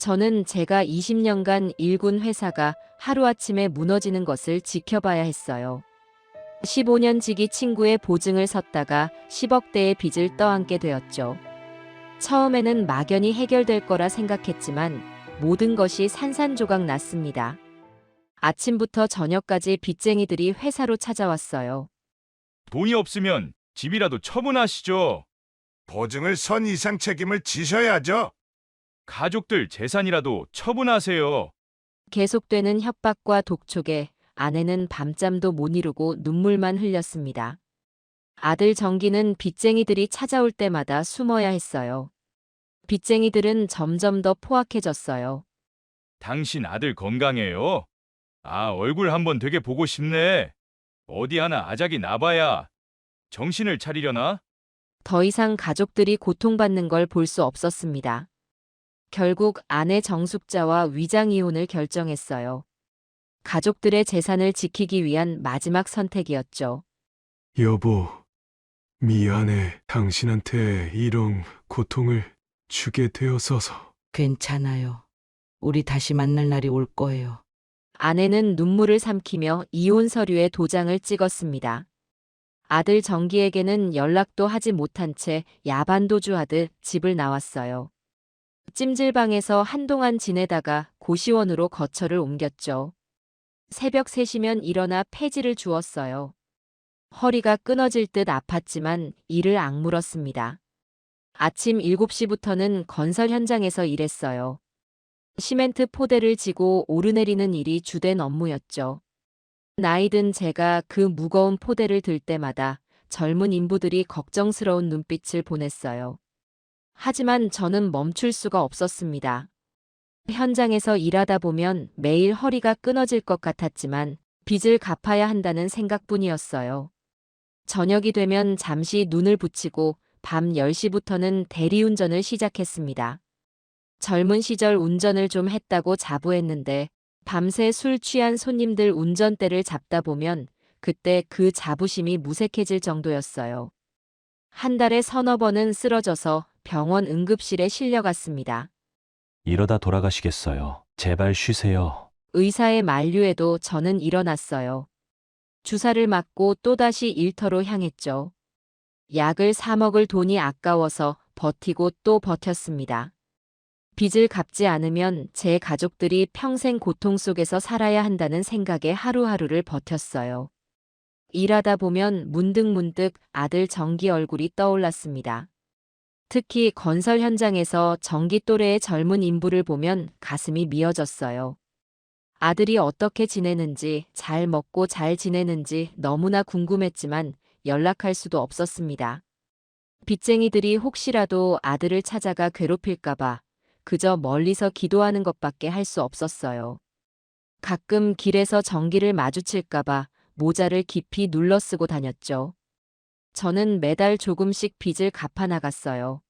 저는 제가 20년간 일군 회사가 하루아침에 무너지는 것을 지켜봐야 했어요. 15년 지기 친구의 보증을 섰다가 10억대의 빚을 떠안게 되었죠. 처음에는 막연히 해결될 거라 생각했지만 모든 것이 산산조각 났습니다. 아침부터 저녁까지 빚쟁이들이 회사로 찾아왔어요. 돈이 없으면 집이라도 처분하시죠. 보증을 선 이상 책임을 지셔야죠. 가족들 재산이라도 처분하세요. 계속되는 협박과 독촉에 아내는 밤잠도 못 이루고 눈물만 흘렸습니다. 아들 정기는 빚쟁이들이 찾아올 때마다 숨어야 했어요. 빚쟁이들은 점점 더 포악해졌어요. 당신 아들 건강해요? 얼굴 한번 되게 보고 싶네. 어디 하나 아작이 나봐야 정신을 차리려나? 더 이상 가족들이 고통받는 걸 볼 수 없었습니다. 결국 아내 정숙자와 위장 이혼을 결정했어요. 가족들의 재산을 지키기 위한 마지막 선택이었죠. 여보, 미안해. 당신한테 이런 고통을 주게 되어서서. 괜찮아요. 우리 다시 만날 날이 올 거예요. 아내는 눈물을 삼키며 이혼 서류에 도장을 찍었습니다. 아들 정기에게는 연락도 하지 못한 채 야반도주하듯 집을 나왔어요. 찜질방에서 한동안 지내다가 고시원으로 거처를 옮겼죠. 새벽 3시면 일어나 폐지를 주었어요. 허리가 끊어질 듯 아팠지만 이를 악물었습니다. 아침 7시부터는 건설 현장에서 일했어요. 시멘트 포대를 지고 오르내리는 일이 주된 업무였죠. 나이든 제가 그 무거운 포대를 들 때마다 젊은 인부들이 걱정스러운 눈빛을 보냈어요. 하지만 저는 멈출 수가 없었습니다. 현장에서 일하다 보면 매일 허리가 끊어질 것 같았지만 빚을 갚아야 한다는 생각뿐이었어요. 저녁이 되면 잠시 눈을 붙이고 밤 10시부터는 대리운전을 시작했습니다. 젊은 시절 운전을 좀 했다고 자부했는데 밤새 술 취한 손님들 운전대를 잡다 보면 그때 그 자부심이 무색해질 정도였어요. 한 달에 서너 번은 쓰러져서 병원 응급실에 실려갔습니다. 이러다 돌아가시겠어요. 제발 쉬세요. 의사의 만류에도 저는 일어났어요. 주사를 맞고 또다시 일터로 향했죠. 약을 사 먹을 돈이 아까워서 버티고 또 버텼습니다. 빚을 갚지 않으면 제 가족들이 평생 고통 속에서 살아야 한다는 생각에 하루하루를 버텼어요. 일하다 보면 문득문득 아들 정기 얼굴이 떠올랐습니다. 특히 건설 현장에서 정기 또래의 젊은 인부를 보면 가슴이 미어졌어요. 아들이 어떻게 지내는지, 잘 먹고 잘 지내는지 너무나 궁금했지만 연락할 수도 없었습니다. 빚쟁이들이 혹시라도 아들을 찾아가 괴롭힐까봐 그저 멀리서 기도하는 것밖에 할 수 없었어요. 가끔 길에서 정기를 마주칠까봐 모자를 깊이 눌러쓰고 다녔죠. 저는 매달 조금씩 빚을 갚아 나갔어요.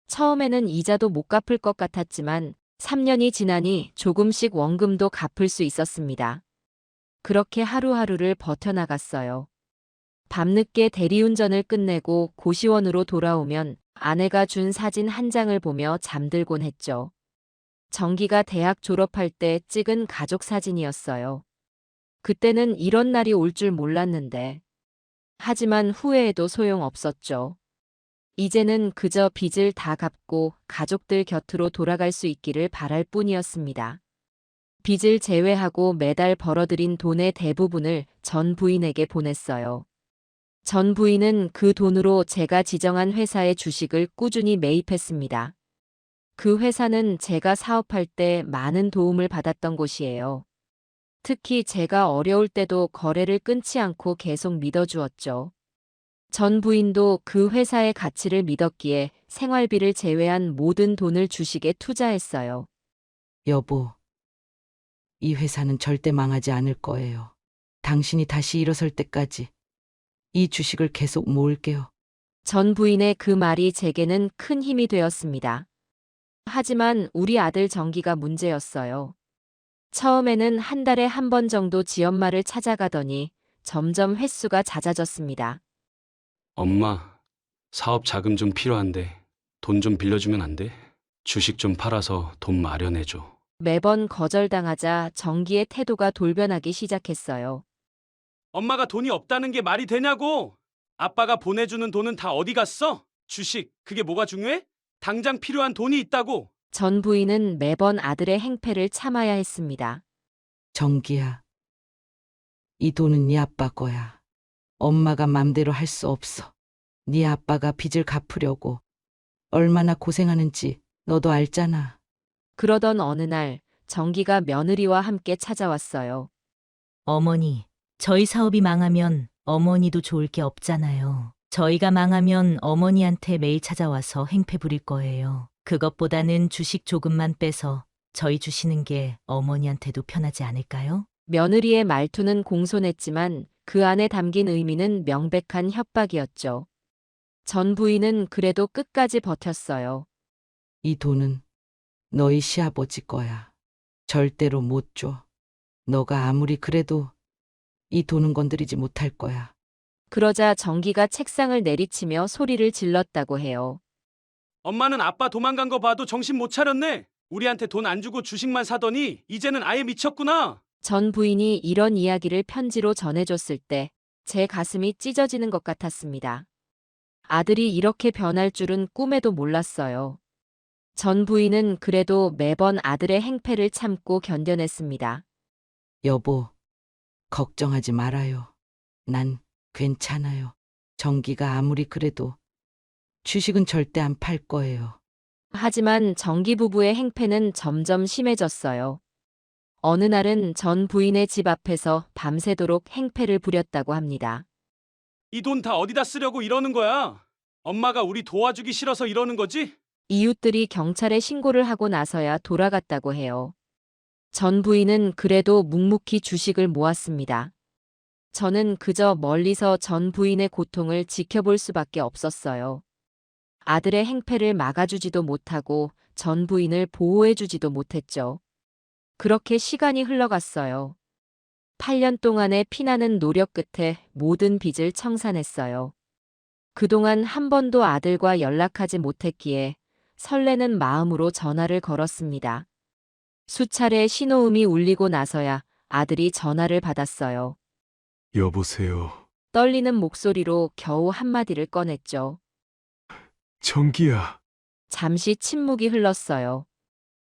처음에는 이자도 못 갚을 것 같았지만 3년이 지나니 조금씩 원금도 갚을 수 있었습니다. 그렇게 하루하루를 버텨나갔어요. 밤늦게 대리운전을 끝내고 고시원으로 돌아오면 아내가 준 사진 한 장을 보며 잠들곤 했죠. 정기가 대학 졸업할 때 찍은 가족 사진이었어요. 그때는 이런 날이 올 줄 몰랐는데. 하지만 후회해도 소용없었죠. 이제는 그저 빚을 다 갚고 가족들 곁으로 돌아갈 수 있기를 바랄 뿐이었습니다. 빚을 제외하고 매달 벌어들인 돈의 대부분을 전 부인에게 보냈어요. 전 부인은 그 돈으로 제가 지정한 회사의 주식을 꾸준히 매입했습니다. 그 회사는 제가 사업할 때 많은 도움을 받았던 곳이에요. 특히 제가 어려울 때도 거래를 끊지 않고 계속 믿어주었죠. 전 부인도 그 회사의 가치를 믿었기에 생활비를 제외한 모든 돈을 주식에 투자했어요. 여보, 이 회사는 절대 망하지 않을 거예요. 당신이 다시 일어설 때까지 이 주식을 계속 모을게요. 전 부인의 그 말이 제게는 큰 힘이 되었습니다. 하지만 우리 아들 정기가 문제였어요. 처음에는 한 달에 한 번 정도 지엄마를 찾아가더니 점점 횟수가 잦아졌습니다. 엄마, 사업 자금 좀 필요한데 돈 좀 빌려주면 안 돼? 주식 좀 팔아서 돈 마련해줘. 매번 거절당하자 정기의 태도가 돌변하기 시작했어요. 엄마가 돈이 없다는 게 말이 되냐고! 아빠가 보내주는 돈은 다 어디 갔어? 주식, 그게 뭐가 중요해? 당장 필요한 돈이 있다고! 전 부인은 매번 아들의 행패를 참아야 했습니다. 정기야, 이 돈은 네 아빠 거야. 엄마가 맘대로 할 수 없어. 네 아빠가 빚을 갚으려고 얼마나 고생하는지 너도 알잖아. 그러던 어느 날 정기가 며느리와 함께 찾아왔어요. 어머니, 저희 사업이 망하면 어머니도 좋을 게 없잖아요. 저희가 망하면 어머니한테 매일 찾아와서 행패 부릴 거예요. 그것보다는 주식 조금만 빼서 저희 주시는 게 어머니한테도 편하지 않을까요? 며느리의 말투는 공손했지만 그 안에 담긴 의미는 명백한 협박이었죠. 전 부인은 그래도 끝까지 버텼어요. 이 돈은 너희 시아버지 거야. 절대로 못 줘. 너가 아무리 그래도 이 돈은 건드리지 못할 거야. 그러자 정기가 책상을 내리치며 소리를 질렀다고 해요. 엄마는 아빠 도망간 거 봐도 정신 못 차렸네! 우리한테 돈 안 주고 주식만 사더니 이제는 아예 미쳤구나! 전 부인이 이런 이야기를 편지로 전해줬을 때 제 가슴이 찢어지는 것 같았습니다. 아들이 이렇게 변할 줄은 꿈에도 몰랐어요. 전 부인은 그래도 매번 아들의 행패를 참고 견뎌냈습니다. 여보, 걱정하지 말아요. 난 괜찮아요. 정기가 아무리 그래도 주식은 절대 안 팔 거예요. 하지만 정기 부부의 행패는 점점 심해졌어요. 어느 날은 전 부인의 집 앞에서 밤새도록 행패를 부렸다고 합니다. 이 돈 다 어디다 쓰려고 이러는 거야? 엄마가 우리 도와주기 싫어서 이러는 거지? 이웃들이 경찰에 신고를 하고 나서야 돌아갔다고 해요. 전 부인은 그래도 묵묵히 주식을 모았습니다. 저는 그저 멀리서 전 부인의 고통을 지켜볼 수밖에 없었어요. 아들의 행패를 막아주지도 못하고 전 부인을 보호해주지도 못했죠. 그렇게 시간이 흘러갔어요. 8년 동안의 피나는 노력 끝에 모든 빚을 청산했어요. 그동안 한 번도 아들과 연락하지 못했기에 설레는 마음으로 전화를 걸었습니다. 수차례 신호음이 울리고 나서야 아들이 전화를 받았어요. 여보세요. 떨리는 목소리로 겨우 한마디를 꺼냈죠. 정기야. 잠시 침묵이 흘렀어요.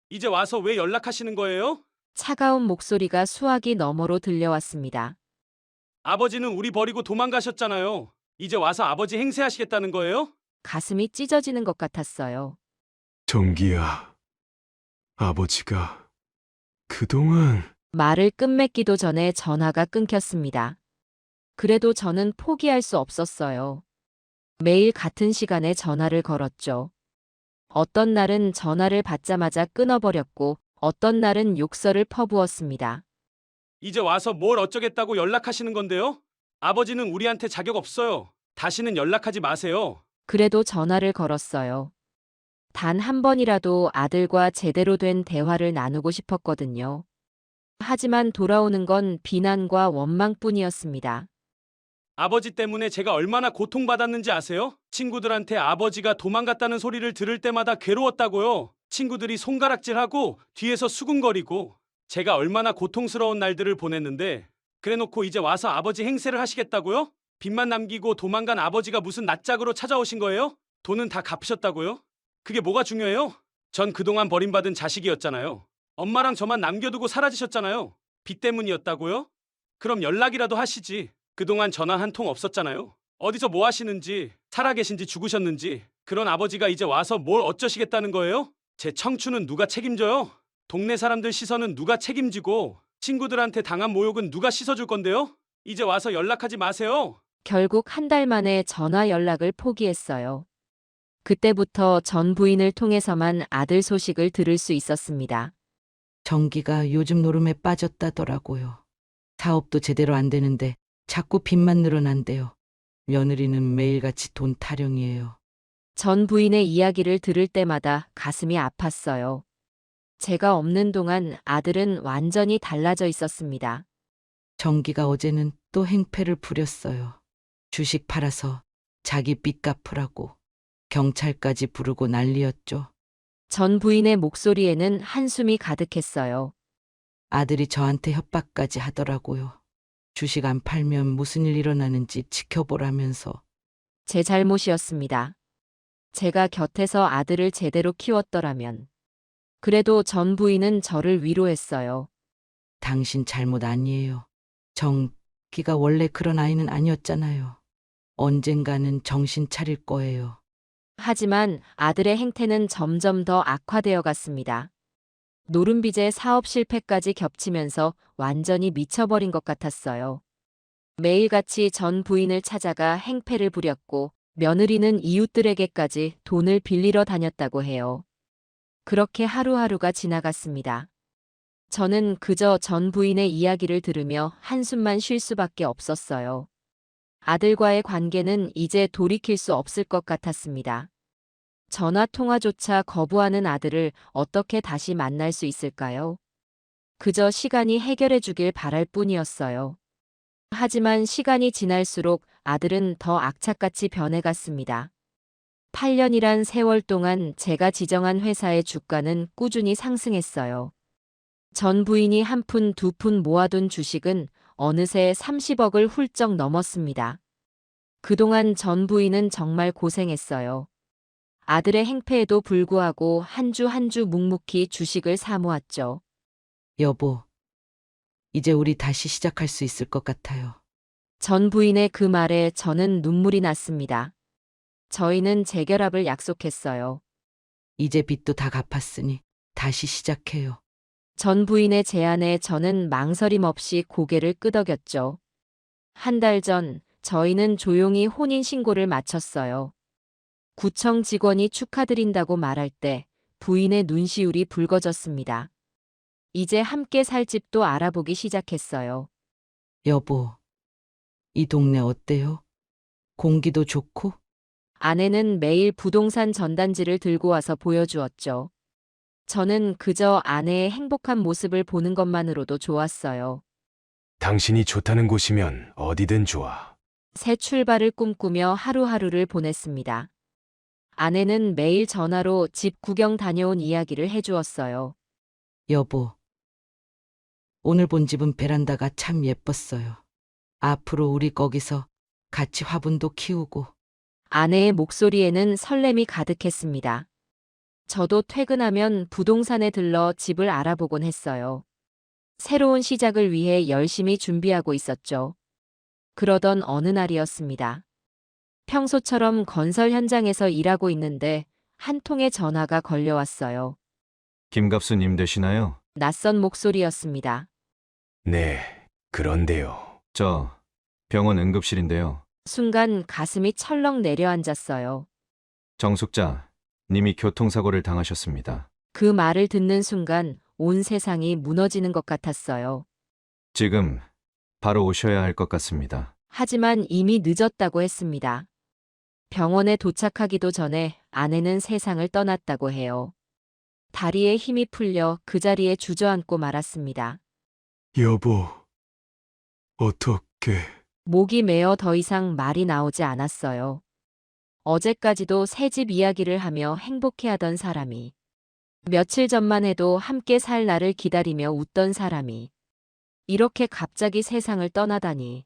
이제 와서 왜 연락하시는 거예요? 차가운 목소리가 수화기 너머로 들려왔습니다. 아버지는 우리 버리고 도망가셨잖아요. 이제 와서 아버지 행세하시겠다는 거예요? 가슴이 찢어지는 것 같았어요. 정기야. 아버지가 그동안 말을 끝맺기도 전에 전화가 끊겼습니다. 그래도 저는 포기할 수 없었어요. 매일 같은 시간에 전화를 걸었죠. 어떤 날은 전화를 받자마자 끊어버렸고 어떤 날은 욕설을 퍼부었습니다. 이제 와서 뭘 어쩌겠다고 연락하시는 건데요? 아버지는 우리한테 자격 없어요. 다시는 연락하지 마세요. 그래도 전화를 걸었어요. 단 한 번이라도 아들과 제대로 된 대화를 나누고 싶었거든요. 하지만 돌아오는 건 비난과 원망뿐이었습니다. 아버지 때문에 제가 얼마나 고통받았는지 아세요? 친구들한테 아버지가 도망갔다는 소리를 들을 때마다 괴로웠다고요. 친구들이 손가락질하고 뒤에서 수군거리고 제가 얼마나 고통스러운 날들을 보냈는데 그래놓고 이제 와서 아버지 행세를 하시겠다고요? 빚만 남기고 도망간 아버지가 무슨 낯짝으로 찾아오신 거예요? 돈은 다 갚으셨다고요? 그게 뭐가 중요해요? 전 그동안 버림받은 자식이었잖아요. 엄마랑 저만 남겨두고 사라지셨잖아요. 빚 때문이었다고요? 그럼 연락이라도 하시지. 그동안 전화 한 통 없었잖아요. 어디서 뭐 하시는지, 살아계신지 죽으셨는지. 그런 아버지가 이제 와서 뭘 어쩌시겠다는 거예요? 제 청춘은 누가 책임져요? 동네 사람들 시선은 누가 책임지고 친구들한테 당한 모욕은 누가 씻어줄 건데요? 이제 와서 연락하지 마세요. 결국 한 달 만에 전화 연락을 포기했어요. 그때부터 전 부인을 통해서만 아들 소식을 들을 수 있었습니다. 정기가 요즘 노름에 빠졌다더라고요. 사업도 제대로 안 되는데 자꾸 빚만 늘어난대요. 며느리는 매일같이 돈 타령이에요. 전 부인의 이야기를 들을 때마다 가슴이 아팠어요. 제가 없는 동안 아들은 완전히 달라져 있었습니다. 정기가 어제는 또 행패를 부렸어요. 주식 팔아서 자기 빚 갚으라고 경찰까지 부르고 난리였죠. 전 부인의 목소리에는 한숨이 가득했어요. 아들이 저한테 협박까지 하더라고요. 주식 안 팔면 무슨 일 일어나는지 지켜보라면서. 제 잘못이었습니다. 제가 곁에서 아들을 제대로 키웠더라면. 그래도 전 부인은 저를 위로했어요. 당신 잘못 아니에요. 정기가 원래 그런 아이는 아니었잖아요. 언젠가는 정신 차릴 거예요. 하지만 아들의 행태는 점점 더 악화되어 갔습니다. 노름빚의 사업 실패까지 겹치면서 완전히 미쳐버린 것 같았어요. 매일같이 전 부인을 찾아가 행패를 부렸고 며느리는 이웃들에게까지 돈을 빌리러 다녔다고 해요. 그렇게 하루하루가 지나갔습니다. 저는 그저 전 부인의 이야기를 들으며 한숨만 쉴 수밖에 없었어요. 아들과의 관계는 이제 돌이킬 수 없을 것 같았습니다. 전화 통화조차 거부하는 아들을 어떻게 다시 만날 수 있을까요? 그저 시간이 해결해 주길 바랄 뿐이었어요. 하지만 시간이 지날수록 아들은 더 악착같이 변해갔습니다. 8년이란 세월 동안 제가 지정한 회사의 주가는 꾸준히 상승했어요. 전 부인이 한 푼 두 푼 모아둔 주식은 어느새 30억을 훌쩍 넘었습니다. 그동안 전 부인은 정말 고생했어요. 아들의 행패에도 불구하고 한 주 한 주 묵묵히 주식을 사모았죠. 여보, 이제 우리 다시 시작할 수 있을 것 같아요. 전 부인의 그 말에 저는 눈물이 났습니다. 저희는 재결합을 약속했어요. 이제 빚도 다 갚았으니 다시 시작해요. 전 부인의 제안에 저는 망설임 없이 고개를 끄덕였죠. 한 달 전 저희는 조용히 혼인신고를 마쳤어요. 구청 직원이 축하드린다고 말할 때 부인의 눈시울이 붉어졌습니다. 이제 함께 살 집도 알아보기 시작했어요. 여보, 이 동네 어때요? 공기도 좋고? 아내는 매일 부동산 전단지를 들고 와서 보여주었죠. 저는 그저 아내의 행복한 모습을 보는 것만으로도 좋았어요. 당신이 좋다는 곳이면 어디든 좋아. 새 출발을 꿈꾸며 하루하루를 보냈습니다. 아내는 매일 전화로 집 구경 다녀온 이야기를 해주었어요. 여보, 오늘 본 집은 베란다가 참 예뻤어요. 앞으로 우리 거기서 같이 화분도 키우고. 아내의 목소리에는 설렘이 가득했습니다. 저도 퇴근하면 부동산에 들러 집을 알아보곤 했어요. 새로운 시작을 위해 열심히 준비하고 있었죠. 그러던 어느 날이었습니다. 평소처럼 건설 현장에서 일하고 있는데 한 통의 전화가 걸려왔어요. 김갑수님 되시나요? 낯선 목소리였습니다. 네, 그런데요. 저 병원 응급실인데요. 순간 가슴이 철렁 내려앉았어요. 정숙자 님이 교통사고를 당하셨습니다. 그 말을 듣는 순간 온 세상이 무너지는 것 같았어요. 지금 바로 오셔야 할 것 같습니다. 하지만 이미 늦었다고 했습니다. 병원에 도착하기도 전에 아내는 세상을 떠났다고 해요. 다리에 힘이 풀려 그 자리에 주저앉고 말았습니다. 여보, 어떻게... 목이 메어 더 이상 말이 나오지 않았어요. 어제까지도 새집 이야기를 하며 행복해하던 사람이, 며칠 전만 해도 함께 살 날을 기다리며 웃던 사람이 이렇게 갑자기 세상을 떠나다니.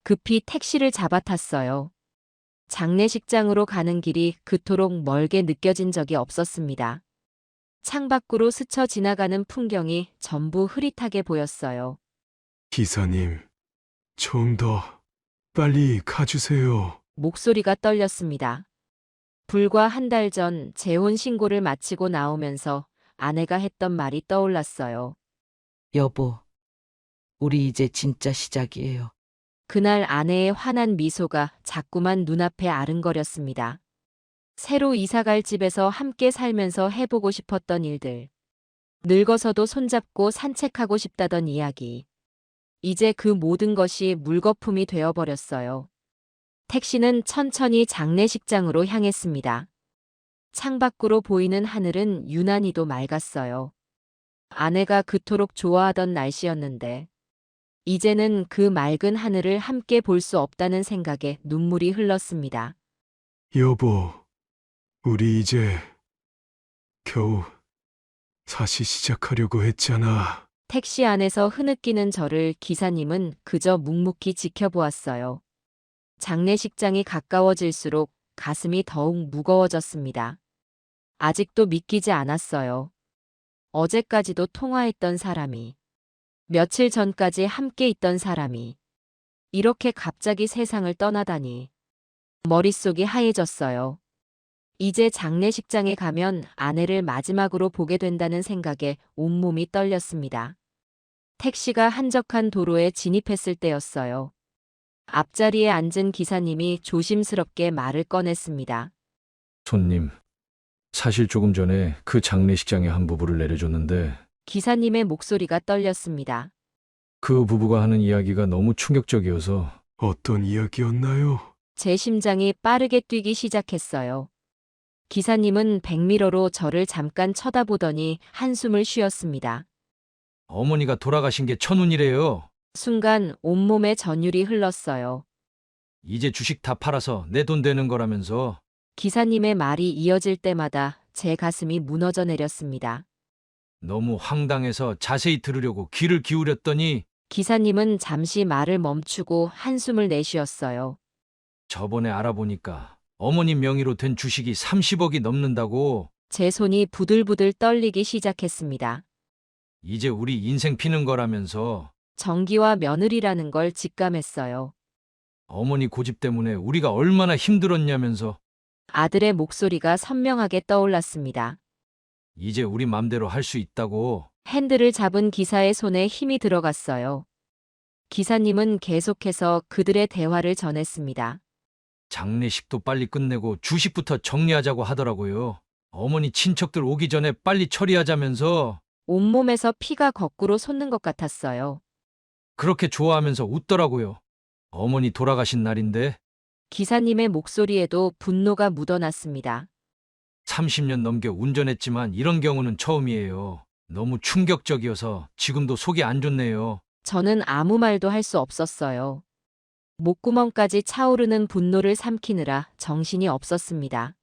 급히 택시를 잡아탔어요. 장례식장으로 가는 길이 그토록 멀게 느껴진 적이 없었습니다. 창밖으로 스쳐 지나가는 풍경이 전부 흐릿하게 보였어요. 기사님, 좀 더 빨리 가주세요. 목소리가 떨렸습니다. 불과 한 달 전 재혼 신고를 마치고 나오면서 아내가 했던 말이 떠올랐어요. 여보, 우리 이제 진짜 시작이에요. 그날 아내의 환한 미소가 자꾸만 눈앞에 아른거렸습니다. 새로 이사갈 집에서 함께 살면서 해보고 싶었던 일들. 늙어서도 손잡고 산책하고 싶다던 이야기. 이제 그 모든 것이 물거품이 되어버렸어요. 택시는 천천히 장례식장으로 향했습니다. 창밖으로 보이는 하늘은 유난히도 맑았어요. 아내가 그토록 좋아하던 날씨였는데 이제는 그 맑은 하늘을 함께 볼 수 없다는 생각에 눈물이 흘렀습니다. 여보, 우리 이제 겨우 다시 시작하려고 했잖아. 택시 안에서 흐느끼는 저를 기사님은 그저 묵묵히 지켜보았어요. 장례식장이 가까워질수록 가슴이 더욱 무거워졌습니다. 아직도 믿기지 않았어요. 어제까지도 통화했던 사람이, 며칠 전까지 함께 있던 사람이, 이렇게 갑자기 세상을 떠나다니. 머릿속이 하얘졌어요. 이제 장례식장에 가면 아내를 마지막으로 보게 된다는 생각에 온몸이 떨렸습니다. 택시가 한적한 도로에 진입했을 때였어요. 앞자리에 앉은 기사님이 조심스럽게 말을 꺼냈습니다. 손님, 사실 조금 전에 그 장례식장에 한 부부를 내려줬는데 기사님의 목소리가 떨렸습니다. 그 부부가 하는 이야기가 너무 충격적이어서 어떤 이야기였나요? 제 심장이 빠르게 뛰기 시작했어요. 기사님은 백미러로 저를 잠깐 쳐다보더니 한숨을 쉬었습니다. 어머니가 돌아가신 게 천운이래요. 순간 온몸에 전율이 흘렀어요. 이제 주식 다 팔아서 내 돈 되는 거라면서. 기사님의 말이 이어질 때마다 제 가슴이 무너져 내렸습니다. 너무 황당해서 자세히 들으려고 귀를 기울였더니 기사님은 잠시 말을 멈추고 한숨을 내쉬었어요. 저번에 알아보니까 어머니 명의로 된 주식이 30억이 넘는다고. 제 손이 부들부들 떨리기 시작했습니다. 이제 우리 인생 피는 거라면서. 정기와 며느리라는 걸 직감했어요. 어머니 고집 때문에 우리가 얼마나 힘들었냐면서. 아들의 목소리가 선명하게 떠올랐습니다. 이제 우리 맘대로 할 수 있다고. 핸들을 잡은 기사의 손에 힘이 들어갔어요. 기사님은 계속해서 그들의 대화를 전했습니다. 장례식도 빨리 끝내고 주식부터 정리하자고 하더라고요. 어머니 친척들 오기 전에 빨리 처리하자면서. 온몸에서 피가 거꾸로 솟는 것 같았어요. 그렇게 좋아하면서 웃더라고요. 어머니 돌아가신 날인데. 기사님의 목소리에도 분노가 묻어났습니다. 30년 넘게 운전했지만 이런 경우는 처음이에요. 너무 충격적이어서 지금도 속이 안 좋네요. 저는 아무 말도 할 수 없었어요. 목구멍까지 차오르는 분노를 삼키느라 정신이 없었습니다.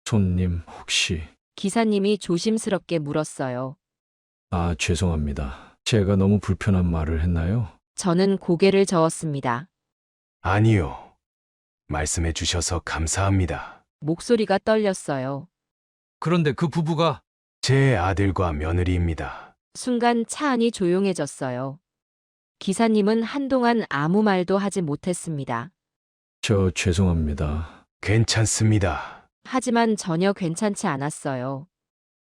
손님, 혹시. 기사님이 조심스럽게 물었어요. 아, 죄송합니다. 제가 너무 불편한 말을 했나요? 저는 고개를 저었습니다. 아니요. 말씀해 주셔서 감사합니다. 목소리가 떨렸어요. 그런데 그 부부가. 제 아들과 며느리입니다. 순간 차 안이 조용해졌어요. 기사님은 한동안 아무 말도 하지 못했습니다. 저 죄송합니다. 괜찮습니다. 하지만 전혀 괜찮지 않았어요.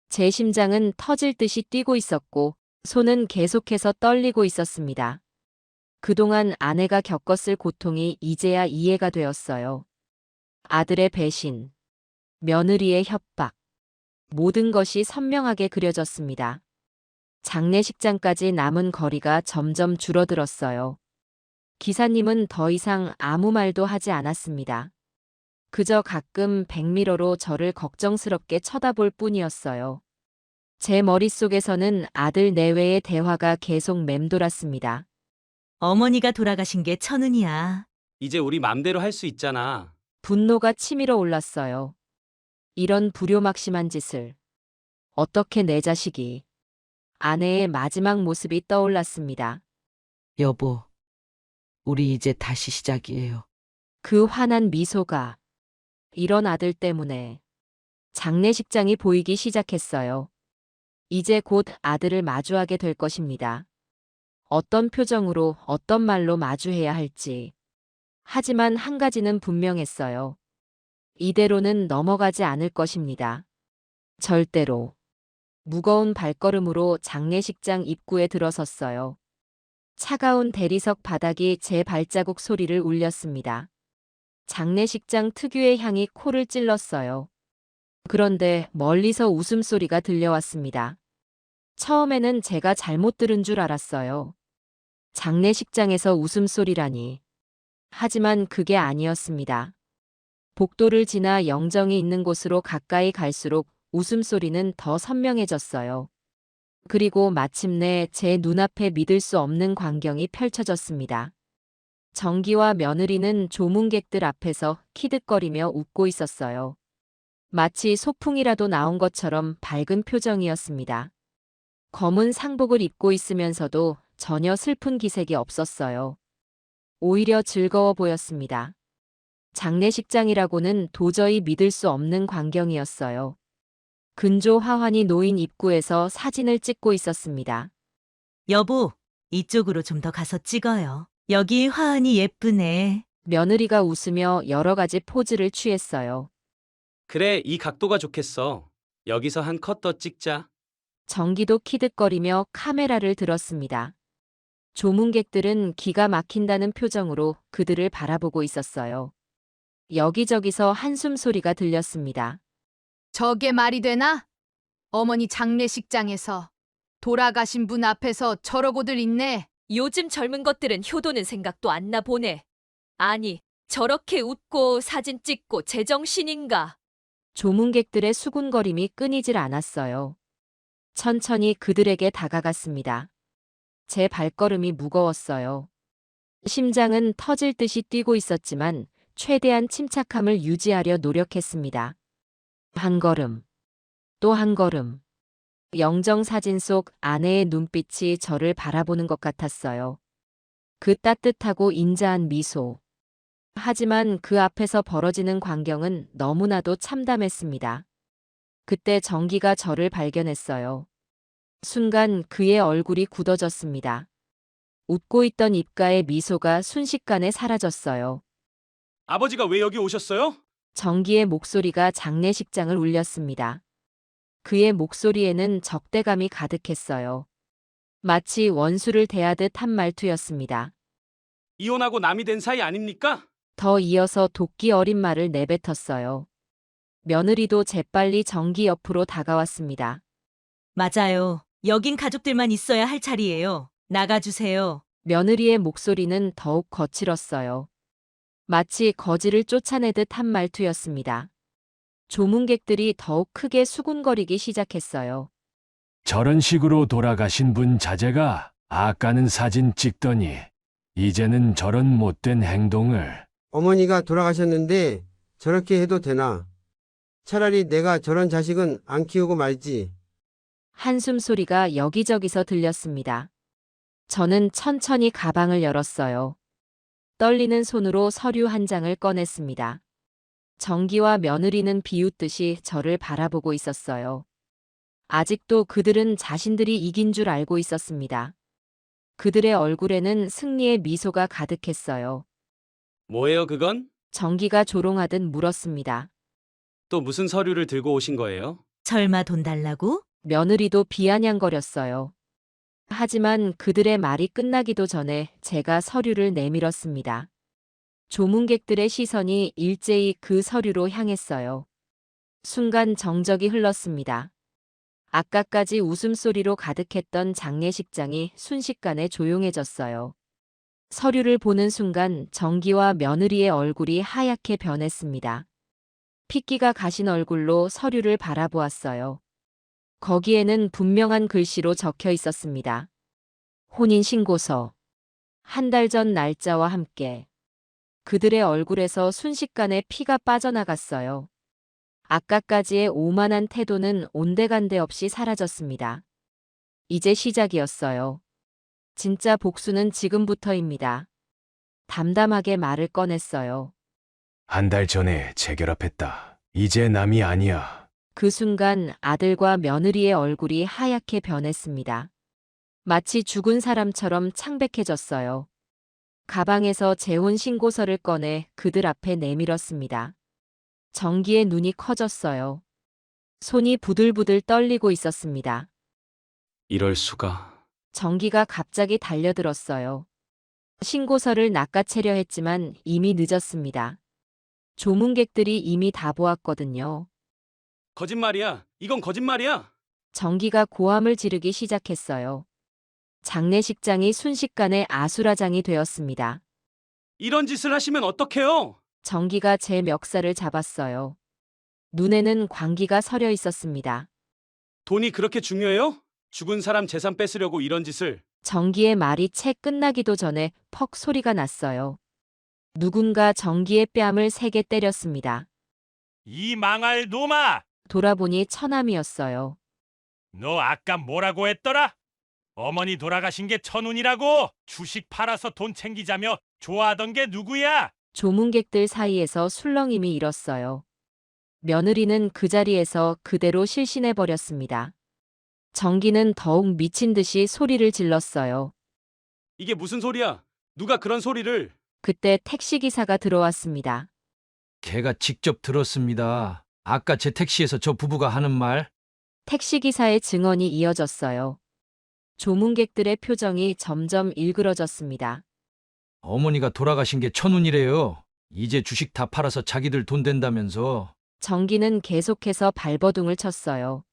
제 심장은 터질 듯이 뛰고 있었고 손은 계속해서 떨리고 있었습니다. 그동안 아내가 겪었을 고통이 이제야 이해가 되었어요. 아들의 배신, 며느리의 협박, 모든 것이 선명하게 그려졌습니다. 장례식장까지 남은 거리가 점점 줄어들었어요. 기사님은 더 이상 아무 말도 하지 않았습니다. 그저 가끔 백미러로 저를 걱정스럽게 쳐다볼 뿐이었어요. 제 머릿속에서는 아들 내외의 대화가 계속 맴돌았습니다. 어머니가 돌아가신 게 천운이야. 이제 우리 맘대로 할 수 있잖아. 분노가 치밀어 올랐어요. 이런 불효막심한 짓을. 어떻게 내 자식이. 아내의 마지막 모습이 떠올랐습니다. 여보, 우리 이제 다시 시작이에요. 그 환한 미소가. 이런 아들 때문에. 장례식장이 보이기 시작했어요. 이제 곧 아들을 마주하게 될 것입니다. 어떤 표정으로 어떤 말로 마주해야 할지. 하지만 한 가지는 분명했어요. 이대로는 넘어가지 않을 것입니다. 절대로. 무거운 발걸음으로 장례식장 입구에 들어섰어요. 차가운 대리석 바닥이 제 발자국 소리를 울렸습니다. 장례식장 특유의 향이 코를 찔렀어요. 그런데 멀리서 웃음소리가 들려왔습니다. 처음에는 제가 잘못 들은 줄 알았어요. 장례식장에서 웃음소리라니. 하지만 그게 아니었습니다. 복도를 지나 영정이 있는 곳으로 가까이 갈수록 웃음소리는 더 선명해졌어요. 그리고 마침내 제 눈앞에 믿을 수 없는 광경이 펼쳐졌습니다. 정기와 며느리는 조문객들 앞에서 키득거리며 웃고 있었어요. 마치 소풍이라도 나온 것처럼 밝은 표정이었습니다. 검은 상복을 입고 있으면서도 전혀 슬픈 기색이 없었어요. 오히려 즐거워 보였습니다. 장례식장이라고는 도저히 믿을 수 없는 광경이었어요. 근조 화환이 놓인 입구에서 사진을 찍고 있었습니다. 여보, 이쪽으로 좀 더 가서 찍어요. 여기 화환이 예쁘네. 며느리가 웃으며 여러 가지 포즈를 취했어요. 그래, 이 각도가 좋겠어. 여기서 한 컷 더 찍자. 정기도 키득거리며 카메라를 들었습니다. 조문객들은 기가 막힌다는 표정으로 그들을 바라보고 있었어요. 여기저기서 한숨 소리가 들렸습니다. 저게 말이 되나? 어머니 장례식장에서 돌아가신 분 앞에서 저러고들 있네. 요즘 젊은 것들은 효도는 생각도 안 나 보네. 아니, 저렇게 웃고 사진 찍고 제정신인가? 조문객들의 수군거림이 끊이질 않았어요. 천천히 그들에게 다가갔습니다. 제 발걸음이 무거웠어요. 심장은 터질 듯이 뛰고 있었지만 최대한 침착함을 유지하려 노력했습니다. 한 걸음, 또 한 걸음. 영정사진 속 아내의 눈빛이 저를 바라보는 것 같았어요. 그 따뜻하고 인자한 미소. 하지만 그 앞에서 벌어지는 광경은 너무나도 참담했습니다. 그때 정기가 저를 발견했어요. 순간 그의 얼굴이 굳어졌습니다. 웃고 있던 입가의 미소가 순식간에 사라졌어요. 아버지가 왜 여기 오셨어요? 정기의 목소리가 장례식장을 울렸습니다. 그의 목소리에는 적대감이 가득했어요. 마치 원수를 대하듯 한 말투였습니다. 이혼하고 남이 된 사이 아닙니까? 더 이어서 도끼 어린 말을 내뱉었어요. 며느리도 재빨리 정기 옆으로 다가왔습니다. 맞아요. 여긴 가족들만 있어야 할 자리예요. 나가주세요. 며느리의 목소리는 더욱 거칠었어요. 마치 거지를 쫓아내듯 한 말투였습니다. 조문객들이 더욱 크게 수군거리기 시작했어요. 저런 식으로 돌아가신 분 자제가 아까는 사진 찍더니 이제는 저런 못된 행동을. 어머니가 돌아가셨는데 저렇게 해도 되나? 차라리 내가 저런 자식은 안 키우고 말지. 한숨 소리가 여기저기서 들렸습니다. 저는 천천히 가방을 열었어요. 떨리는 손으로 서류 한 장을 꺼냈습니다. 정기와 며느리는 비웃듯이 저를 바라보고 있었어요. 아직도 그들은 자신들이 이긴 줄 알고 있었습니다. 그들의 얼굴에는 승리의 미소가 가득했어요. 뭐예요, 그건? 정기가 조롱하듯 물었습니다. 또 무슨 서류를 들고 오신 거예요? 설마 돈 달라고? 며느리도 비아냥거렸어요. 하지만 그들의 말이 끝나기도 전에 제가 서류를 내밀었습니다. 조문객들의 시선이 일제히 그 서류로 향했어요. 순간 정적이 흘렀습니다. 아까까지 웃음소리로 가득했던 장례식장이 순식간에 조용해졌어요. 서류를 보는 순간 정기와 며느리의 얼굴이 하얗게 변했습니다. 핏기가 가신 얼굴로 서류를 바라보았어요. 거기에는 분명한 글씨로 적혀 있었습니다. 혼인신고서. 한 달 전 날짜와 함께. 그들의 얼굴에서 순식간에 피가 빠져나갔어요. 아까까지의 오만한 태도는 온데간데 없이 사라졌습니다. 이제 시작이었어요. 진짜 복수는 지금부터입니다. 담담하게 말을 꺼냈어요. 한 달 전에 재결합했다. 이제 남이 아니야. 그 순간 아들과 며느리의 얼굴이 하얗게 변했습니다. 마치 죽은 사람처럼 창백해졌어요. 가방에서 재혼 신고서를 꺼내 그들 앞에 내밀었습니다. 정기의 눈이 커졌어요. 손이 부들부들 떨리고 있었습니다. 이럴 수가. 정기가 갑자기 달려들었어요. 신고서를 낚아채려 했지만 이미 늦었습니다. 조문객들이 이미 다 보았거든요. 거짓말이야. 이건 거짓말이야. 정기가 고함을 지르기 시작했어요. 장례식장이 순식간에 아수라장이 되었습니다. 이런 짓을 하시면 어떡해요? 정기가 제 멱살을 잡았어요. 눈에는 광기가 서려 있었습니다. 돈이 그렇게 중요해요? 죽은 사람 재산 뺏으려고 이런 짓을. 정기의 말이 채 끝나기도 전에 퍽 소리가 났어요. 누군가 정기의 뺨을 세게 때렸습니다. 이 망할 놈아! 돌아보니 처남이었어요. 너 아까 뭐라고 했더라? 어머니 돌아가신 게 천운이라고? 주식 팔아서 돈 챙기자며 좋아하던 게 누구야? 조문객들 사이에서 술렁임이 일었어요. 며느리는 그 자리에서 그대로 실신해 버렸습니다. 정기는 더욱 미친 듯이 소리를 질렀어요. 이게 무슨 소리야? 누가 그런 소리를? 그때 택시기사가 들어왔습니다. 걔가 직접 들었습니다. 아까 제 택시에서 저 부부가 하는 말. 택시기사의 증언이 이어졌어요. 조문객들의 표정이 점점 일그러졌습니다. 어머니가 돌아가신 게 천운이래요. 이제 주식 다 팔아서 자기들 돈 된다면서. 정기는 계속해서 발버둥을 쳤어요.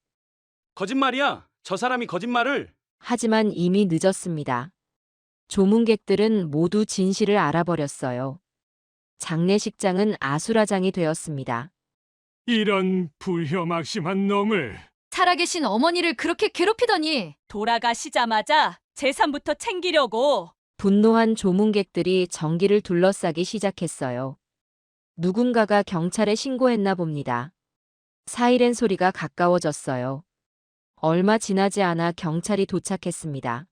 거짓말이야. 저 사람이 거짓말을. 하지만 이미 늦었습니다. 조문객들은 모두 진실을 알아버렸어요. 장례식장은 아수라장이 되었습니다. 이런 불효막심한 놈을. 살아계신 어머니를 그렇게 괴롭히더니 돌아가시자마자 재산부터 챙기려고. 분노한 조문객들이 정기를 둘러싸기 시작했어요. 누군가가 경찰에 신고했나 봅니다. 사이렌 소리가 가까워졌어요. 얼마 지나지 않아 경찰이 도착했습니다.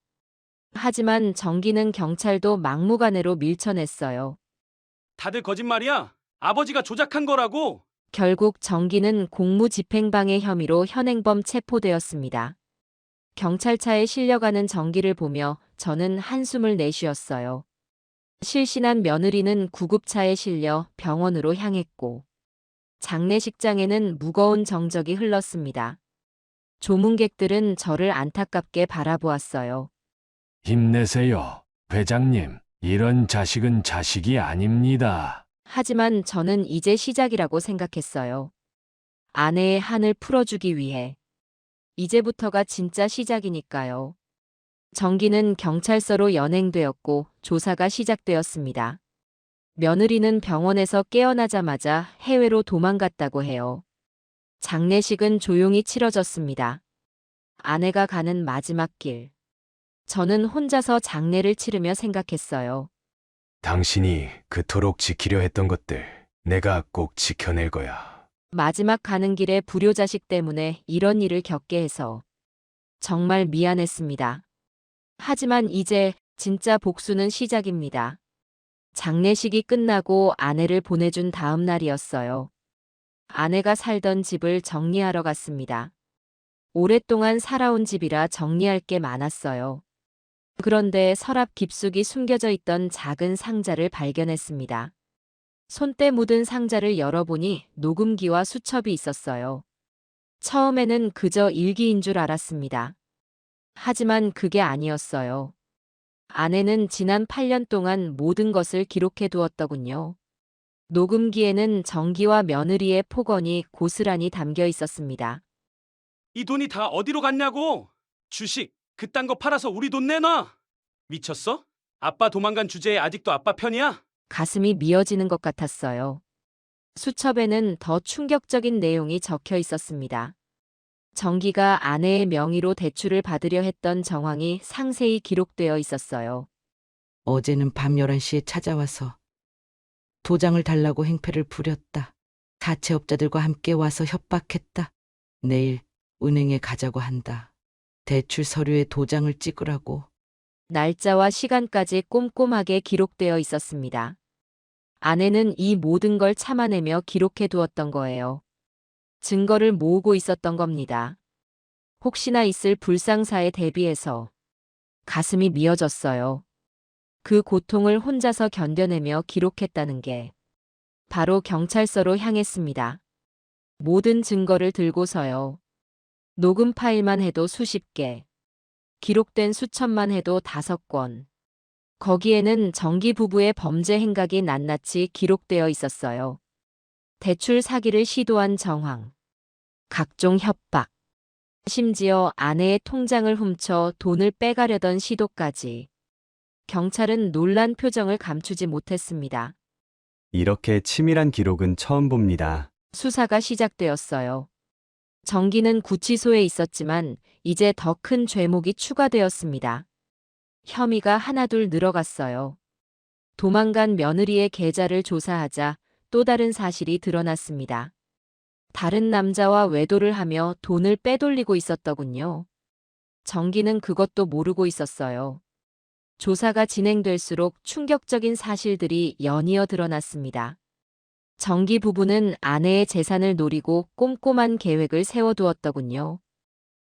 하지만 정기는 경찰도 막무가내로 밀쳐냈어요. 다들 거짓말이야. 아버지가 조작한 거라고. 결국 정기는 공무집행방해 혐의로 현행범 체포되었습니다. 경찰차에 실려가는 정기를 보며 저는 한숨을 내쉬었어요. 실신한 며느리는 구급차에 실려 병원으로 향했고 장례식장에는 무거운 정적이 흘렀습니다. 조문객들은 저를 안타깝게 바라보았어요. 힘내세요, 회장님. 이런 자식은 자식이 아닙니다. 하지만 저는 이제 시작이라고 생각했어요. 아내의 한을 풀어주기 위해. 이제부터가 진짜 시작이니까요. 정기는 경찰서로 연행되었고 조사가 시작되었습니다. 며느리는 병원에서 깨어나자마자 해외로 도망갔다고 해요. 장례식은 조용히 치러졌습니다. 아내가 가는 마지막 길. 저는 혼자서 장례를 치르며 생각했어요. 당신이 그토록 지키려 했던 것들 내가 꼭 지켜낼 거야. 마지막 가는 길에 불효자식 때문에 이런 일을 겪게 해서 정말 미안했습니다. 하지만 이제 진짜 복수는 시작입니다. 장례식이 끝나고 아내를 보내준 다음 날이었어요. 아내가 살던 집을 정리하러 갔습니다. 오랫동안 살아온 집이라 정리할 게 많았어요. 그런데 서랍 깊숙이 숨겨져 있던 작은 상자를 발견했습니다. 손때 묻은 상자를 열어보니 녹음기와 수첩이 있었어요. 처음에는 그저 일기인 줄 알았습니다. 하지만 그게 아니었어요. 아내는 지난 8년 동안 모든 것을 기록해 두었더군요. 녹음기에는 정기와 며느리의 폭언이 고스란히 담겨 있었습니다. 이 돈이 다 어디로 갔냐고. 주식 그딴 거 팔아서 우리 돈 내놔. 미쳤어? 아빠 도망간 주제에 아직도 아빠 편이야? 가슴이 미어지는 것 같았어요. 수첩에는 더 충격적인 내용이 적혀 있었습니다. 정기가 아내의 명의로 대출을 받으려 했던 정황이 상세히 기록되어 있었어요. 어제는 밤 11시에 찾아와서 도장을 달라고 행패를 부렸다. 사채업자들과 함께 와서 협박했다. 내일 은행에 가자고 한다. 대출 서류에 도장을 찍으라고. 날짜와 시간까지 꼼꼼하게 기록되어 있었습니다. 아내는 이 모든 걸 참아내며 기록해 두었던 거예요. 증거를 모으고 있었던 겁니다. 혹시나 있을 불상사에 대비해서 가슴이 미어졌어요. 그 고통을 혼자서 견뎌내며 기록했다는 게 바로 경찰서로 향했습니다. 모든 증거를 들고서요. 녹음 파일만 해도 수십 개, 기록된 수첩만 해도 5권. 거기에는 정기 부부의 범죄 행각이 낱낱이 기록되어 있었어요. 대출 사기를 시도한 정황, 각종 협박, 심지어 아내의 통장을 훔쳐 돈을 빼가려던 시도까지. 경찰은 놀란 표정을 감추지 못했습니다. 이렇게 치밀한 기록은 처음 봅니다. 수사가 시작되었어요. 정기는 구치소에 있었지만 이제 더 큰 죄목이 추가되었습니다. 혐의가 하나둘 늘어갔어요. 도망간 며느리의 계좌를 조사하자 또 다른 사실이 드러났습니다. 다른 남자와 외도를 하며 돈을 빼돌리고 있었더군요. 정기는 그것도 모르고 있었어요. 조사가 진행될수록 충격적인 사실들이 연이어 드러났습니다. 정기 부부는 아내의 재산을 노리고 꼼꼼한 계획을 세워두었더군요.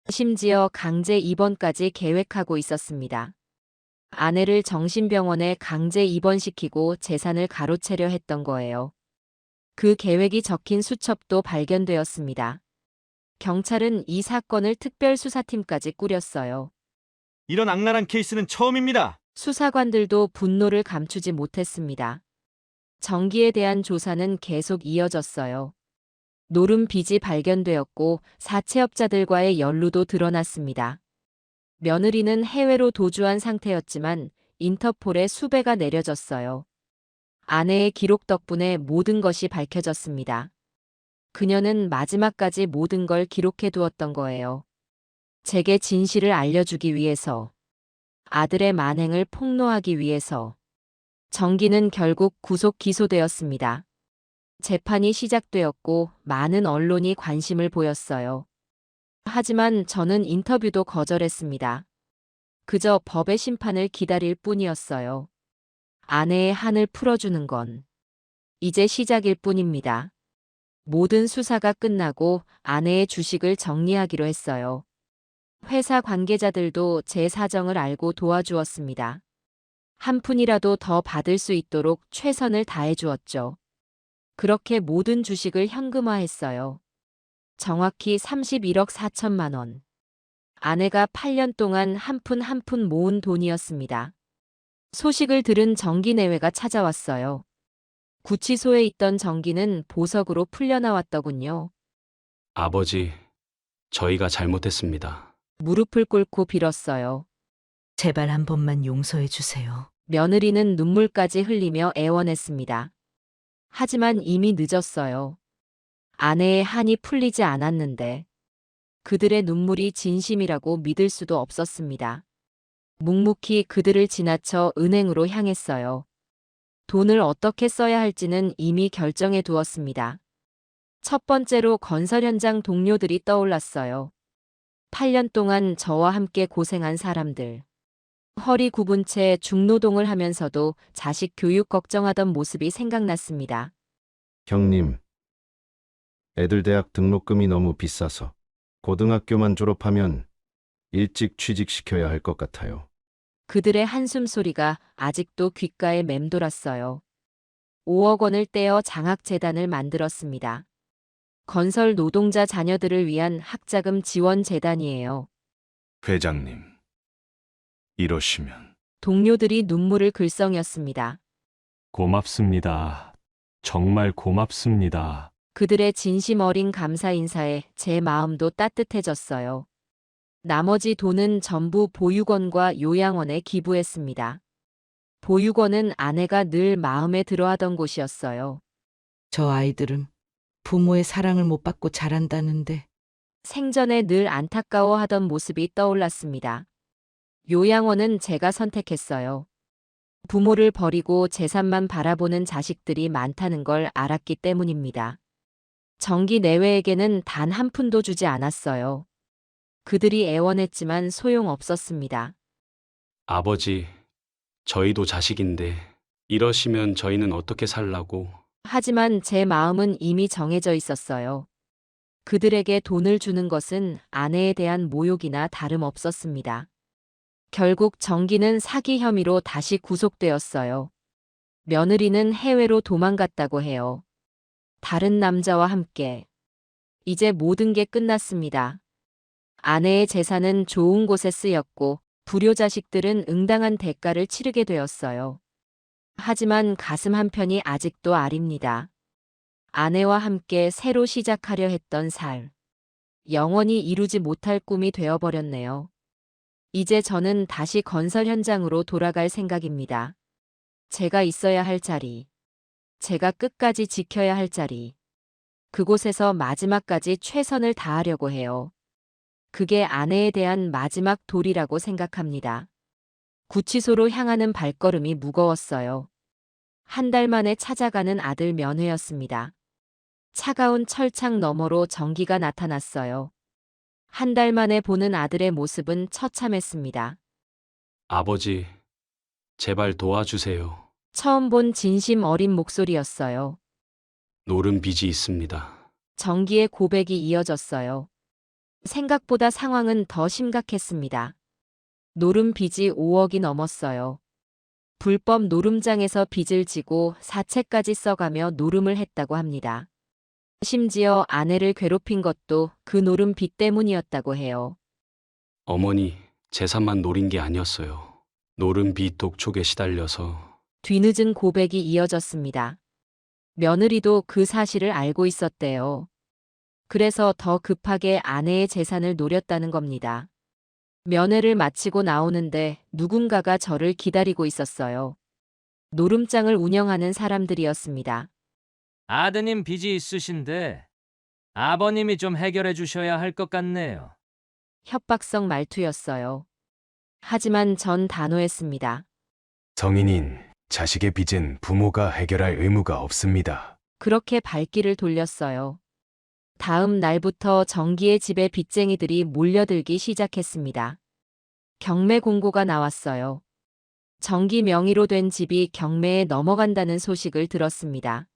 심지어 강제 입원까지 계획하고 있었습니다. 아내를 정신병원에 강제 입원시키고 재산을 가로채려 했던 거예요. 그 계획이 적힌 수첩도 발견되었습니다. 경찰은 이 사건을 특별수사팀까지 꾸렸어요. 이런 악랄한 케이스는 처음입니다. 수사관들도 분노를 감추지 못했습니다. 정기에 대한 조사는 계속 이어졌어요. 노름 빚이 발견되었고 사채업자들과의 연루도 드러났습니다. 며느리는 해외로 도주한 상태였지만 인터폴에 수배가 내려졌어요. 아내의 기록 덕분에 모든 것이 밝혀졌습니다. 그녀는 마지막까지 모든 걸 기록해 두었던 거예요. 제게 진실을 알려주기 위해서, 아들의 만행을 폭로하기 위해서. 정기는 결국 구속 기소되었습니다. 재판이 시작되었고 많은 언론이 관심을 보였어요. 하지만 저는 인터뷰도 거절했습니다. 그저 법의 심판을 기다릴 뿐이었어요. 아내의 한을 풀어주는 건 이제 시작일 뿐입니다. 모든 수사가 끝나고 아내의 주식을 정리하기로 했어요. 회사 관계자들도 제 사정을 알고 도와주었습니다. 한 푼이라도 더 받을 수 있도록 최선을 다해 주었죠. 그렇게 모든 주식을 현금화했어요. 정확히 31억 4천만 원. 아내가 8년 동안 한 푼 한 푼 모은 돈이었습니다. 소식을 들은 정기 내외가 찾아왔어요. 구치소에 있던 정기는 보석으로 풀려나왔더군요. 아버지, 저희가 잘못했습니다. 무릎을 꿇고 빌었어요. 제발 한 번만 용서해 주세요. 며느리는 눈물까지 흘리며 애원했습니다. 하지만 이미 늦었어요. 아내의 한이 풀리지 않았는데 그들의 눈물이 진심이라고 믿을 수도 없었습니다. 묵묵히 그들을 지나쳐 은행으로 향했어요. 돈을 어떻게 써야 할지는 이미 결정해 두었습니다. 첫 번째로 건설 현장 동료들이 떠올랐어요. 8년 동안 저와 함께 고생한 사람들. 허리 굽은 채 중노동을 하면서도 자식 교육 걱정하던 모습이 생각났습니다. 형님, 애들 대학 등록금이 너무 비싸서 고등학교만 졸업하면 일찍 취직시켜야 할 것 같아요. 그들의 한숨 소리가 아직도 귓가에 맴돌았어요. 5억 원을 떼어 장학재단을 만들었습니다. 건설 노동자 자녀들을 위한 학자금 지원 재단이에요. 회장님, 이러시면 동료들이 눈물을 글썽였습니다. 고맙습니다. 정말 고맙습니다. 그들의 진심 어린 감사 인사에 제 마음도 따뜻해졌어요. 나머지 돈은 전부 보육원과 요양원에 기부했습니다. 보육원은 아내가 늘 마음에 들어하던 곳이었어요. 저 아이들은 부모의 사랑을 못 받고 자란다는데 생전에 늘 안타까워하던 모습이 떠올랐습니다. 요양원은 제가 선택했어요. 부모를 버리고 재산만 바라보는 자식들이 많다는 걸 알았기 때문입니다. 정기 내외에게는 단 한 푼도 주지 않았어요. 그들이 애원했지만 소용없었습니다. 아버지, 저희도 자식인데 이러시면 저희는 어떻게 살라고. 하지만 제 마음은 이미 정해져 있었어요. 그들에게 돈을 주는 것은 아내에 대한 모욕이나 다름없었습니다. 결국 정기는 사기 혐의로 다시 구속되었어요. 며느리는 해외로 도망갔다고 해요. 다른 남자와 함께. 이제 모든 게 끝났습니다. 아내의 재산은 좋은 곳에 쓰였고 불효자식들은 응당한 대가를 치르게 되었어요. 하지만 가슴 한편이 아직도 아립니다. 아내와 함께 새로 시작하려 했던 살. 영원히 이루지 못할 꿈이 되어버렸네요. 이제 저는 다시 건설 현장으로 돌아갈 생각입니다. 제가 있어야 할 자리. 제가 끝까지 지켜야 할 자리. 그곳에서 마지막까지 최선을 다하려고 해요. 그게 아내에 대한 마지막 도리라고 생각합니다. 구치소로 향하는 발걸음이 무거웠어요. 한 달 만에 찾아가는 아들 면회였습니다. 차가운 철창 너머로 전기가 나타났어요. 한 달 만에 보는 아들의 모습은 처참했습니다. 아버지, 제발 도와주세요. 처음 본 진심 어린 목소리였어요. 노른 빚이 있습니다. 전기의 고백이 이어졌어요. 생각보다 상황은 더 심각했습니다. 노름 빚이 5억이 넘었어요. 불법 노름장에서 빚을 지고 사채까지 써가며 노름을 했다고 합니다. 심지어 아내를 괴롭힌 것도 그 노름 빚 때문이었다고 해요. 어머니, 재산만 노린 게 아니었어요. 노름 빚 독촉에 시달려서. 뒤늦은 고백이 이어졌습니다. 며느리도 그 사실을 알고 있었대요. 그래서 더 급하게 아내의 재산을 노렸다는 겁니다. 면회를 마치고 나오는데 누군가가 저를 기다리고 있었어요. 노름장을 운영하는 사람들이었습니다. 아드님 빚이 있으신데 아버님이 좀 해결해 주셔야 할 것 같네요. 협박성 말투였어요. 하지만 전 단호했습니다. 성인인 자식의 빚은 부모가 해결할 의무가 없습니다. 그렇게 발길을 돌렸어요. 다음 날부터 정기의 집에 빚쟁이들이 몰려들기 시작했습니다. 경매 공고가 나왔어요. 정기 명의로 된 집이 경매에 넘어간다는 소식을 들었습니다.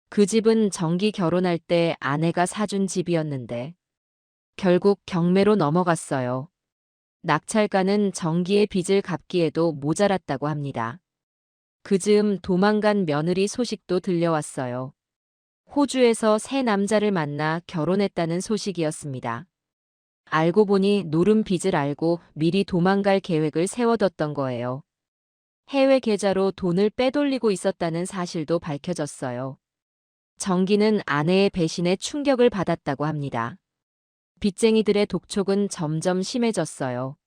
그 집은 정기 결혼할 때 아내가 사준 집이었는데 결국 경매로 넘어갔어요. 낙찰가는 정기의 빚을 갚기에도 모자랐다고 합니다. 그 즈음 도망간 며느리 소식도 들려왔어요. 호주에서 새 남자를 만나 결혼했다는 소식이었습니다. 알고 보니 노름 빚을 알고 미리 도망갈 계획을 세워뒀던 거예요. 해외 계좌로 돈을 빼돌리고 있었다는 사실도 밝혀졌어요. 정기는 아내의 배신에 충격을 받았다고 합니다. 빚쟁이들의 독촉은 점점 심해졌어요.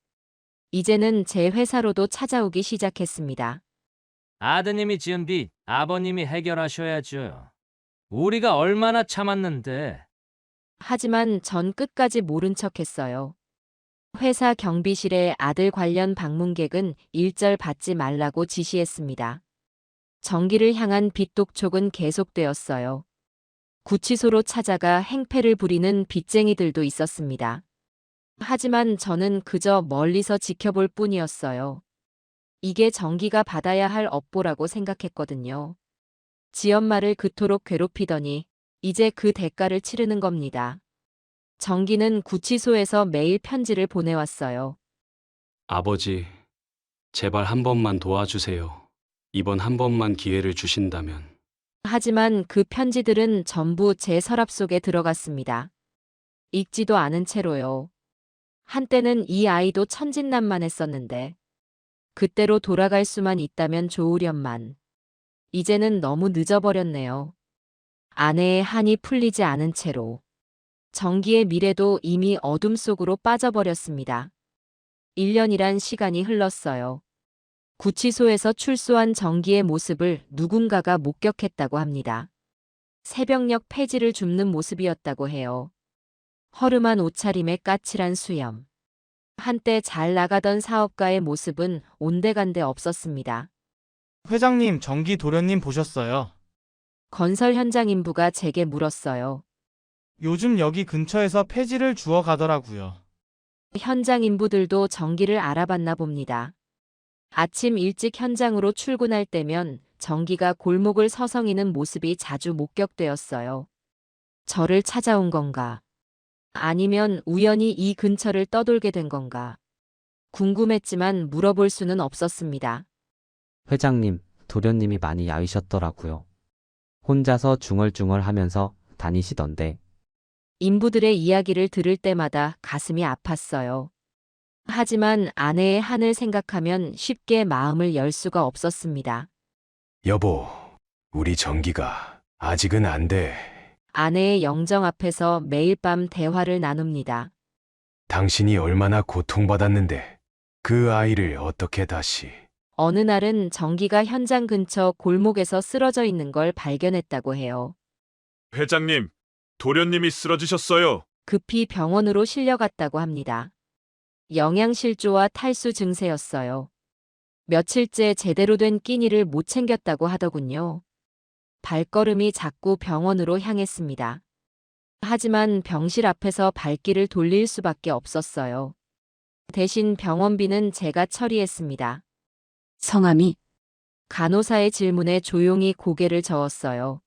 이제는 제 회사로도 찾아오기 시작했습니다. 아드님이 지은 빚 아버님이 해결하셔야죠. 우리가 얼마나 참았는데. 하지만 전 끝까지 모른 척했어요. 회사 경비실에 아들 관련 방문객은 일절 받지 말라고 지시했습니다. 정기를 향한 빚 독촉은 계속되었어요. 구치소로 찾아가 행패를 부리는 빚쟁이들도 있었습니다. 하지만 저는 그저 멀리서 지켜볼 뿐이었어요. 이게 정기가 받아야 할 업보라고 생각했거든요. 지엄마를 그토록 괴롭히더니 이제 그 대가를 치르는 겁니다. 정기는 구치소에서 매일 편지를 보내왔어요. 아버지, 제발 한 번만 도와주세요. 이번 한 번만 기회를 주신다면. 하지만 그 편지들은 전부 제 서랍 속에 들어갔습니다. 읽지도 않은 채로요. 한때는 이 아이도 천진난만했었는데 그때로 돌아갈 수만 있다면 좋으련만. 이제는 너무 늦어버렸네요. 아내의 한이 풀리지 않은 채로 정기의 미래도 이미 어둠 속으로 빠져버렸습니다. 1년이란 시간이 흘렀어요. 구치소에서 출소한 정기의 모습을 누군가가 목격했다고 합니다. 새벽녘 폐지를 줍는 모습이었다고 해요. 허름한 옷차림에 까칠한 수염. 한때 잘 나가던 사업가의 모습은 온데간데 없었습니다. 회장님, 정기 도련님 보셨어요? 건설 현장 인부가 제게 물었어요. 요즘 여기 근처에서 폐지를 주워 가더라고요. 현장 인부들도 정기를 알아봤나 봅니다. 아침 일찍 현장으로 출근할 때면 정기가 골목을 서성이는 모습이 자주 목격되었어요. 저를 찾아온 건가? 아니면 우연히 이 근처를 떠돌게 된 건가? 궁금했지만 물어볼 수는 없었습니다. 회장님, 도련님이 많이 야위셨더라고요. 혼자서 중얼중얼 하면서 다니시던데. 인부들의 이야기를 들을 때마다 가슴이 아팠어요. 하지만 아내의 한을 생각하면 쉽게 마음을 열 수가 없었습니다. 여보, 우리 정기가 아직은 안 돼. 아내의 영정 앞에서 매일 밤 대화를 나눕니다. 당신이 얼마나 고통받았는데 그 아이를 어떻게 다시... 어느 날은 정기가 현장 근처 골목에서 쓰러져 있는 걸 발견했다고 해요. 회장님, 도련님이 쓰러지셨어요. 급히 병원으로 실려갔다고 합니다. 영양실조와 탈수 증세였어요. 며칠째 제대로 된 끼니를 못 챙겼다고 하더군요. 발걸음이 자꾸 병원으로 향했습니다. 하지만 병실 앞에서 발길을 돌릴 수밖에 없었어요. 대신 병원비는 제가 처리했습니다. 성함이? 간호사의 질문에 조용히 고개를 저었어요.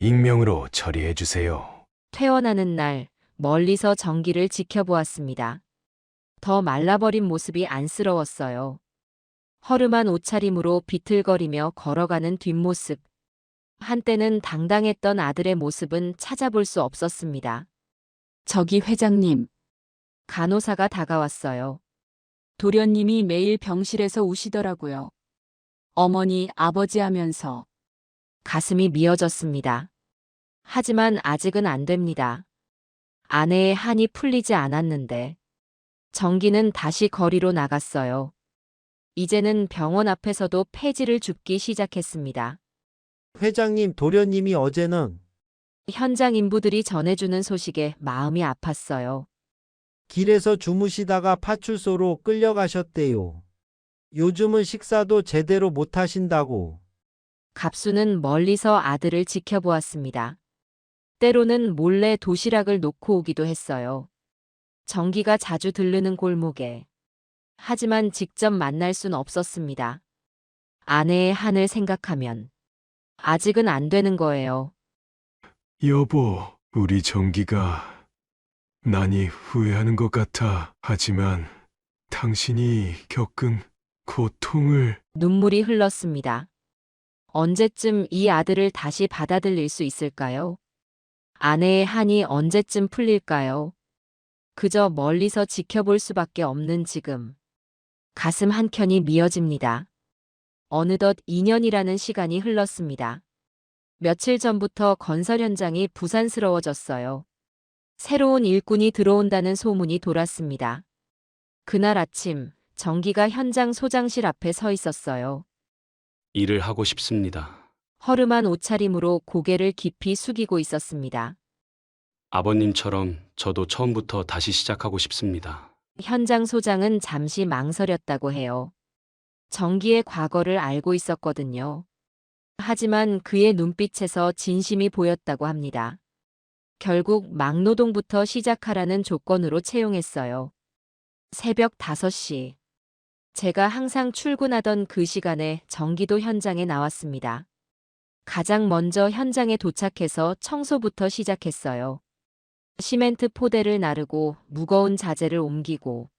익명으로 처리해 주세요. 퇴원하는 날 멀리서 정기를 지켜보았습니다. 더 말라버린 모습이 안쓰러웠어요. 허름한 옷차림으로 비틀거리며 걸어가는 뒷모습. 한때는 당당했던 아들의 모습은 찾아볼 수 없었습니다. 저기 회장님, 간호사가 다가왔어요. 도련님이 매일 병실에서 우시더라고요. 어머니, 아버지 하면서. 가슴이 미어졌습니다. 하지만 아직은 안 됩니다. 아내의 한이 풀리지 않았는데 정기는 다시 거리로 나갔어요. 이제는 병원 앞에서도 폐지를 줍기 시작했습니다. 회장님, 도련님이 어제는 현장 인부들이 전해주는 소식에 마음이 아팠어요. 길에서 주무시다가 파출소로 끌려가셨대요. 요즘은 식사도 제대로 못 하신다고. 갑수는 멀리서 아들을 지켜보았습니다. 때로는 몰래 도시락을 놓고 오기도 했어요. 정기가 자주 들르는 골목에. 하지만 직접 만날 순 없었습니다. 아내의 한을 생각하면 아직은 안 되는 거예요. 여보, 우리 정기가 많이 후회하는 것 같아. 하지만 당신이 겪은 고통을 눈물이 흘렀습니다. 언제쯤 이 아들을 다시 받아들일 수 있을까요? 아내의 한이 언제쯤 풀릴까요? 그저 멀리서 지켜볼 수밖에 없는 지금. 가슴 한켠이 미어집니다. 어느덧 2년이라는 시간이 흘렀습니다. 며칠 전부터 건설 현장이 부산스러워졌어요. 새로운 일꾼이 들어온다는 소문이 돌았습니다. 그날 아침, 정기가 현장 소장실 앞에 서 있었어요. 일을 하고 싶습니다. 허름한 옷차림으로 고개를 깊이 숙이고 있었습니다. 아버님처럼 저도 처음부터 다시 시작하고 싶습니다. 현장 소장은 잠시 망설였다고 해요. 정기의 과거를 알고 있었거든요. 하지만 그의 눈빛에서 진심이 보였다고 합니다. 결국 막노동부터 시작하라는 조건으로 채용했어요. 새벽 5시. 제가 항상 출근하던 그 시간에 정기도 현장에 나왔습니다. 가장 먼저 현장에 도착해서 청소부터 시작했어요. 시멘트 포대를 나르고 무거운 자재를 옮기고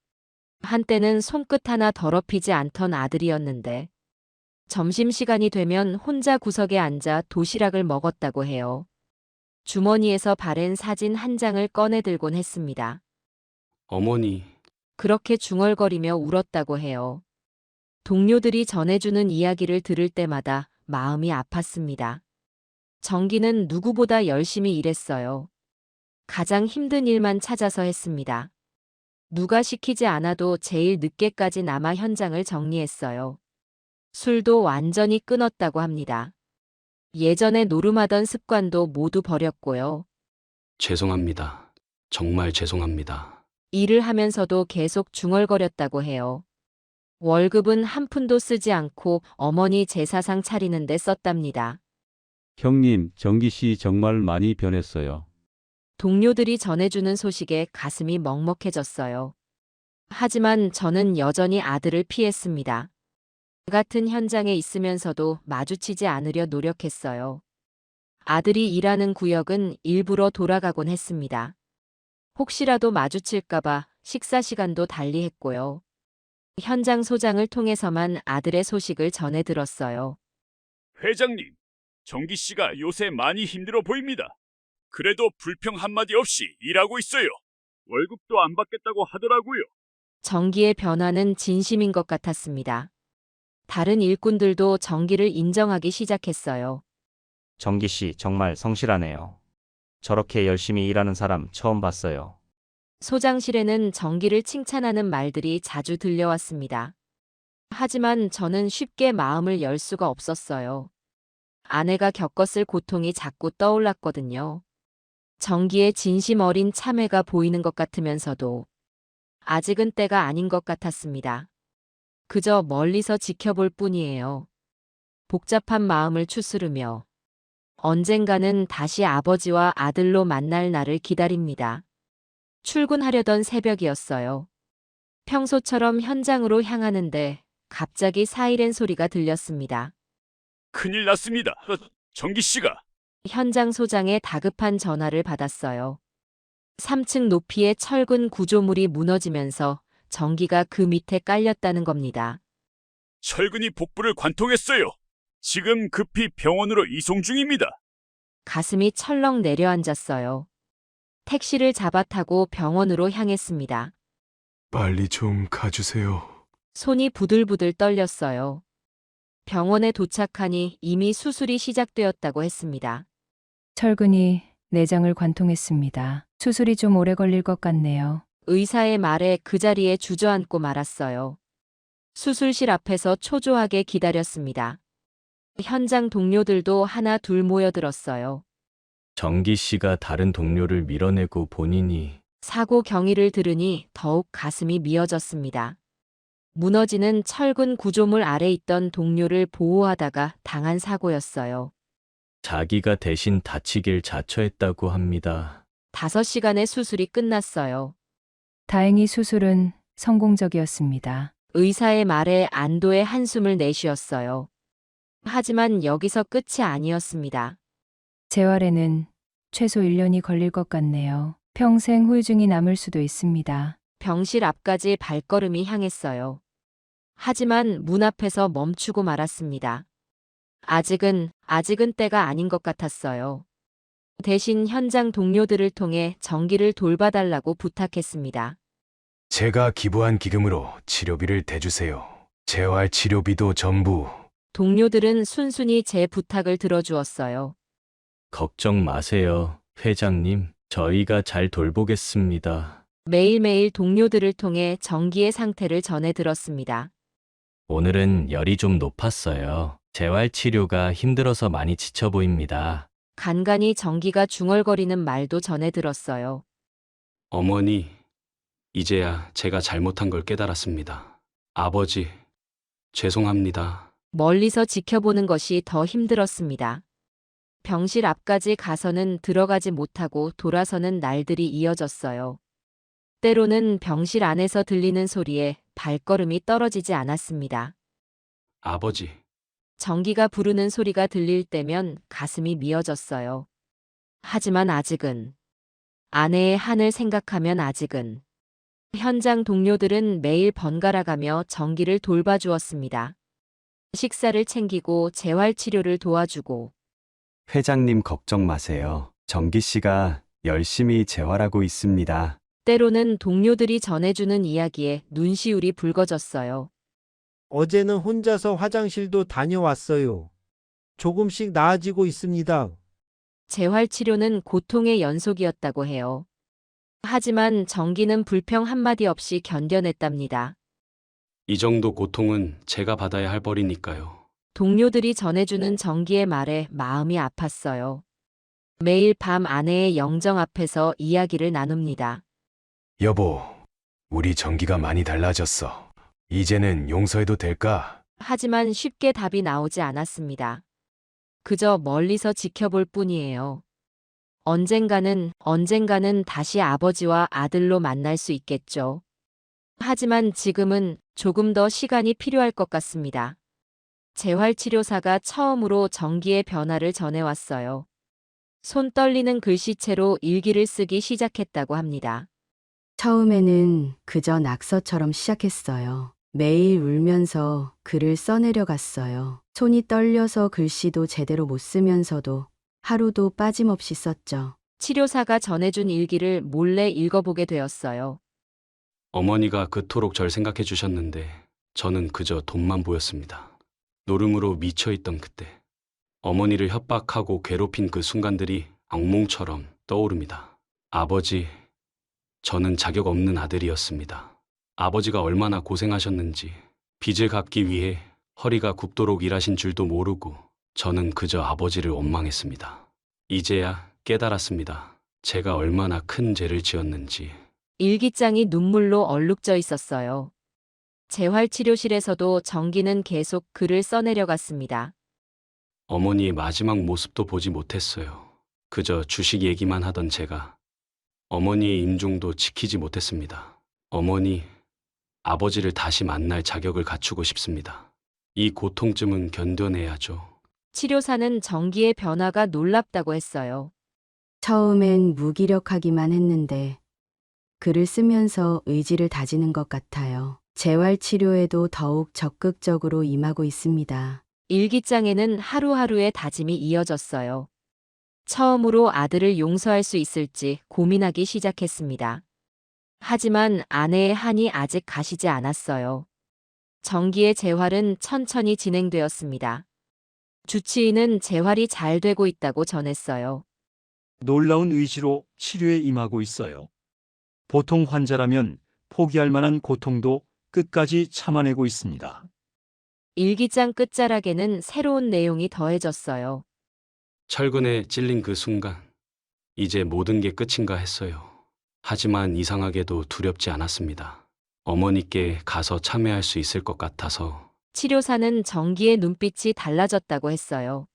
한때는 손끝 하나 더럽히지 않던 아들이었는데 점심시간이 되면 혼자 구석에 앉아 도시락을 먹었다고 해요. 주머니에서 바랜 사진 한 장을 꺼내 들곤 했습니다. 어머니, 그렇게 중얼거리며 울었다고 해요. 동료들이 전해주는 이야기를 들을 때마다 마음이 아팠습니다. 정기는 누구보다 열심히 일했어요. 가장 힘든 일만 찾아서 했습니다. 누가 시키지 않아도 제일 늦게까지 남아 현장을 정리했어요. 술도 완전히 끊었다고 합니다. 예전에 노름하던 습관도 모두 버렸고요. 죄송합니다. 정말 죄송합니다. 일을 하면서도 계속 중얼거렸다고 해요. 월급은 한 푼도 쓰지 않고 어머니 제사상 차리는데 썼답니다. 형님, 정기 씨 정말 많이 변했어요. 동료들이 전해주는 소식에 가슴이 먹먹해졌어요. 하지만 저는 여전히 아들을 피했습니다. 같은 현장에 있으면서도 마주치지 않으려 노력했어요. 아들이 일하는 구역은 일부러 돌아가곤 했습니다. 혹시라도 마주칠까봐 식사 시간도 달리 했고요. 현장 소장을 통해서만 아들의 소식을 전해 들었어요. 회장님, 정기 씨가 요새 많이 힘들어 보입니다. 그래도 불평 한마디 없이 일하고 있어요. 월급도 안 받겠다고 하더라고요. 정기의 변화는 진심인 것 같았습니다. 다른 일꾼들도 정기를 인정하기 시작했어요. 정기 씨 정말 성실하네요. 저렇게 열심히 일하는 사람 처음 봤어요. 소장실에는 정기를 칭찬하는 말들이 자주 들려왔습니다. 하지만 저는 쉽게 마음을 열 수가 없었어요. 아내가 겪었을 고통이 자꾸 떠올랐거든요. 정기의 진심 어린 참회가 보이는 것 같으면서도 아직은 때가 아닌 것 같았습니다. 그저 멀리서 지켜볼 뿐이에요. 복잡한 마음을 추스르며 언젠가는 다시 아버지와 아들로 만날 날을 기다립니다. 출근하려던 새벽이었어요. 평소처럼 현장으로 향하는데 갑자기 사이렌 소리가 들렸습니다. 큰일 났습니다. 정기 씨가. 현장 소장의 다급한 전화를 받았어요. 3층 높이의 철근 구조물이 무너지면서 전기가 그 밑에 깔렸다는 겁니다. 철근이 복부를 관통했어요. 지금 급히 병원으로 이송 중입니다. 가슴이 철렁 내려앉았어요. 택시를 잡아 타고 병원으로 향했습니다. 빨리 좀 가주세요. 손이 부들부들 떨렸어요. 병원에 도착하니 이미 수술이 시작되었다고 했습니다. 철근이 내장을 관통했습니다. 수술이 좀 오래 걸릴 것 같네요. 의사의 말에 그 자리에 주저앉고 말았어요. 수술실 앞에서 초조하게 기다렸습니다. 현장 동료들도 하나 둘 모여들었어요. 정기 씨가 다른 동료를 밀어내고 본인이 사고 경위를 들으니 더욱 가슴이 미어졌습니다. 무너지는 철근 구조물 아래 있던 동료를 보호하다가 당한 사고였어요. 자기가 대신 다치길 자처했다고 합니다. 5시간의 수술이 끝났어요. 다행히 수술은 성공적이었습니다. 의사의 말에 안도의 한숨을 내쉬었어요. 하지만 여기서 끝이 아니었습니다. 재활에는 최소 1년이 걸릴 것 같네요. 평생 후유증이 남을 수도 있습니다. 병실 앞까지 발걸음이 향했어요. 하지만 문 앞에서 멈추고 말았습니다. 아직은 때가 아닌 것 같았어요. 대신 현장 동료들을 통해 정기를 돌봐달라고 부탁했습니다. 제가 기부한 기금으로 치료비를 대주세요. 재활 치료비도 전부. 동료들은 순순히 제 부탁을 들어주었어요. 걱정 마세요, 회장님. 저희가 잘 돌보겠습니다. 매일매일 동료들을 통해 정기의 상태를 전해 들었습니다. 오늘은 열이 좀 높았어요. 재활 치료가 힘들어서 많이 지쳐 보입니다. 간간히 정기가 중얼거리는 말도 전해 들었어요. 어머니, 이제야 제가 잘못한 걸 깨달았습니다. 아버지, 죄송합니다. 멀리서 지켜보는 것이 더 힘들었습니다. 병실 앞까지 가서는 들어가지 못하고 돌아서는 날들이 이어졌어요. 때로는 병실 안에서 들리는 소리에 발걸음이 떨어지지 않았습니다. 아버지. 정기가 부르는 소리가 들릴 때면 가슴이 미어졌어요. 하지만 아직은, 아내의 한을 생각하면 아직은. 현장 동료들은 매일 번갈아가며 정기를 돌봐주었습니다. 식사를 챙기고 재활치료를 도와주고. 회장님 걱정 마세요. 정기 씨가 열심히 재활하고 있습니다. 때로는 동료들이 전해주는 이야기에 눈시울이 붉어졌어요. 어제는 혼자서 화장실도 다녀왔어요. 조금씩 나아지고 있습니다. 재활치료는 고통의 연속이었다고 해요. 하지만 정기는 불평 한마디 없이 견뎌냈답니다. 이 정도 고통은 제가 받아야 할 벌이니까요. 동료들이 전해주는 정기의 말에 마음이 아팠어요. 매일 밤 아내의 영정 앞에서 이야기를 나눕니다. 여보, 우리 정기가 많이 달라졌어. 이제는 용서해도 될까? 하지만 쉽게 답이 나오지 않았습니다. 그저 멀리서 지켜볼 뿐이에요. 언젠가는 다시 아버지와 아들로 만날 수 있겠죠. 하지만 지금은 조금 더 시간이 필요할 것 같습니다. 재활치료사가 처음으로 정기의 변화를 전해왔어요. 손 떨리는 글씨체로 일기를 쓰기 시작했다고 합니다. 처음에는 그저 낙서처럼 시작했어요. 매일 울면서 글을 써내려갔어요. 손이 떨려서 글씨도 제대로 못 쓰면서도 하루도 빠짐없이 썼죠. 치료사가 전해준 일기를 몰래 읽어보게 되었어요. 어머니가 그토록 절 생각해 주셨는데 저는 그저 돈만 보였습니다. 노름으로 미쳐있던 그때 어머니를 협박하고 괴롭힌 그 순간들이 악몽처럼 떠오릅니다. 아버지, 저는 자격 없는 아들이었습니다. 아버지가 얼마나 고생하셨는지 빚을 갚기 위해 허리가 굽도록 일하신 줄도 모르고 저는 그저 아버지를 원망했습니다. 이제야 깨달았습니다. 제가 얼마나 큰 죄를 지었는지. 일기장이 눈물로 얼룩져 있었어요. 재활치료실에서도 정기는 계속 글을 써내려갔습니다. 어머니의 마지막 모습도 보지 못했어요. 그저 주식 얘기만 하던 제가 어머니의 임종도 지키지 못했습니다. 어머니, 아버지를 다시 만날 자격을 갖추고 싶습니다. 이 고통쯤은 견뎌내야죠. 치료사는 정기의 변화가 놀랍다고 했어요. 처음엔 무기력하기만 했는데 글을 쓰면서 의지를 다지는 것 같아요. 재활치료에도 더욱 적극적으로 임하고 있습니다. 일기장에는 하루하루의 다짐이 이어졌어요. 처음으로 아들을 용서할 수 있을지 고민하기 시작했습니다. 하지만 아내의 한이 아직 가시지 않았어요. 정기의 재활은 천천히 진행되었습니다. 주치의는 재활이 잘 되고 있다고 전했어요. 놀라운 의지로 치료에 임하고 있어요. 보통 환자라면 포기할 만한 고통도 끝까지 참아내고 있습니다. 일기장 끝자락에는 새로운 내용이 더해졌어요. 철근에 찔린 그 순간, 이제 모든 게 끝인가 했어요. 하지만 이상하게도 두렵지 않았습니다. 어머니께 가서 참여할 수 있을 것 같아서. 치료사는 정기의 눈빛이 달라졌다고 했어요.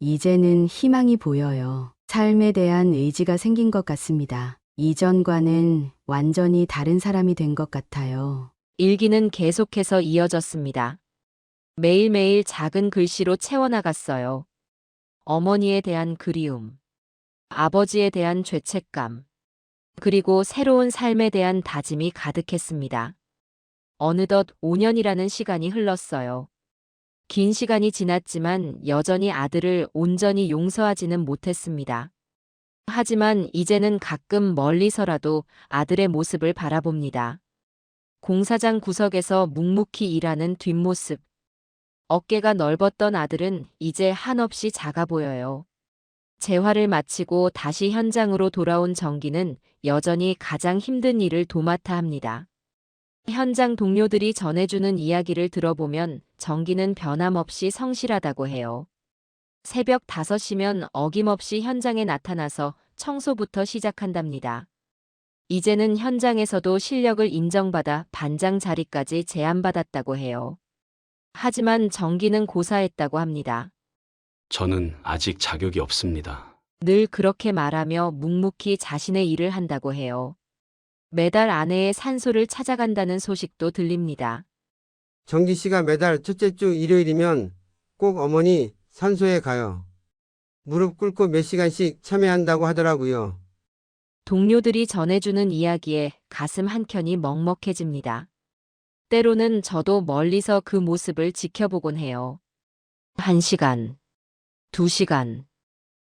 이제는 희망이 보여요. 삶에 대한 의지가 생긴 것 같습니다. 이전과는 완전히 다른 사람이 된 것 같아요. 일기는 계속해서 이어졌습니다. 매일매일 작은 글씨로 채워나갔어요. 어머니에 대한 그리움, 아버지에 대한 죄책감, 그리고 새로운 삶에 대한 다짐이 가득했습니다. 어느덧 5년이라는 시간이 흘렀어요. 긴 시간이 지났지만 여전히 아들을 온전히 용서하지는 못했습니다. 하지만 이제는 가끔 멀리서라도 아들의 모습을 바라봅니다. 공사장 구석에서 묵묵히 일하는 뒷모습. 어깨가 넓었던 아들은 이제 한없이 작아 보여요. 재활을 마치고 다시 현장으로 돌아온 정기는 여전히 가장 힘든 일을 도맡아 합니다. 현장 동료들이 전해주는 이야기를 들어보면 정기는 변함없이 성실하다고 해요. 새벽 5시면 어김없이 현장에 나타나서 청소부터 시작한답니다. 이제는 현장에서도 실력을 인정받아 반장 자리까지 제안받았다고 해요. 하지만 정기는 고사했다고 합니다. 저는 아직 자격이 없습니다. 늘 그렇게 말하며 묵묵히 자신의 일을 한다고 해요. 매달 아내의 산소를 찾아간다는 소식도 들립니다. 정기 씨가 매달 첫째 주 일요일이면 꼭 어머니 산소에 가요. 무릎 꿇고 몇 시간씩 참여한다고 하더라고요. 동료들이 전해주는 이야기에 가슴 한켠이 먹먹해집니다. 때로는 저도 멀리서 그 모습을 지켜보곤 해요. 1시간, 2시간.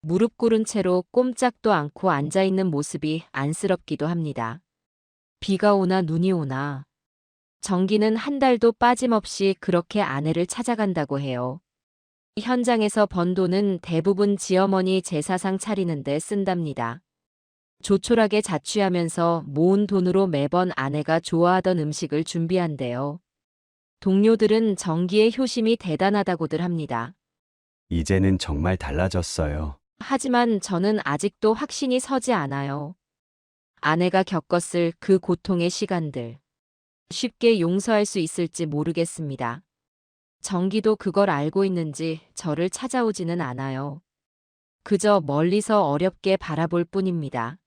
무릎 꿇은 채로 꼼짝도 않고 앉아있는 모습이 안쓰럽기도 합니다. 비가 오나 눈이 오나. 정기는 한 달도 빠짐없이 그렇게 아내를 찾아간다고 해요. 현장에서 번 돈은 대부분 지어머니 제사상 차리는 데 쓴답니다. 조촐하게 자취하면서 모은 돈으로 매번 아내가 좋아하던 음식을 준비한대요. 동료들은 정기의 효심이 대단하다고들 합니다. 이제는 정말 달라졌어요. 하지만 저는 아직도 확신이 서지 않아요. 아내가 겪었을 그 고통의 시간들. 쉽게 용서할 수 있을지 모르겠습니다. 정기도 그걸 알고 있는지 저를 찾아오지는 않아요. 그저 멀리서 어렵게 바라볼 뿐입니다.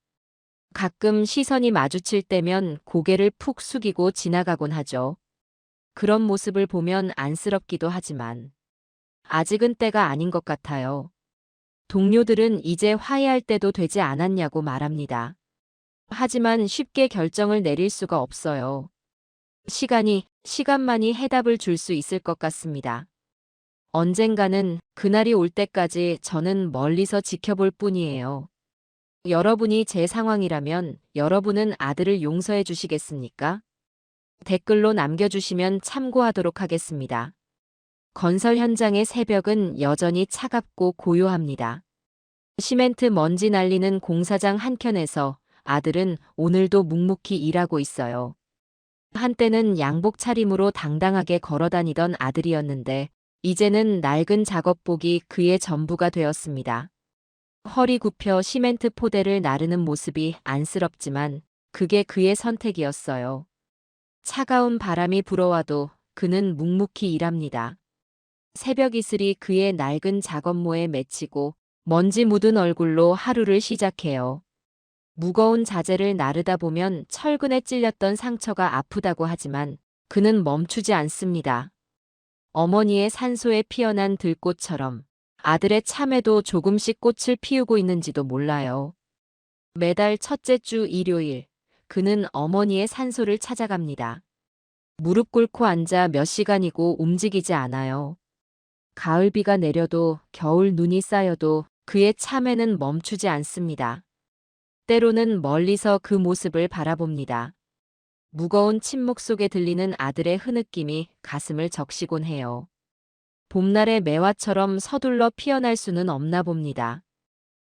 가끔 시선이 마주칠 때면 고개를 푹 숙이고 지나가곤 하죠. 그런 모습을 보면 안쓰럽기도 하지만 아직은 때가 아닌 것 같아요. 동료들은 이제 화해할 때도 되지 않았냐고 말합니다. 하지만 쉽게 결정을 내릴 수가 없어요. 시간만이 해답을 줄 수 있을 것 같습니다. 언젠가는 그날이 올 때까지 저는 멀리서 지켜볼 뿐이에요. 여러분이 제 상황이라면 여러분은 아들을 용서해 주시겠습니까? 댓글로 남겨주시면 참고하도록 하겠습니다. 건설 현장의 새벽은 여전히 차갑고 고요합니다. 시멘트 먼지 날리는 공사장 한켠에서 아들은 오늘도 묵묵히 일하고 있어요. 한때는 양복 차림으로 당당하게 걸어다니던 아들이었는데 이제는 낡은 작업복이 그의 전부가 되었습니다. 허리 굽혀 시멘트 포대를 나르는 모습이 안쓰럽지만 그게 그의 선택이었어요. 차가운 바람이 불어와도 그는 묵묵히 일합니다. 새벽 이슬이 그의 낡은 작업모에 맺히고 먼지 묻은 얼굴로 하루를 시작해요. 무거운 자재를 나르다 보면 철근에 찔렸던 상처가 아프다고 하지만 그는 멈추지 않습니다. 어머니의 산소에 피어난 들꽃처럼 아들의 참에도 조금씩 꽃을 피우고 있는지도 몰라요. 매달 첫째 주 일요일, 그는 어머니의 산소를 찾아갑니다. 무릎 꿇고 앉아 몇 시간이고 움직이지 않아요. 가을비가 내려도 겨울 눈이 쌓여도 그의 참에는 멈추지 않습니다. 때로는 멀리서 그 모습을 바라봅니다. 무거운 침묵 속에 들리는 아들의 흐느낌이 가슴을 적시곤 해요. 봄날의 매화처럼 서둘러 피어날 수는 없나 봅니다.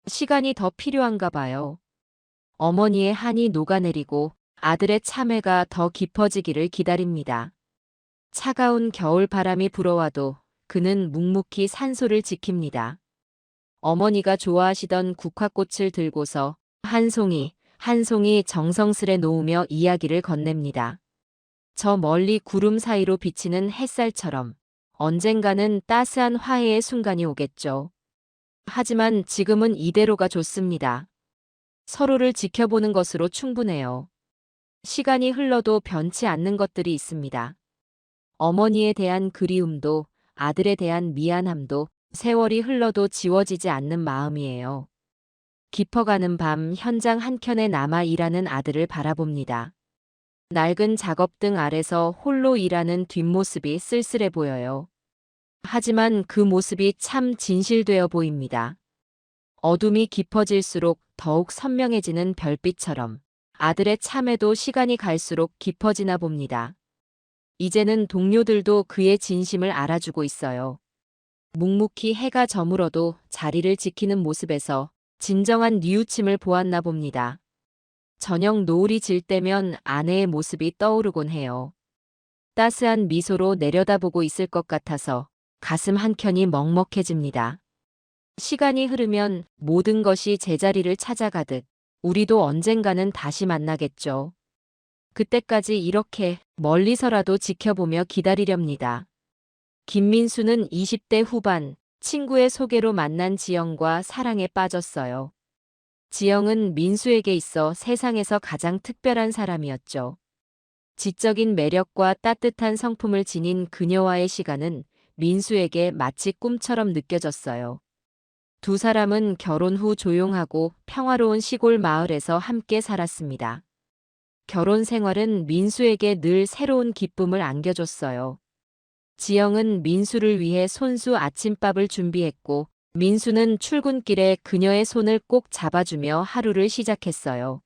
시간이 더 필요한가 봐요. 어머니의 한이 녹아내리고 아들의 참회가 더 깊어지기를 기다립니다. 차가운 겨울 바람이 불어와도 그는 묵묵히 산소를 지킵니다. 어머니가 좋아하시던 국화꽃을 들고서 한 송이 한 송이 정성스레 놓으며 이야기를 건넵니다. 저 멀리 구름 사이로 비치는 햇살처럼 언젠가는 따스한 화해의 순간이 오겠죠. 하지만 지금은 이대로가 좋습니다. 서로를 지켜보는 것으로 충분해요. 시간이 흘러도 변치 않는 것들이 있습니다. 어머니에 대한 그리움도 아들에 대한 미안함도 세월이 흘러도 지워지지 않는 마음이에요. 깊어가는 밤 현장 한켠에 남아 일하는 아들을 바라봅니다. 낡은 작업등 아래서 홀로 일하는 뒷모습이 쓸쓸해 보여요. 하지만 그 모습이 참 진실되어 보입니다. 어둠이 깊어질수록 더욱 선명해지는 별빛처럼 아들의 참에도 시간이 갈수록 깊어지나 봅니다. 이제는 동료들도 그의 진심을 알아주고 있어요. 묵묵히 해가 저물어도 자리를 지키는 모습에서 진정한 뉘우침을 보았나 봅니다. 저녁 노을이 질 때면 아내의 모습이 떠오르곤 해요. 따스한 미소로 내려다보고 있을 것 같아서 가슴 한켠이 먹먹해집니다. 시간이 흐르면 모든 것이 제자리를 찾아가듯 우리도 언젠가는 다시 만나겠죠. 그때까지 이렇게 멀리서라도 지켜보며 기다리렵니다. 김민수는 20대 후반 친구의 소개로 만난 지영과 사랑에 빠졌어요. 지영은 민수에게 있어 세상에서 가장 특별한 사람이었죠. 지적인 매력과 따뜻한 성품을 지닌 그녀와의 시간은 민수에게 마치 꿈처럼 느껴졌어요. 두 사람은 결혼 후 조용하고 평화로운 시골 마을에서 함께 살았습니다. 결혼 생활은 민수에게 늘 새로운 기쁨을 안겨줬어요. 지영은 민수를 위해 손수 아침밥을 준비했고 민수는 출근길에 그녀의 손을 꼭 잡아주며 하루를 시작했어요.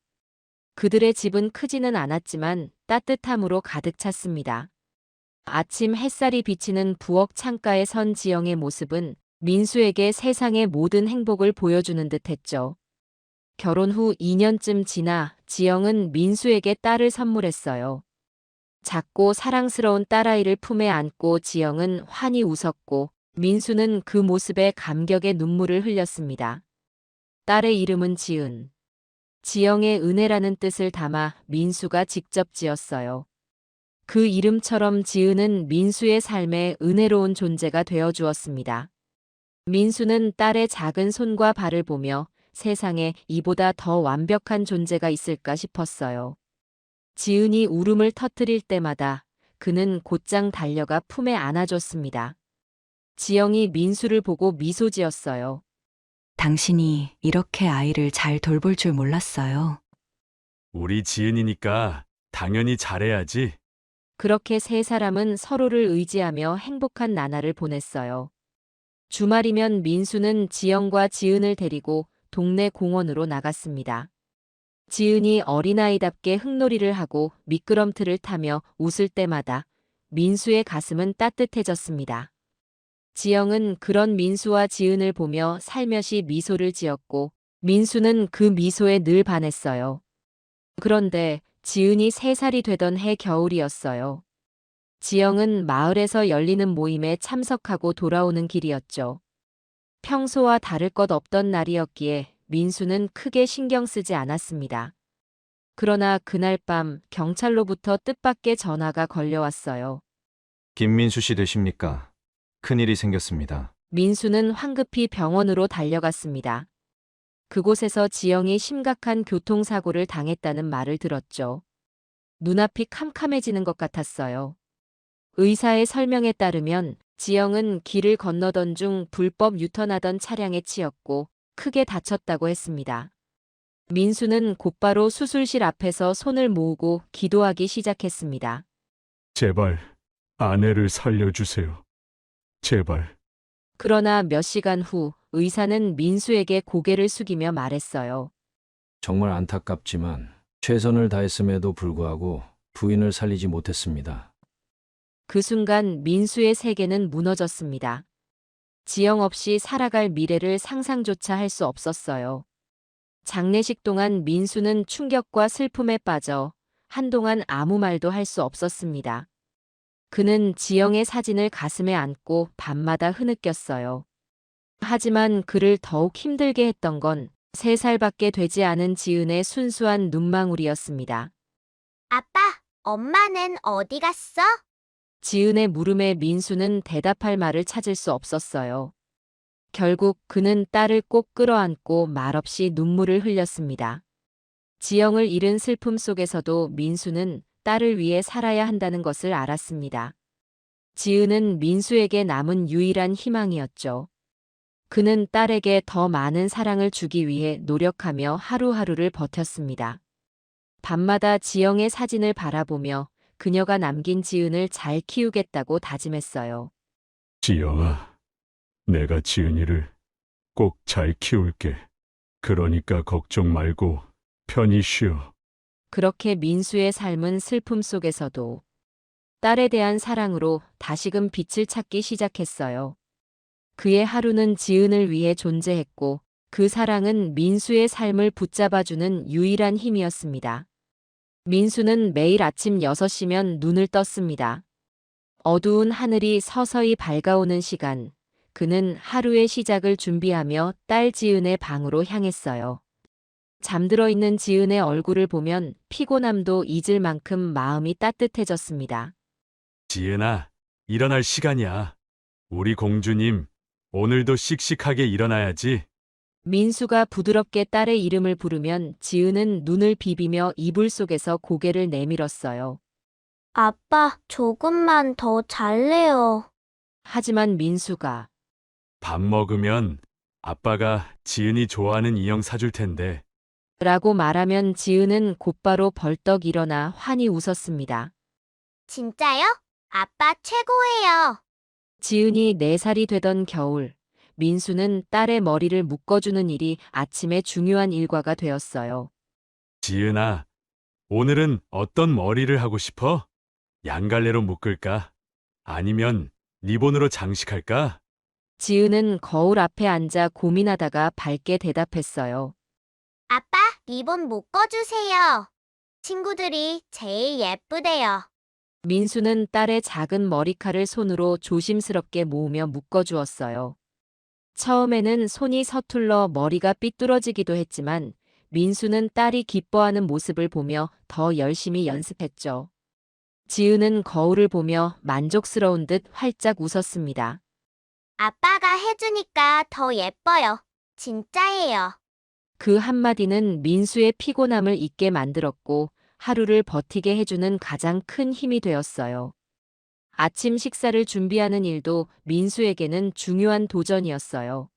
그들의 집은 크지는 않았지만 따뜻함으로 가득 찼습니다. 아침 햇살이 비치는 부엌 창가에 선 지영의 모습은 민수에게 세상의 모든 행복을 보여주는 듯 했죠. 결혼 후 2년쯤 지나 지영은 민수에게 딸을 선물했어요. 작고 사랑스러운 딸아이를 품에 안고 지영은 환히 웃었고 민수는 그 모습에 감격의 눈물을 흘렸습니다. 딸의 이름은 지은. 지영의 은혜라는 뜻을 담아 민수가 직접 지었어요. 그 이름처럼 지은은 민수의 삶에 은혜로운 존재가 되어 주었습니다. 민수는 딸의 작은 손과 발을 보며 세상에 이보다 더 완벽한 존재가 있을까 싶었어요. 지은이 울음을 터뜨릴 때마다 그는 곧장 달려가 품에 안아줬습니다. 지영이 민수를 보고 미소 지었어요. 당신이 이렇게 아이를 잘 돌볼 줄 몰랐어요. 우리 지은이니까 당연히 잘해야지. 그렇게 세 사람은 서로를 의지하며 행복한 나날을 보냈어요. 주말이면 민수는 지영과 지은을 데리고 동네 공원으로 나갔습니다. 지은이 어린아이답게 흙놀이를 하고 미끄럼틀을 타며 웃을 때마다 민수의 가슴은 따뜻해졌습니다. 지영은 그런 민수와 지은을 보며 살며시 미소를 지었고 민수는 그 미소에 늘 반했어요. 그런데 지은이 3살이 되던 해 겨울이었어요. 지영은 마을에서 열리는 모임에 참석하고 돌아오는 길이었죠. 평소와 다를 것 없던 날이었기에 민수는 크게 신경 쓰지 않았습니다. 그러나 그날 밤 경찰로부터 뜻밖의 전화가 걸려왔어요. 김민수 씨 되십니까? 큰일이 생겼습니다. 민수는 황급히 병원으로 달려갔습니다. 그곳에서 지영이 심각한 교통사고를 당했다는 말을 들었죠. 눈앞이 캄캄해지는 것 같았어요. 의사의 설명에 따르면 지영은 길을 건너던 중 불법 유턴하던 차량에 치였고 크게 다쳤다고 했습니다. 민수는 곧바로 수술실 앞에서 손을 모으고 기도하기 시작했습니다. 제발 아내를 살려주세요. 제발. 그러나 몇 시간 후 의사는 민수에게 고개를 숙이며 말했어요. 정말 안타깝지만 최선을 다했음에도 불구하고 부인을 살리지 못했습니다. 그 순간 민수의 세계는 무너졌습니다. 지영 없이 살아갈 미래를 상상조차 할 수 없었어요. 장례식 동안 민수는 충격과 슬픔에 빠져 한동안 아무 말도 할 수 없었습니다. 그는 지영의 사진을 가슴에 안고 밤마다 흐느꼈어요. 하지만 그를 더욱 힘들게 했던 건 3살밖에 되지 않은 지은의 순수한 눈망울이었습니다. 아빠, 엄마는 어디 갔어? 지은의 물음에 민수는 대답할 말을 찾을 수 없었어요. 결국 그는 딸을 꼭 끌어안고 말없이 눈물을 흘렸습니다. 지영을 잃은 슬픔 속에서도 민수는 딸을 위해 살아야 한다는 것을 알았습니다. 지은은 민수에게 남은 유일한 희망이었죠. 그는 딸에게 더 많은 사랑을 주기 위해 노력하며 하루하루를 버텼습니다. 밤마다 지영의 사진을 바라보며 그녀가 남긴 지은을 잘 키우겠다고 다짐했어요. 지영아, 내가 지은이를 꼭 잘 키울게. 그러니까 걱정 말고 편히 쉬어. 그렇게 민수의 삶은 슬픔 속에서도 딸에 대한 사랑으로 다시금 빛을 찾기 시작했어요. 그의 하루는 지은을 위해 존재했고 그 사랑은 민수의 삶을 붙잡아주는 유일한 힘이었습니다. 민수는 매일 아침 6시면 눈을 떴습니다. 어두운 하늘이 서서히 밝아오는 시간, 그는 하루의 시작을 준비하며 딸 지은의 방으로 향했어요. 잠들어 있는 지은의 얼굴을 보면 피곤함도 잊을 만큼 마음이 따뜻해졌습니다. 지은아, 일어날 시간이야. 우리 공주님, 오늘도 씩씩하게 일어나야지. 민수가 부드럽게 딸의 이름을 부르면 지은은 눈을 비비며 이불 속에서 고개를 내밀었어요. 아빠, 조금만 더 잘래요. 하지만 민수가 밥 먹으면 아빠가 지은이 좋아하는 인형 사줄 텐데. 라고 말하면 지은은 곧바로 벌떡 일어나 환히 웃었습니다. 진짜요? 아빠 최고예요. 지은이 4살이 되던 겨울, 민수는 딸의 머리를 묶어주는 일이 아침의 중요한 일과가 되었어요. 지은아, 오늘은 어떤 머리를 하고 싶어? 양갈래로 묶을까? 아니면 리본으로 장식할까? 지은은 거울 앞에 앉아 고민하다가 밝게 대답했어요. 아빠, 리본 묶어주세요. 친구들이 제일 예쁘대요. 민수는 딸의 작은 머리칼을 손으로 조심스럽게 모으며 묶어주었어요. 처음에는 손이 서툴러 머리가 삐뚤어지기도 했지만 민수는 딸이 기뻐하는 모습을 보며 더 열심히 연습했죠. 지은은 거울을 보며 만족스러운 듯 활짝 웃었습니다. 아빠가 해주니까 더 예뻐요. 진짜예요. 그 한마디는 민수의 피곤함을 잊게 만들었고 하루를 버티게 해주는 가장 큰 힘이 되었어요. 아침 식사를 준비하는 일도 민수에게는 중요한 도전이었어요.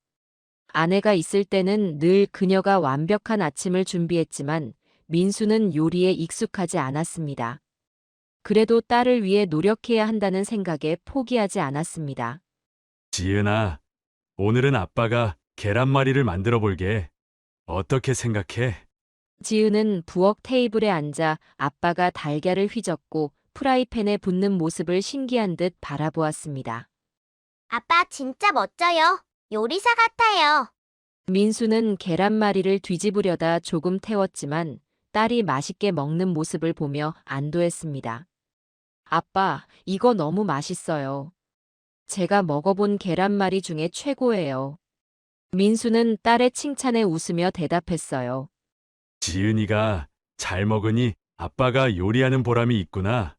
아내가 있을 때는 늘 그녀가 완벽한 아침을 준비했지만 민수는 요리에 익숙하지 않았습니다. 그래도 딸을 위해 노력해야 한다는 생각에 포기하지 않았습니다. 지은아, 오늘은 아빠가 계란말이를 만들어 볼게. 어떻게 생각해? 지은은 부엌 테이블에 앉아 아빠가 달걀을 휘젓고 프라이팬에 붓는 모습을 신기한 듯 바라보았습니다. 아빠 진짜 멋져요. 요리사 같아요. 민수는 계란말이를 뒤집으려다 조금 태웠지만 딸이 맛있게 먹는 모습을 보며 안도했습니다. 아빠, 이거 너무 맛있어요. 제가 먹어본 계란말이 중에 최고예요. 민수는 딸의 칭찬에 웃으며 대답했어요. 지은이가 잘 먹으니 아빠가 요리하는 보람이 있구나.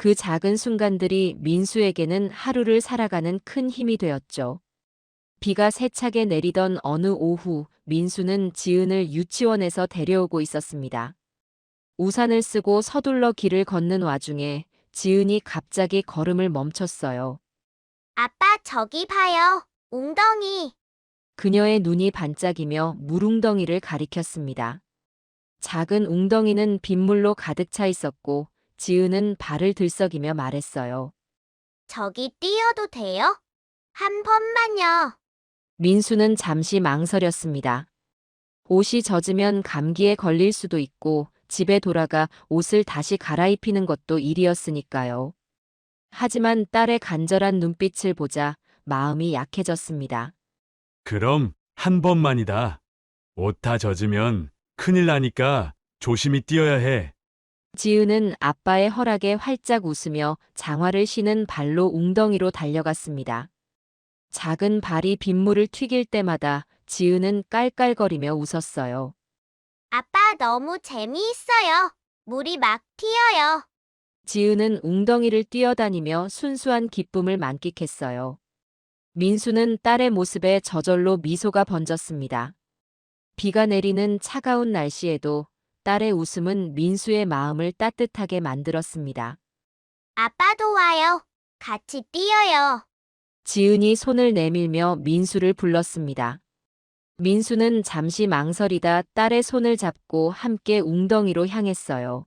그 작은 순간들이 민수에게는 하루를 살아가는 큰 힘이 되었죠. 비가 세차게 내리던 어느 오후, 민수는 지은을 유치원에서 데려오고 있었습니다. 우산을 쓰고 서둘러 길을 걷는 와중에 지은이 갑자기 걸음을 멈췄어요. 아빠, 저기 봐요. 웅덩이. 그녀의 눈이 반짝이며 물웅덩이를 가리켰습니다. 작은 웅덩이는 빗물로 가득 차 있었고 지은은 발을 들썩이며 말했어요. 저기 뛰어도 돼요? 한 번만요. 민수는 잠시 망설였습니다. 옷이 젖으면 감기에 걸릴 수도 있고 집에 돌아가 옷을 다시 갈아입히는 것도 일이었으니까요. 하지만 딸의 간절한 눈빛을 보자 마음이 약해졌습니다. 그럼 한 번만이다. 옷 다 젖으면 큰일 나니까 조심히 뛰어야 해. 지은은 아빠의 허락에 활짝 웃으며 장화를 신은 발로 웅덩이로 달려갔습니다. 작은 발이 빗물을 튀길 때마다 지은은 깔깔거리며 웃었어요. 아빠, 너무 재미있어요. 물이 막 튀어요. 지은은 웅덩이를 뛰어다니며 순수한 기쁨을 만끽했어요. 민수는 딸의 모습에 저절로 미소가 번졌습니다. 비가 내리는 차가운 날씨에도 딸의 웃음은 민수의 마음을 따뜻하게 만들었습니다. 아빠도 와요. 같이 뛰어요. 지은이 손을 내밀며 민수를 불렀습니다. 민수는 잠시 망설이다 딸의 손을 잡고 함께 웅덩이로 향했어요.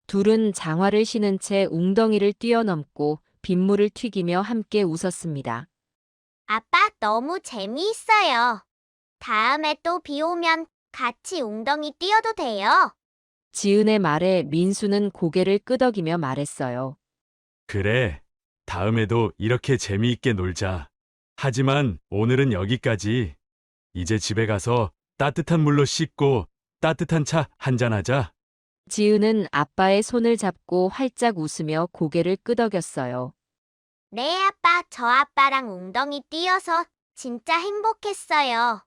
둘은 장화를 신은 채 웅덩이를 뛰어넘고 빗물을 튀기며 함께 웃었습니다. 아빠, 너무 재미있어요. 다음에 또 비 오면 같이 웅덩이 뛰어도 돼요. 지은의 말에 민수는 고개를 끄덕이며 말했어요. 그래. 다음에도 이렇게 재미있게 놀자. 하지만 오늘은 여기까지. 이제 집에 가서 따뜻한 물로 씻고 따뜻한 차 한잔하자. 지은은 아빠의 손을 잡고 활짝 웃으며 고개를 끄덕였어요. 네, 아빠. 저 아빠랑 웅덩이 뛰어서 진짜 행복했어요.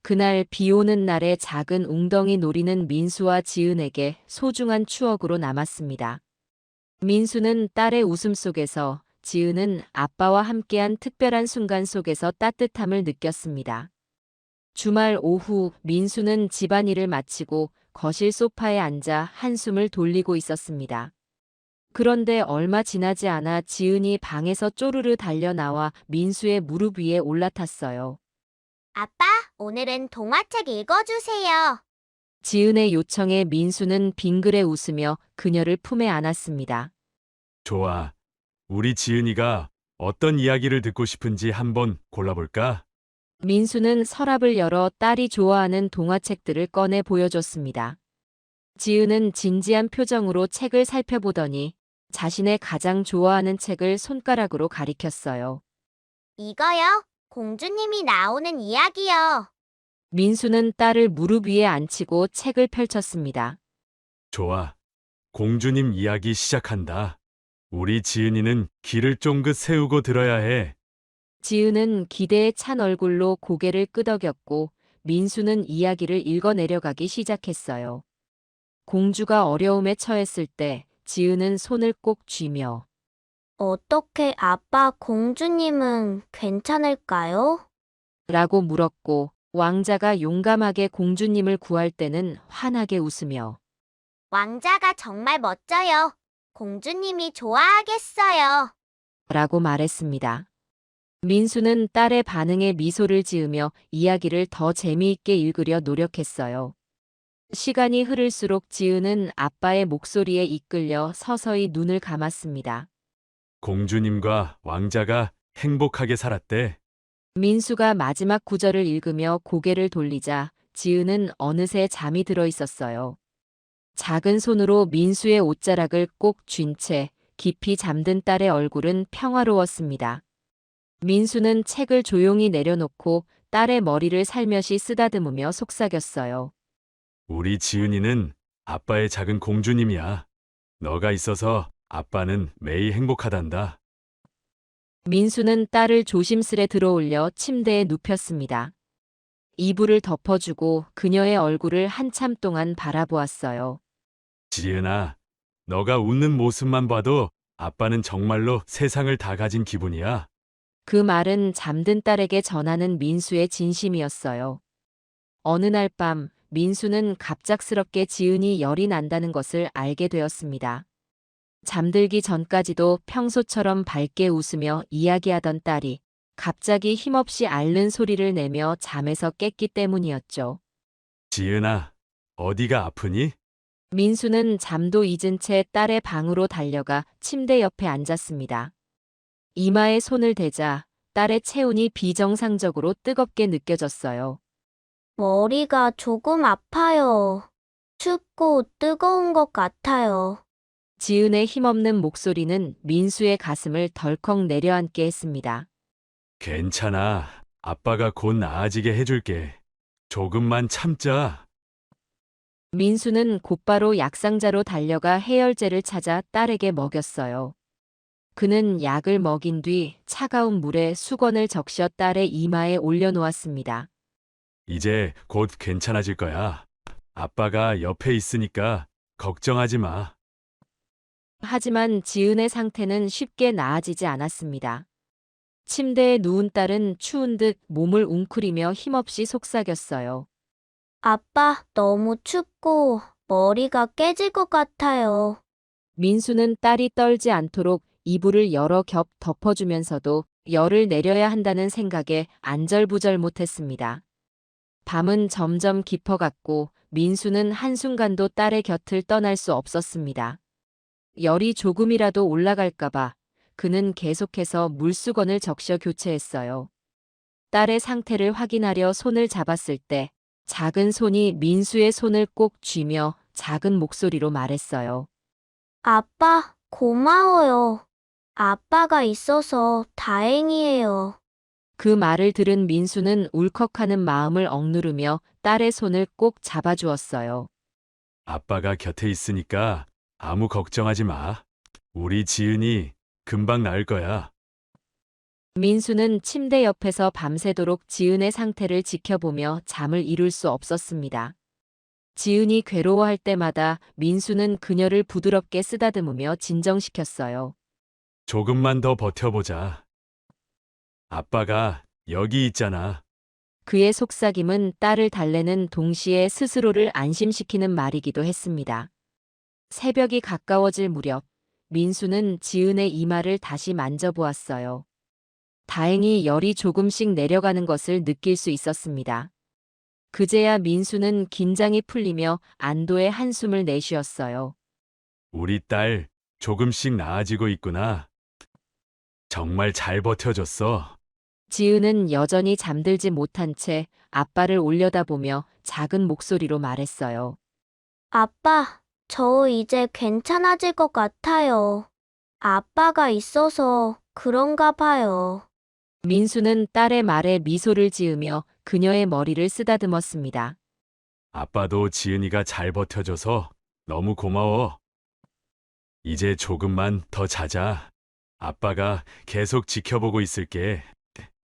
그날 비 오는 날에 작은 웅덩이 놀이는 민수와 지은에게 소중한 추억으로 남았습니다. 민수는 딸의 웃음 속에서, 지은은 아빠와 함께한 특별한 순간 속에서 따뜻함을 느꼈습니다. 주말 오후 민수는 집안일을 마치고 거실 소파에 앉아 한숨을 돌리고 있었습니다. 그런데 얼마 지나지 않아 지은이 방에서 쪼르르 달려나와 민수의 무릎 위에 올라탔어요. 아빠, 오늘은 동화책 읽어주세요. 지은의 요청에 민수는 빙그레 웃으며 그녀를 품에 안았습니다. 좋아. 우리 지은이가 어떤 이야기를 듣고 싶은지 한번 골라볼까? 민수는 서랍을 열어 딸이 좋아하는 동화책들을 꺼내 보여줬습니다. 지은은 진지한 표정으로 책을 살펴보더니 자신의 가장 좋아하는 책을 손가락으로 가리켰어요. 이거요. 공주님이 나오는 이야기요. 민수는 딸을 무릎 위에 앉히고 책을 펼쳤습니다. 좋아. 공주님 이야기 시작한다. 우리 지은이는 귀를 쫑긋 세우고 들어야 해. 지은은 기대에 찬 얼굴로 고개를 끄덕였고 민수는 이야기를 읽어내려가기 시작했어요. 공주가 어려움에 처했을 때 지은은 손을 꼭 쥐며 어떻게 아빠, 공주님은 괜찮을까요? 라고 물었고 왕자가 용감하게 공주님을 구할 때는 환하게 웃으며 왕자가 정말 멋져요. 공주님이 좋아하겠어요. 라고 말했습니다. 민수는 딸의 반응에 미소를 지으며 이야기를 더 재미있게 읽으려 노력했어요. 시간이 흐를수록 지은은 아빠의 목소리에 이끌려 서서히 눈을 감았습니다. 공주님과 왕자가 행복하게 살았대. 민수가 마지막 구절을 읽으며 고개를 돌리자 지은은 어느새 잠이 들어 있었어요. 작은 손으로 민수의 옷자락을 꼭 쥔 채 깊이 잠든 딸의 얼굴은 평화로웠습니다. 민수는 책을 조용히 내려놓고 딸의 머리를 살며시 쓰다듬으며 속삭였어요. 우리 지은이는 아빠의 작은 공주님이야. 너가 있어서 아빠는 매일 행복하단다. 민수는 딸을 조심스레 들어올려 침대에 눕혔습니다. 이불을 덮어주고 그녀의 얼굴을 한참 동안 바라보았어요. 지은아, 너가 웃는 모습만 봐도 아빠는 정말로 세상을 다 가진 기분이야. 그 말은 잠든 딸에게 전하는 민수의 진심이었어요. 어느 날 밤, 민수는 갑작스럽게 지은이 열이 난다는 것을 알게 되었습니다. 잠들기 전까지도 평소처럼 밝게 웃으며 이야기하던 딸이 갑자기 힘없이 앓는 소리를 내며 잠에서 깼기 때문이었죠. 지은아, 어디가 아프니? 민수는 잠도 잊은 채 딸의 방으로 달려가 침대 옆에 앉았습니다. 이마에 손을 대자 딸의 체온이 비정상적으로 뜨겁게 느껴졌어요. 머리가 조금 아파요. 춥고 뜨거운 것 같아요. 지은의 힘없는 목소리는 민수의 가슴을 덜컥 내려앉게 했습니다. 괜찮아. 아빠가 곧 나아지게 해줄게. 조금만 참자. 민수는 곧바로 약상자로 달려가 해열제를 찾아 딸에게 먹였어요. 그는 약을 먹인 뒤 차가운 물에 수건을 적셔 딸의 이마에 올려놓았습니다. 이제 곧 괜찮아질 거야. 아빠가 옆에 있으니까 걱정하지 마. 하지만 지은의 상태는 쉽게 나아지지 않았습니다. 침대에 누운 딸은 추운 듯 몸을 웅크리며 힘없이 속삭였어요. 아빠, 너무 춥고 머리가 깨질 것 같아요. 민수는 딸이 떨지 않도록 이불을 여러 겹 덮어주면서도 열을 내려야 한다는 생각에 안절부절 못했습니다. 밤은 점점 깊어갔고 민수는 한순간도 딸의 곁을 떠날 수 없었습니다. 열이 조금이라도 올라갈까봐 그는 계속해서 물수건을 적셔 교체했어요. 딸의 상태를 확인하려 손을 잡았을 때 작은 손이 민수의 손을 꼭 쥐며 작은 목소리로 말했어요. 아빠, 고마워요. 아빠가 있어서 다행이에요. 그 말을 들은 민수는 울컥하는 마음을 억누르며 딸의 손을 꼭 잡아주었어요. 아빠가 곁에 있으니까 아무 걱정하지 마. 우리 지은이 금방 나을 거야. 민수는 침대 옆에서 밤새도록 지은의 상태를 지켜보며 잠을 이룰 수 없었습니다. 지은이 괴로워할 때마다 민수는 그녀를 부드럽게 쓰다듬으며 진정시켰어요. 조금만 더 버텨보자. 아빠가 여기 있잖아. 그의 속삭임은 딸을 달래는 동시에 스스로를 안심시키는 말이기도 했습니다. 새벽이 가까워질 무렵 민수는 지은의 이마를 다시 만져보았어요. 다행히 열이 조금씩 내려가는 것을 느낄 수 있었습니다. 그제야 민수는 긴장이 풀리며 안도의 한숨을 내쉬었어요. 우리 딸 조금씩 나아지고 있구나. 정말 잘 버텨줬어. 지은은 여전히 잠들지 못한 채 아빠를 올려다보며 작은 목소리로 말했어요. 아빠, 저 이제 괜찮아질 것 같아요. 아빠가 있어서 그런가 봐요. 민수는 딸의 말에 미소를 지으며 그녀의 머리를 쓰다듬었습니다. 아빠도 지은이가 잘 버텨줘서 너무 고마워. 이제 조금만 더 자자. 아빠가 계속 지켜보고 있을게.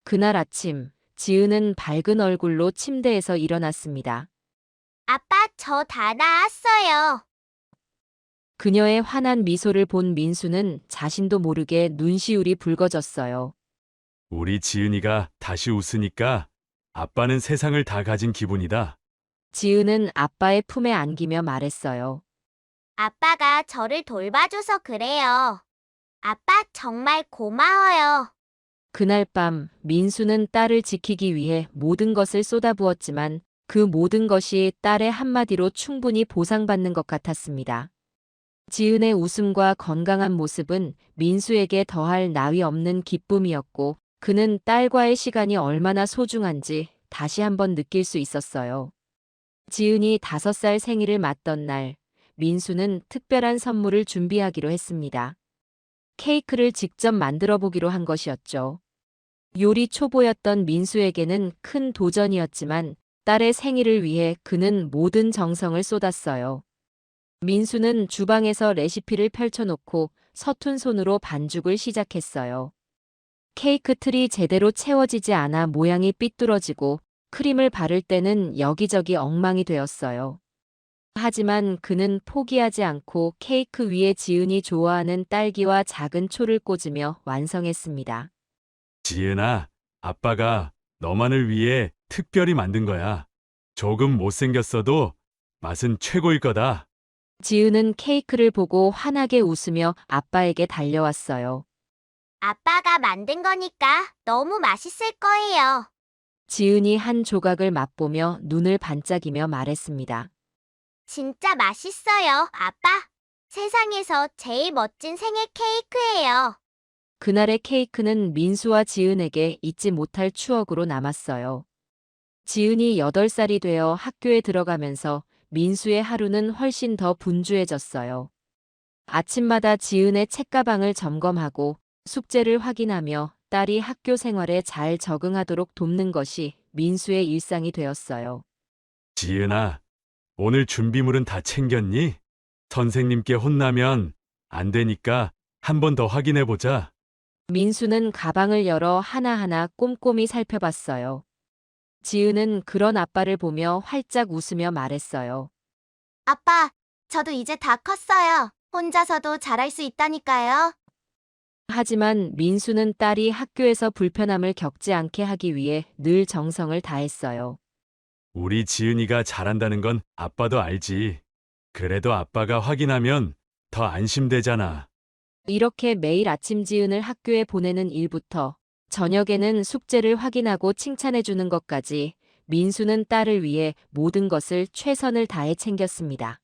그날 아침, 지은은 밝은 얼굴로 침대에서 일어났습니다. 아빠, 저 다 나았어요. 그녀의 환한 미소를 본 민수는 자신도 모르게 눈시울이 붉어졌어요. 우리 지은이가 다시 웃으니까 아빠는 세상을 다 가진 기분이다. 지은은 아빠의 품에 안기며 말했어요. 아빠가 저를 돌봐줘서 그래요. 아빠, 정말 고마워요. 그날 밤 민수는 딸을 지키기 위해 모든 것을 쏟아부었지만 그 모든 것이 딸의 한마디로 충분히 보상받는 것 같았습니다. 지은의 웃음과 건강한 모습은 민수에게 더할 나위 없는 기쁨이었고 그는 딸과의 시간이 얼마나 소중한지 다시 한번 느낄 수 있었어요. 지은이 5살 생일을 맞던 날, 민수는 특별한 선물을 준비하기로 했습니다. 케이크를 직접 만들어 보기로 한 것이었죠. 요리 초보였던 민수에게는 큰 도전이었지만 딸의 생일을 위해 그는 모든 정성을 쏟았어요. 민수는 주방에서 레시피를 펼쳐놓고 서툰 손으로 반죽을 시작했어요. 케이크 틀이 제대로 채워지지 않아 모양이 삐뚤어지고 크림을 바를 때는 여기저기 엉망이 되었어요. 하지만 그는 포기하지 않고 케이크 위에 지은이 좋아하는 딸기와 작은 초를 꽂으며 완성했습니다. 지은아, 아빠가 너만을 위해 특별히 만든 거야. 조금 못생겼어도 맛은 최고일 거다. 지은은 케이크를 보고 환하게 웃으며 아빠에게 달려왔어요. 아빠가 만든 거니까 너무 맛있을 거예요. 지은이 한 조각을 맛보며 눈을 반짝이며 말했습니다. 진짜 맛있어요, 아빠. 세상에서 제일 멋진 생일 케이크예요. 그날의 케이크는 민수와 지은에게 잊지 못할 추억으로 남았어요. 지은이 8살이 되어 학교에 들어가면서 민수의 하루는 훨씬 더 분주해졌어요. 아침마다 지은의 책가방을 점검하고 숙제를 확인하며 딸이 학교 생활에 잘 적응하도록 돕는 것이 민수의 일상이 되었어요. 지은아, 오늘 준비물은 다 챙겼니? 선생님께 혼나면 안 되니까 한 번 더 확인해 보자. 민수는 가방을 열어 하나하나 꼼꼼히 살펴봤어요. 지은은 그런 아빠를 보며 활짝 웃으며 말했어요. 아빠, 저도 이제 다 컸어요. 혼자서도 잘할 수 있다니까요. 하지만 민수는 딸이 학교에서 불편함을 겪지 않게 하기 위해 늘 정성을 다했어요. 우리 지은이가 잘한다는 건 아빠도 알지. 그래도 아빠가 확인하면 더 안심되잖아. 이렇게 매일 아침 지은을 학교에 보내는 일부터 저녁에는 숙제를 확인하고 칭찬해주는 것까지 민수는 딸을 위해 모든 것을 최선을 다해 챙겼습니다.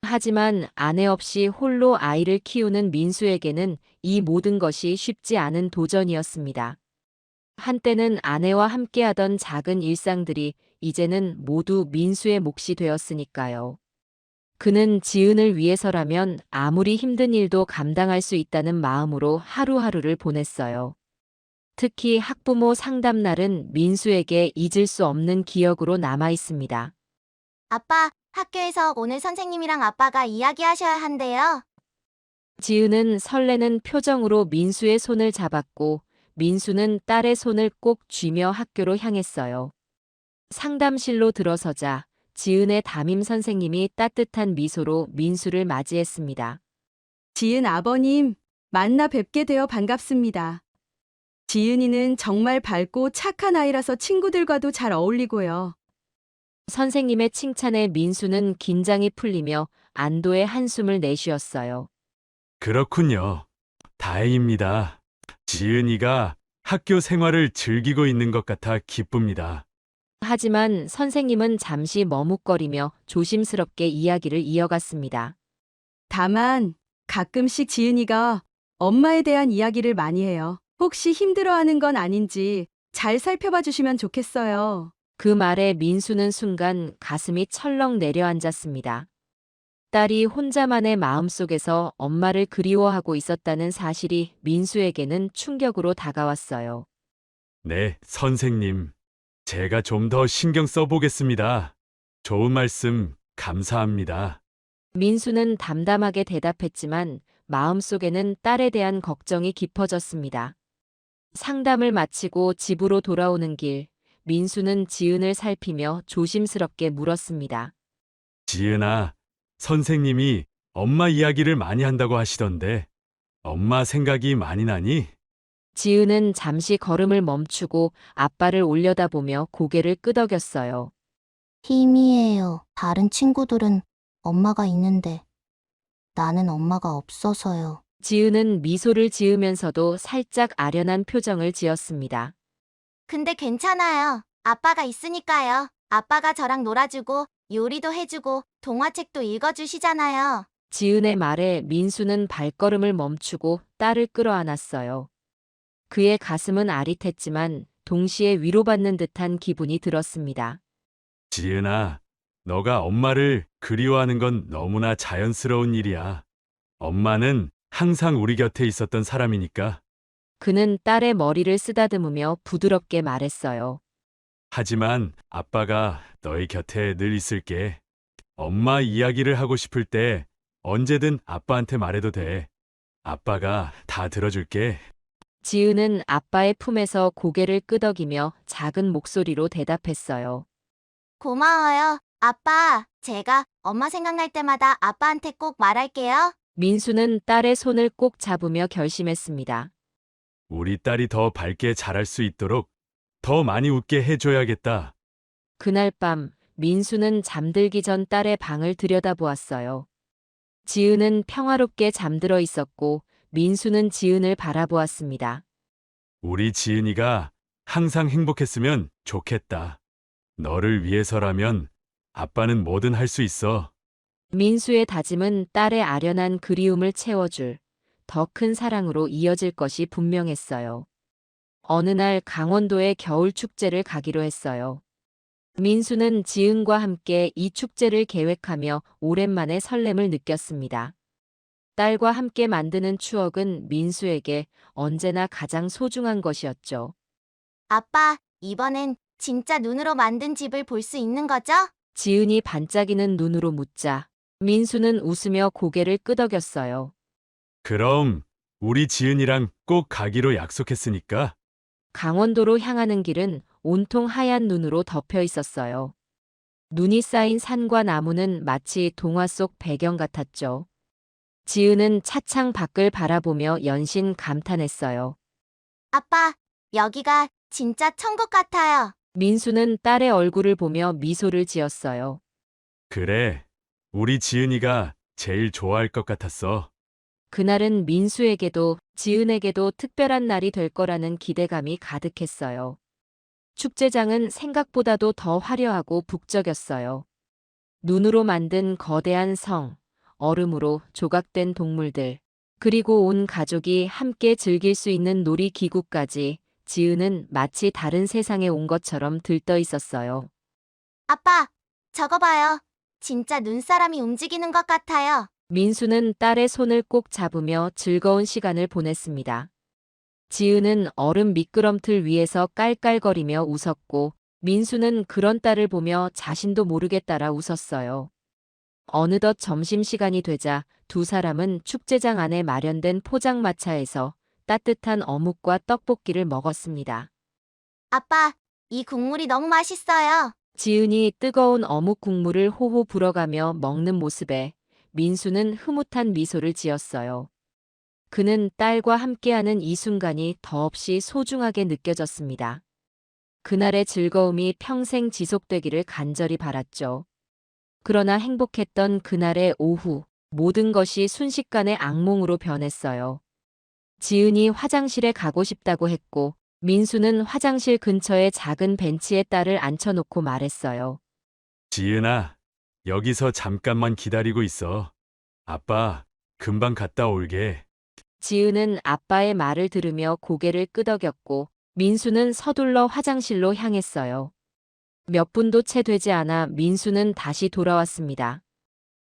하지만 아내 없이 홀로 아이를 키우는 민수에게는 이 모든 것이 쉽지 않은 도전이었습니다. 한때는 아내와 함께하던 작은 일상들이 이제는 모두 민수의 몫이 되었으니까요. 그는 지은을 위해서라면 아무리 힘든 일도 감당할 수 있다는 마음으로 하루하루를 보냈어요. 특히 학부모 상담날은 민수에게 잊을 수 없는 기억으로 남아 있습니다. 아빠, 학교에서 오늘 선생님이랑 아빠가 이야기하셔야 한대요. 지은은 설레는 표정으로 민수의 손을 잡았고 민수는 딸의 손을 꼭 쥐며 학교로 향했어요. 상담실로 들어서자 지은의 담임 선생님이 따뜻한 미소로 민수를 맞이했습니다. 지은 아버님, 만나 뵙게 되어 반갑습니다. 지은이는 정말 밝고 착한 아이라서 친구들과도 잘 어울리고요. 선생님의 칭찬에 민수는 긴장이 풀리며 안도의 한숨을 내쉬었어요. 그렇군요. 다행입니다. 지은이가 학교 생활을 즐기고 있는 것 같아 기쁩니다. 하지만 선생님은 잠시 머뭇거리며 조심스럽게 이야기를 이어갔습니다. 다만 가끔씩 지은이가 엄마에 대한 이야기를 많이 해요. 혹시 힘들어하는 건 아닌지 잘 살펴봐 주시면 좋겠어요. 그 말에 민수는 순간 가슴이 철렁 내려앉았습니다. 딸이 혼자만의 마음속에서 엄마를 그리워하고 있었다는 사실이 민수에게는 충격으로 다가왔어요. 네, 선생님. 제가 좀 더 신경 써보겠습니다. 좋은 말씀 감사합니다. 민수는 담담하게 대답했지만 마음속에는 딸에 대한 걱정이 깊어졌습니다. 상담을 마치고 집으로 돌아오는 길, 민수는 지은을 살피며 조심스럽게 물었습니다. 지은아, 선생님이 엄마 이야기를 많이 한다고 하시던데 엄마 생각이 많이 나니? 지은은 잠시 걸음을 멈추고 아빠를 올려다보며 고개를 끄덕였어요. 희미해요. 다른 친구들은 엄마가 있는데 나는 엄마가 없어서요. 지은은 미소를 지으면서도 살짝 아련한 표정을 지었습니다. 근데 괜찮아요. 아빠가 있으니까요. 아빠가 저랑 놀아주고 요리도 해주고 동화책도 읽어주시잖아요. 지은의 말에 민수는 발걸음을 멈추고 딸을 끌어안았어요. 그의 가슴은 아릿했지만 동시에 위로받는 듯한 기분이 들었습니다. 지은아, 너가 엄마를 그리워하는 건 너무나 자연스러운 일이야. 엄마는 항상 우리 곁에 있었던 사람이니까. 그는 딸의 머리를 쓰다듬으며 부드럽게 말했어요. 하지만 아빠가 너희 곁에 늘 있을게. 엄마 이야기를 하고 싶을 때 언제든 아빠한테 말해도 돼. 아빠가 다 들어줄게. 지은은 아빠의 품에서 고개를 끄덕이며 작은 목소리로 대답했어요. 고마워요. 아빠, 제가 엄마 생각날 때마다 아빠한테 꼭 말할게요. 민수는 딸의 손을 꼭 잡으며 결심했습니다. 우리 딸이 더 밝게 자랄 수 있도록 더 많이 웃게 해줘야겠다. 그날 밤 민수는 잠들기 전 딸의 방을 들여다보았어요. 지은은 평화롭게 잠들어 있었고 민수는 지은을 바라보았습니다. 우리 지은이가 항상 행복했으면 좋겠다. 너를 위해서라면 아빠는 뭐든 할 수 있어. 민수의 다짐은 딸의 아련한 그리움을 채워줄 더 큰 사랑으로 이어질 것이 분명했어요. 어느 날 강원도의 겨울 축제를 가기로 했어요. 민수는 지은과 함께 이 축제를 계획하며 오랜만에 설렘을 느꼈습니다. 딸과 함께 만드는 추억은 민수에게 언제나 가장 소중한 것이었죠. 아빠, 이번엔 진짜 눈으로 만든 집을 볼 수 있는 거죠? 지은이 반짝이는 눈으로 묻자 민수는 웃으며 고개를 끄덕였어요. 그럼 우리 지은이랑 꼭 가기로 약속했으니까. 강원도로 향하는 길은 온통 하얀 눈으로 덮여 있었어요. 눈이 쌓인 산과 나무는 마치 동화 속 배경 같았죠. 지은은 차창 밖을 바라보며 연신 감탄했어요. 아빠, 여기가 진짜 천국 같아요. 민수는 딸의 얼굴을 보며 미소를 지었어요. 그래, 우리 지은이가 제일 좋아할 것 같았어. 그날은 민수에게도 지은에게도 특별한 날이 될 거라는 기대감이 가득했어요. 축제장은 생각보다도 더 화려하고 북적였어요. 눈으로 만든 거대한 성, 얼음으로 조각된 동물들, 그리고 온 가족이 함께 즐길 수 있는 놀이기구까지 지은은 마치 다른 세상에 온 것처럼 들떠 있었어요. 아빠, 저거 봐요. 진짜 눈사람이 움직이는 것 같아요. 민수는 딸의 손을 꼭 잡으며 즐거운 시간을 보냈습니다. 지은은 얼음 미끄럼틀 위에서 깔깔거리며 웃었고 민수는 그런 딸을 보며 자신도 모르게 따라 웃었어요. 어느덧 점심시간이 되자 두 사람은 축제장 안에 마련된 포장마차에서 따뜻한 어묵과 떡볶이를 먹었습니다. 아빠, 이 국물이 너무 맛있어요. 지은이 뜨거운 어묵 국물을 호호 불어가며 먹는 모습에 민수는 흐뭇한 미소를 지었어요. 그는 딸과 함께하는 이 순간이 더없이 소중하게 느껴졌습니다. 그날의 즐거움이 평생 지속되기를 간절히 바랐죠. 그러나 행복했던 그날의 오후, 모든 것이 순식간에 악몽으로 변했어요. 지은이 화장실에 가고 싶다고 했고, 민수는 화장실 근처의 작은 벤치에 딸을 앉혀놓고 말했어요. 지은아, 여기서 잠깐만 기다리고 있어. 아빠, 금방 갔다 올게. 지은은 아빠의 말을 들으며 고개를 끄덕였고, 민수는 서둘러 화장실로 향했어요. 몇 분도 채 되지 않아 민수는 다시 돌아왔습니다.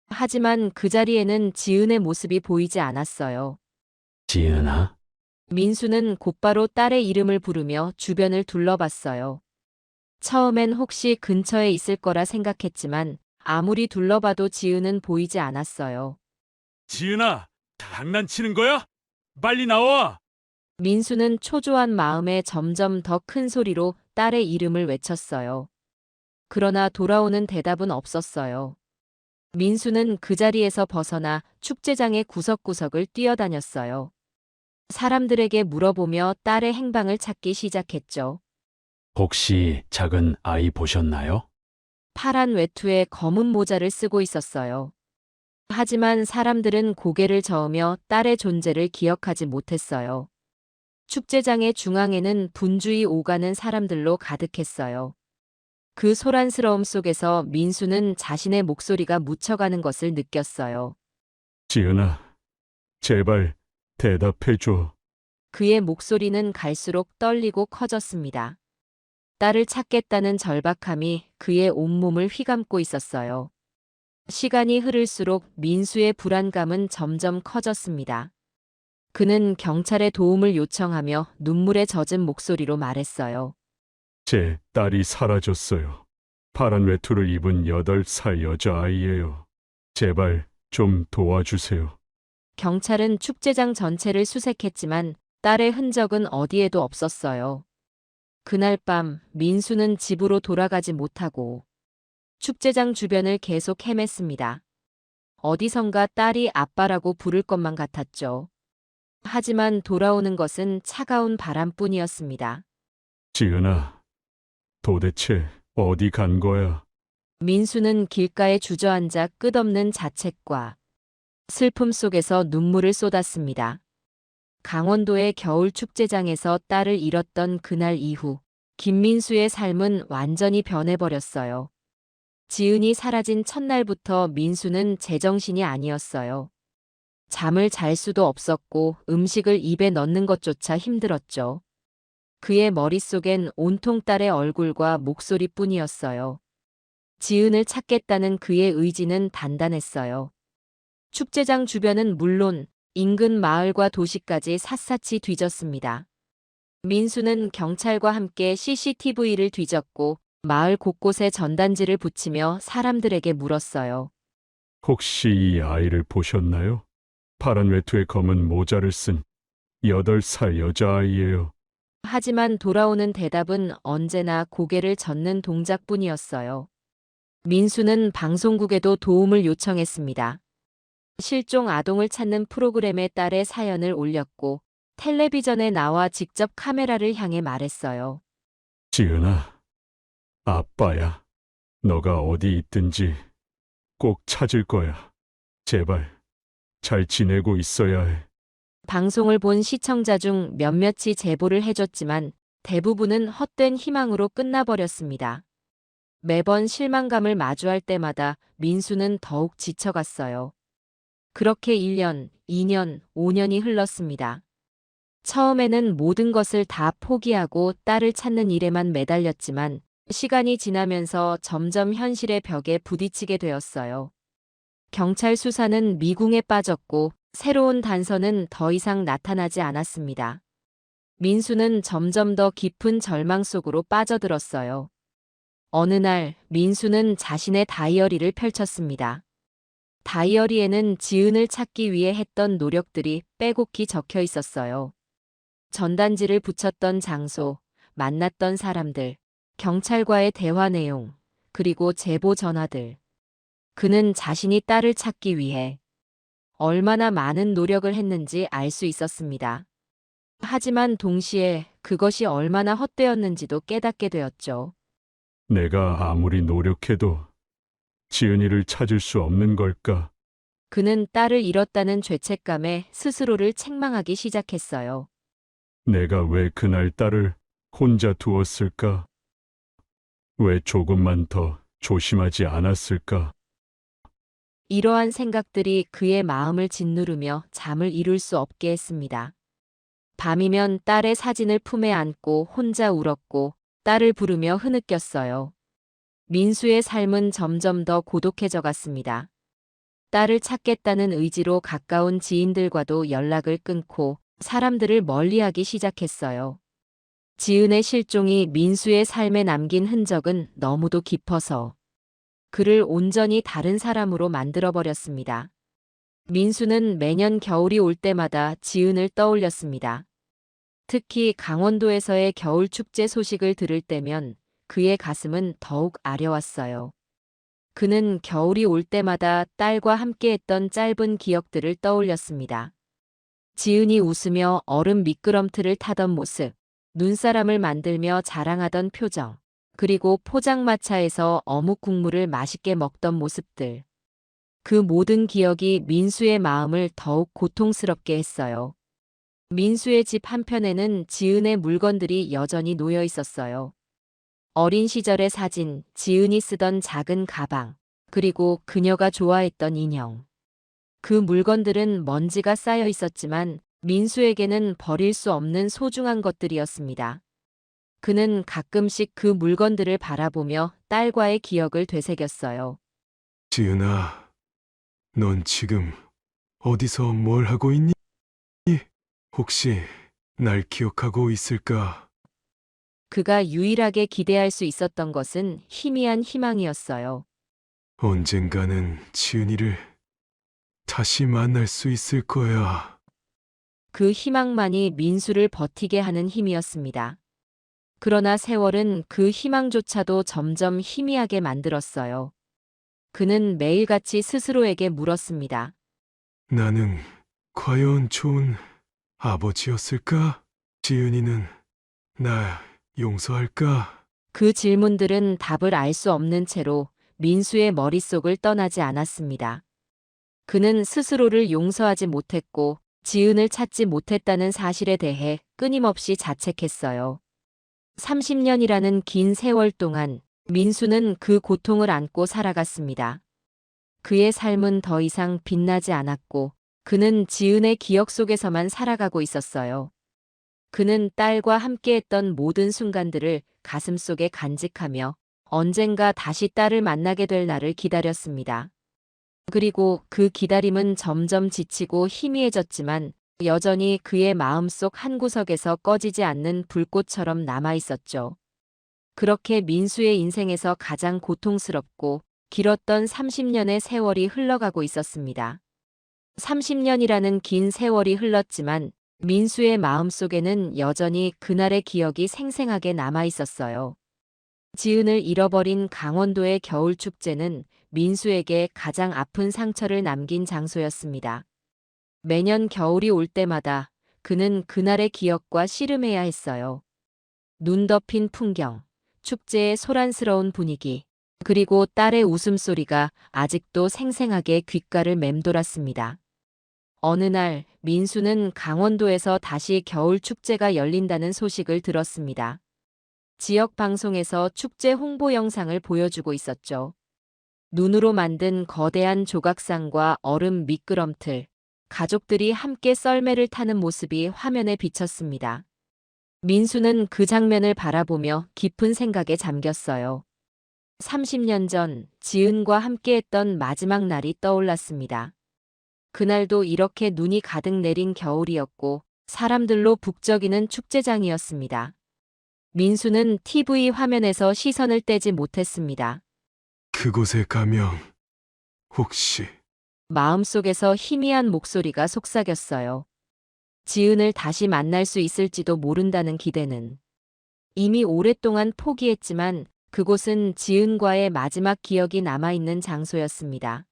하지만 그 자리에는 지은의 모습이 보이지 않았어요. 지은아? 민수는 곧바로 딸의 이름을 부르며 주변을 둘러봤어요. 처음엔 혹시 근처에 있을 거라 생각했지만 아무리 둘러봐도 지은은 보이지 않았어요. 지은아, 장난치는 거야? 빨리 나와! 민수는 초조한 마음에 점점 더 큰 소리로 딸의 이름을 외쳤어요. 그러나 돌아오는 대답은 없었어요. 민수는 그 자리에서 벗어나 축제장의 구석구석을 뛰어다녔어요. 사람들에게 물어보며 딸의 행방을 찾기 시작했죠. 혹시 작은 아이 보셨나요? 파란 외투에 검은 모자를 쓰고 있었어요. 하지만 사람들은 고개를 저으며 딸의 존재를 기억하지 못했어요. 축제장의 중앙에는 분주히 오가는 사람들로 가득했어요. 그 소란스러움 속에서 민수는 자신의 목소리가 묻혀가는 것을 느꼈어요. 지은아, 제발 대답해줘. 그의 목소리는 갈수록 떨리고 커졌습니다. 딸을 찾겠다는 절박함이 그의 온몸을 휘감고 있었어요. 시간이 흐를수록 민수의 불안감은 점점 커졌습니다. 그는 경찰에 도움을 요청하며 눈물에 젖은 목소리로 말했어요. 제 딸이 사라졌어요. 파란 외투를 입은 8살 여자아이예요. 제발 좀 도와주세요. 경찰은 축제장 전체를 수색했지만 딸의 흔적은 어디에도 없었어요. 그날 밤 민수는 집으로 돌아가지 못하고 축제장 주변을 계속 헤맸습니다. 어디선가 딸이 아빠라고 부를 것만 같았죠. 하지만 돌아오는 것은 차가운 바람뿐이었습니다. 지은아, 도대체 어디 간 거야? 민수는 길가에 주저앉아 끝없는 자책과 슬픔 속에서 눈물을 쏟았습니다. 강원도의 겨울 축제장에서 딸을 잃었던 그날 이후 김민수의 삶은 완전히 변해버렸어요. 지은이 사라진 첫날부터 민수는 제정신이 아니었어요. 잠을 잘 수도 없었고 음식을 입에 넣는 것조차 힘들었죠. 그의 머릿속엔 온통 딸의 얼굴과 목소리뿐이었어요. 지은을 찾겠다는 그의 의지는 단단했어요. 축제장 주변은 물론 인근 마을과 도시까지 샅샅이 뒤졌습니다. 민수는 경찰과 함께 CCTV를 뒤졌고 마을 곳곳에 전단지를 붙이며 사람들에게 물었어요. 혹시 이 아이를 보셨나요? 파란 외투에 검은 모자를 쓴 8살 여자아이예요. 하지만 돌아오는 대답은 언제나 고개를 젓는 동작뿐이었어요. 민수는 방송국에도 도움을 요청했습니다. 실종 아동을 찾는 프로그램에 딸의 사연을 올렸고 텔레비전에 나와 직접 카메라를 향해 말했어요. 지은아, 아빠야. 너가 어디 있든지 꼭 찾을 거야. 제발 잘 지내고 있어야 해. 방송을 본 시청자 중 몇몇이 제보를 해줬지만 대부분은 헛된 희망으로 끝나버렸습니다. 매번 실망감을 마주할 때마다 민수는 더욱 지쳐갔어요. 그렇게 1년, 2년, 5년이 흘렀습니다. 처음에는 모든 것을 다 포기하고 딸을 찾는 일에만 매달렸지만 시간이 지나면서 점점 현실의 벽에 부딪히게 되었어요. 경찰 수사는 미궁에 빠졌고 새로운 단서는 더 이상 나타나지 않았습니다. 민수는 점점 더 깊은 절망 속으로 빠져들었어요. 어느 날 민수는 자신의 다이어리를 펼쳤습니다. 다이어리에는 지은을 찾기 위해 했던 노력들이 빼곡히 적혀 있었어요. 전단지를 붙였던 장소, 만났던 사람들, 경찰과의 대화 내용, 그리고 제보 전화들. 그는 자신이 딸을 찾기 위해 얼마나 많은 노력을 했는지 알 수 있었습니다. 하지만 동시에 그것이 얼마나 헛되었는지도 깨닫게 되었죠. 내가 아무리 노력해도 지은이를 찾을 수 없는 걸까? 그는 딸을 잃었다는 죄책감에 스스로를 책망하기 시작했어요. 내가 왜 그날 딸을 혼자 두었을까? 왜 조금만 더 조심하지 않았을까? 이러한 생각들이 그의 마음을 짓누르며 잠을 이룰 수 없게 했습니다. 밤이면 딸의 사진을 품에 안고 혼자 울었고 딸을 부르며 흐느꼈어요. 민수의 삶은 점점 더 고독해져 갔습니다. 딸을 찾겠다는 의지로 가까운 지인들과도 연락을 끊고 사람들을 멀리하기 시작했어요. 지은의 실종이 민수의 삶에 남긴 흔적은 너무도 깊어서 그를 온전히 다른 사람으로 만들어버렸습니다. 민수는 매년 겨울이 올 때마다 지은을 떠올렸습니다. 특히 강원도에서의 겨울 축제 소식을 들을 때면 그의 가슴은 더욱 아려왔어요. 그는 겨울이 올 때마다 딸과 함께했던 짧은 기억들을 떠올렸습니다. 지은이 웃으며 얼음 미끄럼틀을 타던 모습, 눈사람을 만들며 자랑하던 표정, 그리고 포장마차에서 어묵 국물을 맛있게 먹던 모습들. 그 모든 기억이 민수의 마음을 더욱 고통스럽게 했어요. 민수의 집 한편에는 지은의 물건들이 여전히 놓여 있었어요. 어린 시절의 사진, 지은이 쓰던 작은 가방, 그리고 그녀가 좋아했던 인형. 그 물건들은 먼지가 쌓여 있었지만 민수에게는 버릴 수 없는 소중한 것들이었습니다. 그는 가끔씩 그 물건들을 바라보며 딸과의 기억을 되새겼어요. 지은아, 넌 지금 어디서 뭘 하고 있니? 혹시 날 기억하고 있을까? 그가 유일하게 기대할 수 있었던 것은 희미한 희망이었어요. 언젠가는 지은이를 다시 만날 수 있을 거야. 그 희망만이 민수를 버티게 하는 힘이었습니다. 그러나 세월은 그 희망조차도 점점 희미하게 만들었어요. 그는 매일같이 스스로에게 물었습니다. 나는 과연 좋은 아버지였을까? 지은이는 나 용서할까? 그 질문들은 답을 알 수 없는 채로 민수의 머릿속을 떠나지 않았습니다. 그는 스스로를 용서하지 못했고 지은을 찾지 못했다는 사실에 대해 끊임없이 자책했어요. 30년이라는 긴 세월 동안 민수는 그 고통을 안고 살아갔습니다. 그의 삶은 더 이상 빛나지 않았고 그는 지은의 기억 속에서만 살아가고 있었어요. 그는 딸과 함께했던 모든 순간들을 가슴속에 간직하며 언젠가 다시 딸을 만나게 될 날을 기다렸습니다. 그리고 그 기다림은 점점 지치고 희미해졌지만 여전히 그의 마음속 한구석에서 꺼지지 않는 불꽃처럼 남아 있었죠. 그렇게 민수의 인생에서 가장 고통스럽고 길었던 30년의 세월이 흘러가고 있었습니다. 30년이라는 긴 세월이 흘렀지만 민수의 마음속에는 여전히 그날의 기억이 생생하게 남아 있었어요. 지은을 잃어버린 강원도의 겨울 축제는 민수에게 가장 아픈 상처를 남긴 장소였습니다. 매년 겨울이 올 때마다 그는 그날의 기억과 씨름해야 했어요. 눈 덮인 풍경, 축제의 소란스러운 분위기, 그리고 딸의 웃음소리가 아직도 생생하게 귓가를 맴돌았습니다. 어느 날 민수는 강원도에서 다시 겨울 축제가 열린다는 소식을 들었습니다. 지역 방송에서 축제 홍보 영상을 보여주고 있었죠. 눈으로 만든 거대한 조각상과 얼음 미끄럼틀, 가족들이 함께 썰매를 타는 모습이 화면에 비쳤습니다. 민수는 그 장면을 바라보며 깊은 생각에 잠겼어요. 30년 전 지은과 함께했던 마지막 날이 떠올랐습니다. 그날도 이렇게 눈이 가득 내린 겨울이었고 사람들로 북적이는 축제장이었습니다. 민수는 TV 화면에서 시선을 떼지 못했습니다. 그곳에 가면 혹시 마음속에서 희미한 목소리가 속삭였어요. 지은을 다시 만날 수 있을지도 모른다는 기대는. 이미 오랫동안 포기했지만 그곳은 지은과의 마지막 기억이 남아있는 장소였습니다.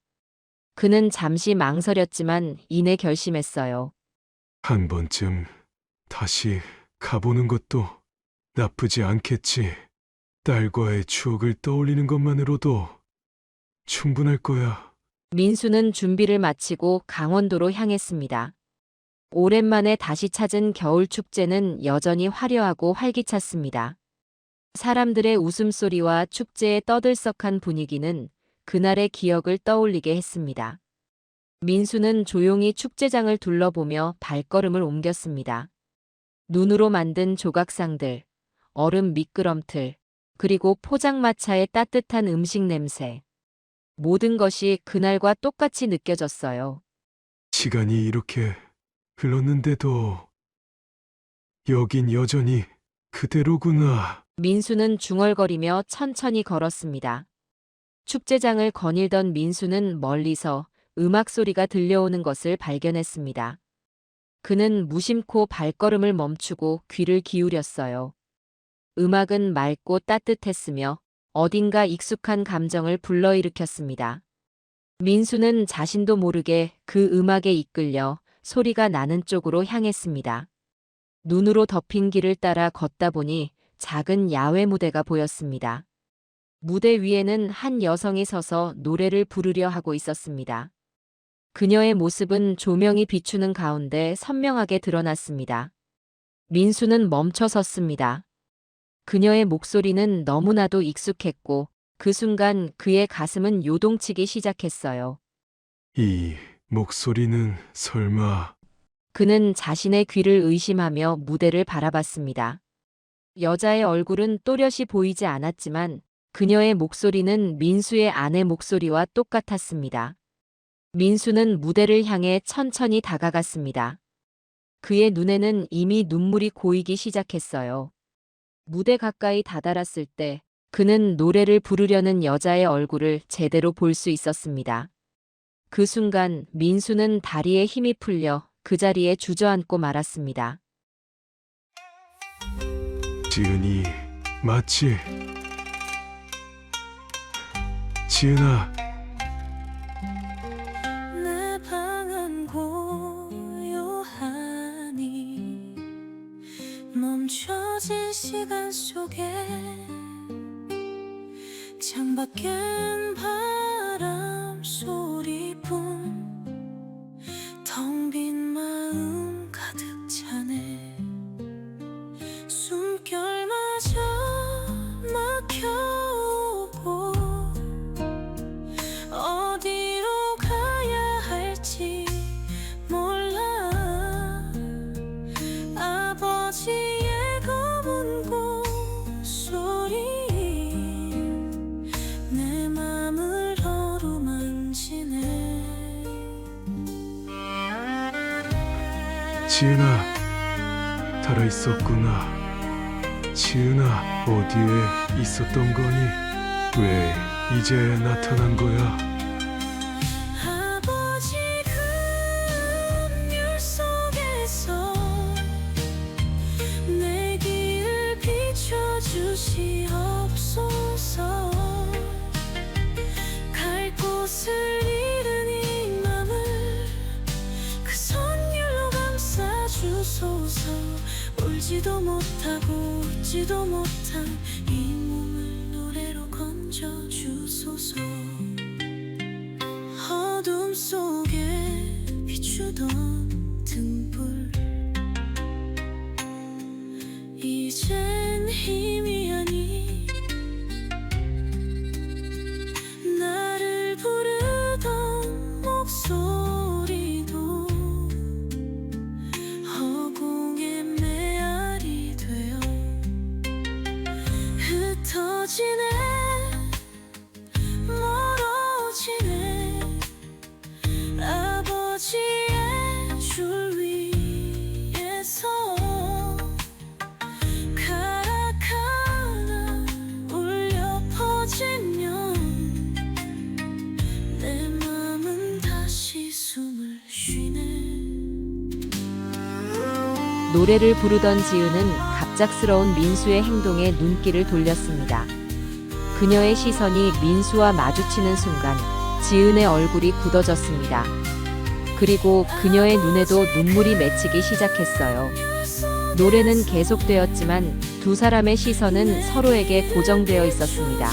그는 잠시 망설였지만 이내 결심했어요. 한 번쯤 다시 가보는 것도 나쁘지 않겠지. 딸과의 추억을 떠올리는 것만으로도 충분할 거야. 민수는 준비를 마치고 강원도로 향했습니다. 오랜만에 다시 찾은 겨울 축제는 여전히 화려하고 활기찼습니다. 사람들의 웃음소리와 축제의 떠들썩한 분위기는 그날의 기억을 떠올리게 했습니다. 민수는 조용히 축제장을 둘러보며 발걸음을 옮겼습니다. 눈으로 만든 조각상들, 얼음 미끄럼틀, 그리고 포장마차의 따뜻한 음식 냄새. 모든 것이 그날과 똑같이 느껴졌어요. 시간이 이렇게 흘렀는데도 여긴 여전히 그대로구나. 민수는 중얼거리며 천천히 걸었습니다. 축제장을 거닐던 민수는 멀리서 음악 소리가 들려오는 것을 발견했습니다. 그는 무심코 발걸음을 멈추고 귀를 기울였어요. 음악은 맑고 따뜻했으며 어딘가 익숙한 감정을 불러일으켰습니다. 민수는 자신도 모르게 그 음악에 이끌려 소리가 나는 쪽으로 향했습니다. 눈으로 덮인 길을 따라 걷다 보니 작은 야외 무대가 보였습니다. 무대 위에는 한 여성이 서서 노래를 부르려 하고 있었습니다. 그녀의 모습은 조명이 비추는 가운데 선명하게 드러났습니다. 민수는 멈춰 섰습니다. 그녀의 목소리는 너무나도 익숙했고 그 순간 그의 가슴은 요동치기 시작했어요. 이 목소리는 설마... 그는 자신의 귀를 의심하며 무대를 바라봤습니다. 여자의 얼굴은 또렷이 보이지 않았지만 그녀의 목소리는 민수의 아내 목소리와 똑같았습니다. 민수는 무대를 향해 천천히 다가갔습니다. 그의 눈에는 이미 눈물이 고이기 시작했어요. 무대 가까이 다다랐을 때 그는 노래를 부르려는 여자의 얼굴을 제대로 볼 수 있었습니다. 그 순간 민수는 다리에 힘이 풀려 그 자리에 주저앉고 말았습니다. 지은이 맞지? 지은아, 내 방은 고요하니 멈춰진 시간 속에 창밖엔 바람 소리뿐 텅 빈 마음 가득 차네 숨결마저 막혀오고 어디로 가야 할지 몰라 아버지의 검은 꽃소리 내 맘을 어루만지네 지은아, 살아있었구나. 지은아, 어디에 있었던 거니? 왜 이제 나타난 거야? 아버지 긍휼 속에서 내 길을 비춰주시옵소서 갈 곳을 잃은 이 맘을 그 선율로 감싸주소서 울지도 못하고 웃지도 못한 이 몸을 노래로 건져주소서 어둠 속에 비추던 등불 이젠 힘이 아니 나를 부르던 목소리도 허공에 메아리 되어 흩어지네 멀어지네 아버지의 줄 위에서 가라카나 울려 퍼지면 내 맘은 다시 숨을 쉬네 노래를 부르던 지은은 갑작스러운 민수의 행동에 눈길을 돌렸습니다. 그녀의 시선이 민수와 마주치는 순간 지은의 얼굴이 굳어졌습니다. 그리고 그녀의 눈에도 눈물이 맺히기 시작했어요. 노래는 계속되었지만 두 사람의 시선은 서로에게 고정되어 있었습니다.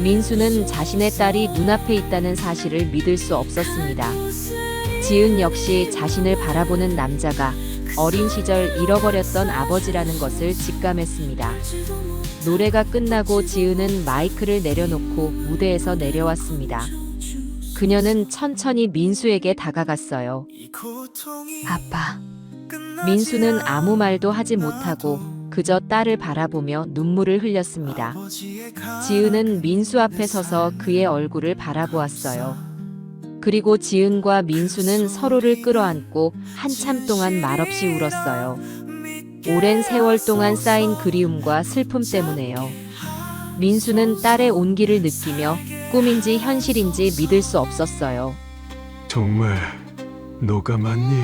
민수는 자신의 딸이 눈앞에 있다는 사실을 믿을 수 없었습니다. 지은 역시 자신을 바라보는 남자가 어린 시절 잃어버렸던 아버지라는 것을 직감했습니다. 노래가 끝나고 지은은 마이크를 내려놓고 무대에서 내려왔습니다. 그녀는 천천히 민수에게 다가갔어요. 아빠. 민수는 아무 말도 하지 못하고 그저 딸을 바라보며 눈물을 흘렸습니다. 지은은 민수 앞에 서서 그의 얼굴을 바라보았어요. 그리고 지은과 민수는 서로를 끌어안고 한참 동안 말없이 울었어요. 오랜 세월 동안 쌓인 그리움과 슬픔 때문에요. 민수는 딸의 온기를 느끼며 꿈인지 현실인지 믿을 수 없었어요. 정말 너가 맞니?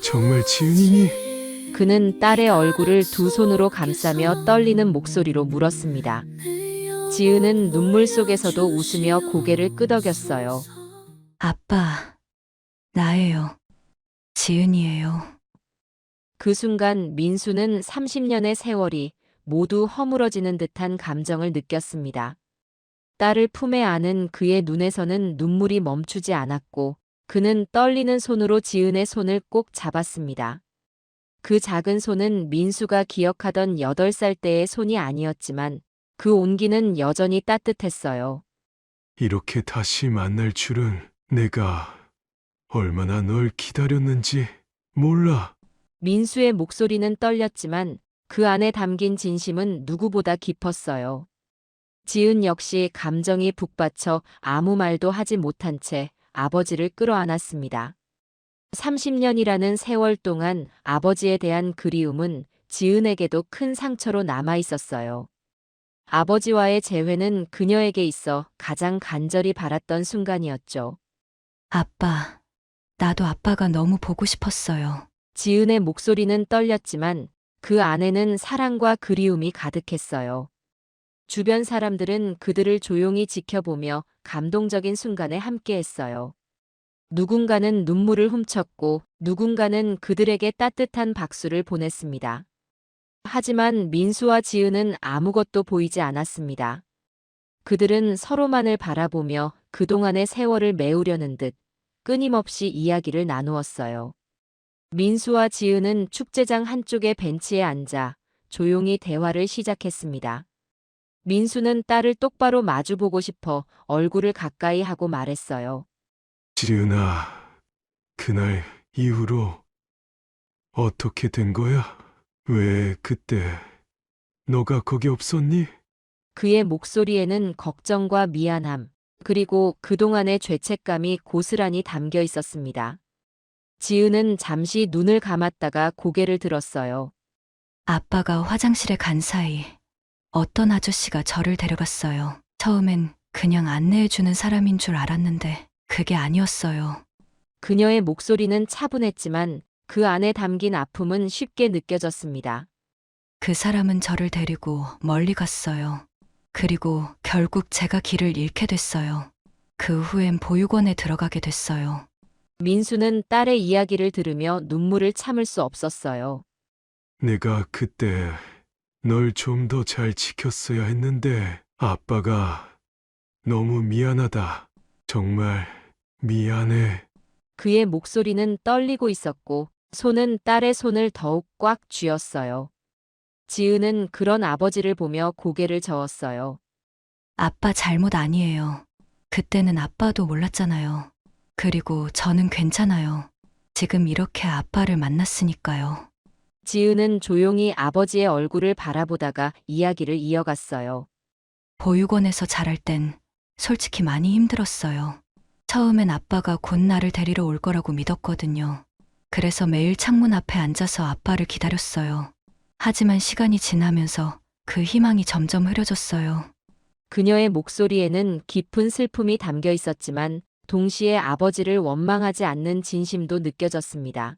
정말 지은이니? 그는 딸의 얼굴을 두 손으로 감싸며 떨리는 목소리로 물었습니다. 지은은 눈물 속에서도 웃으며 고개를 끄덕였어요. 아빠, 나예요. 지은이에요. 그 순간 민수는 30년의 세월이 모두 허물어지는 듯한 감정을 느꼈습니다. 딸을 품에 안은 그의 눈에서는 눈물이 멈추지 않았고 그는 떨리는 손으로 지은의 손을 꼭 잡았습니다. 그 작은 손은 민수가 기억하던 8살 때의 손이 아니었지만 그 온기는 여전히 따뜻했어요. 이렇게 다시 만날 줄은 내가 얼마나 널 기다렸는지 몰라. 민수의 목소리는 떨렸지만 그 안에 담긴 진심은 누구보다 깊었어요. 지은 역시 감정이 북받쳐 아무 말도 하지 못한 채 아버지를 끌어안았습니다. 30년이라는 세월 동안 아버지에 대한 그리움은 지은에게도 큰 상처로 남아 있었어요. 아버지와의 재회는 그녀에게 있어 가장 간절히 바랐던 순간이었죠. 아빠, 나도 아빠가 너무 보고 싶었어요. 지은의 목소리는 떨렸지만 그 안에는 사랑과 그리움이 가득했어요. 주변 사람들은 그들을 조용히 지켜보며 감동적인 순간에 함께했어요. 누군가는 눈물을 훔쳤고 누군가는 그들에게 따뜻한 박수를 보냈습니다. 하지만 민수와 지은은 아무것도 보이지 않았습니다. 그들은 서로만을 바라보며 그동안의 세월을 메우려는 듯 끊임없이 이야기를 나누었어요. 민수와 지은은 축제장 한쪽의 벤치에 앉아 조용히 대화를 시작했습니다. 민수는 딸을 똑바로 마주보고 싶어 얼굴을 가까이 하고 말했어요. 지은아, 그날 이후로 어떻게 된 거야? 왜 그때 너가 거기 없었니? 그의 목소리에는 걱정과 미안함, 그리고 그동안의 죄책감이 고스란히 담겨 있었습니다. 지은은 잠시 눈을 감았다가 고개를 들었어요. 아빠가 화장실에 간 사이 어떤 아저씨가 저를 데려갔어요. 처음엔 그냥 안내해주는 사람인 줄 알았는데 그게 아니었어요. 그녀의 목소리는 차분했지만 그 안에 담긴 아픔은 쉽게 느껴졌습니다. 그 사람은 저를 데리고 멀리 갔어요. 그리고 결국 제가 길을 잃게 됐어요. 그 후엔 보육원에 들어가게 됐어요. 민수는 딸의 이야기를 들으며 눈물을 참을 수 없었어요. 내가 그때 널 좀 더 잘 지켰어야 했는데 아빠가 너무 미안하다. 정말 미안해. 그의 목소리는 떨리고 있었고 손은 딸의 손을 더욱 꽉 쥐었어요. 지은은 그런 아버지를 보며 고개를 저었어요. 아빠 잘못 아니에요. 그때는 아빠도 몰랐잖아요. 그리고 저는 괜찮아요. 지금 이렇게 아빠를 만났으니까요. 지은은 조용히 아버지의 얼굴을 바라보다가 이야기를 이어갔어요. 보육원에서 자랄 땐 솔직히 많이 힘들었어요. 처음엔 아빠가 곧 나를 데리러 올 거라고 믿었거든요. 그래서 매일 창문 앞에 앉아서 아빠를 기다렸어요. 하지만 시간이 지나면서 그 희망이 점점 흐려졌어요. 그녀의 목소리에는 깊은 슬픔이 담겨 있었지만 동시에 아버지를 원망하지 않는 진심도 느껴졌습니다.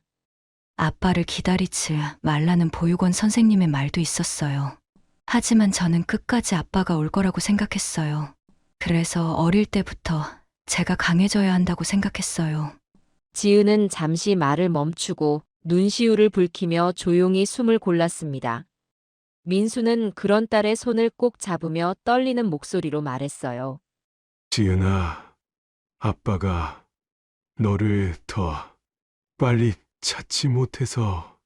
아빠를 기다리지 말라는 보육원 선생님의 말도 있었어요. 하지만 저는 끝까지 아빠가 올 거라고 생각했어요. 그래서 어릴 때부터 제가 강해져야 한다고 생각했어요. 지은은 잠시 말을 멈추고 눈시울을 붉히며 조용히 숨을 골랐습니다. 민수는 그런 딸의 손을 꼭 잡으며 떨리는 목소리로 말했어요. 지은아, 아빠가 너를 더 빨리 찾지 못해서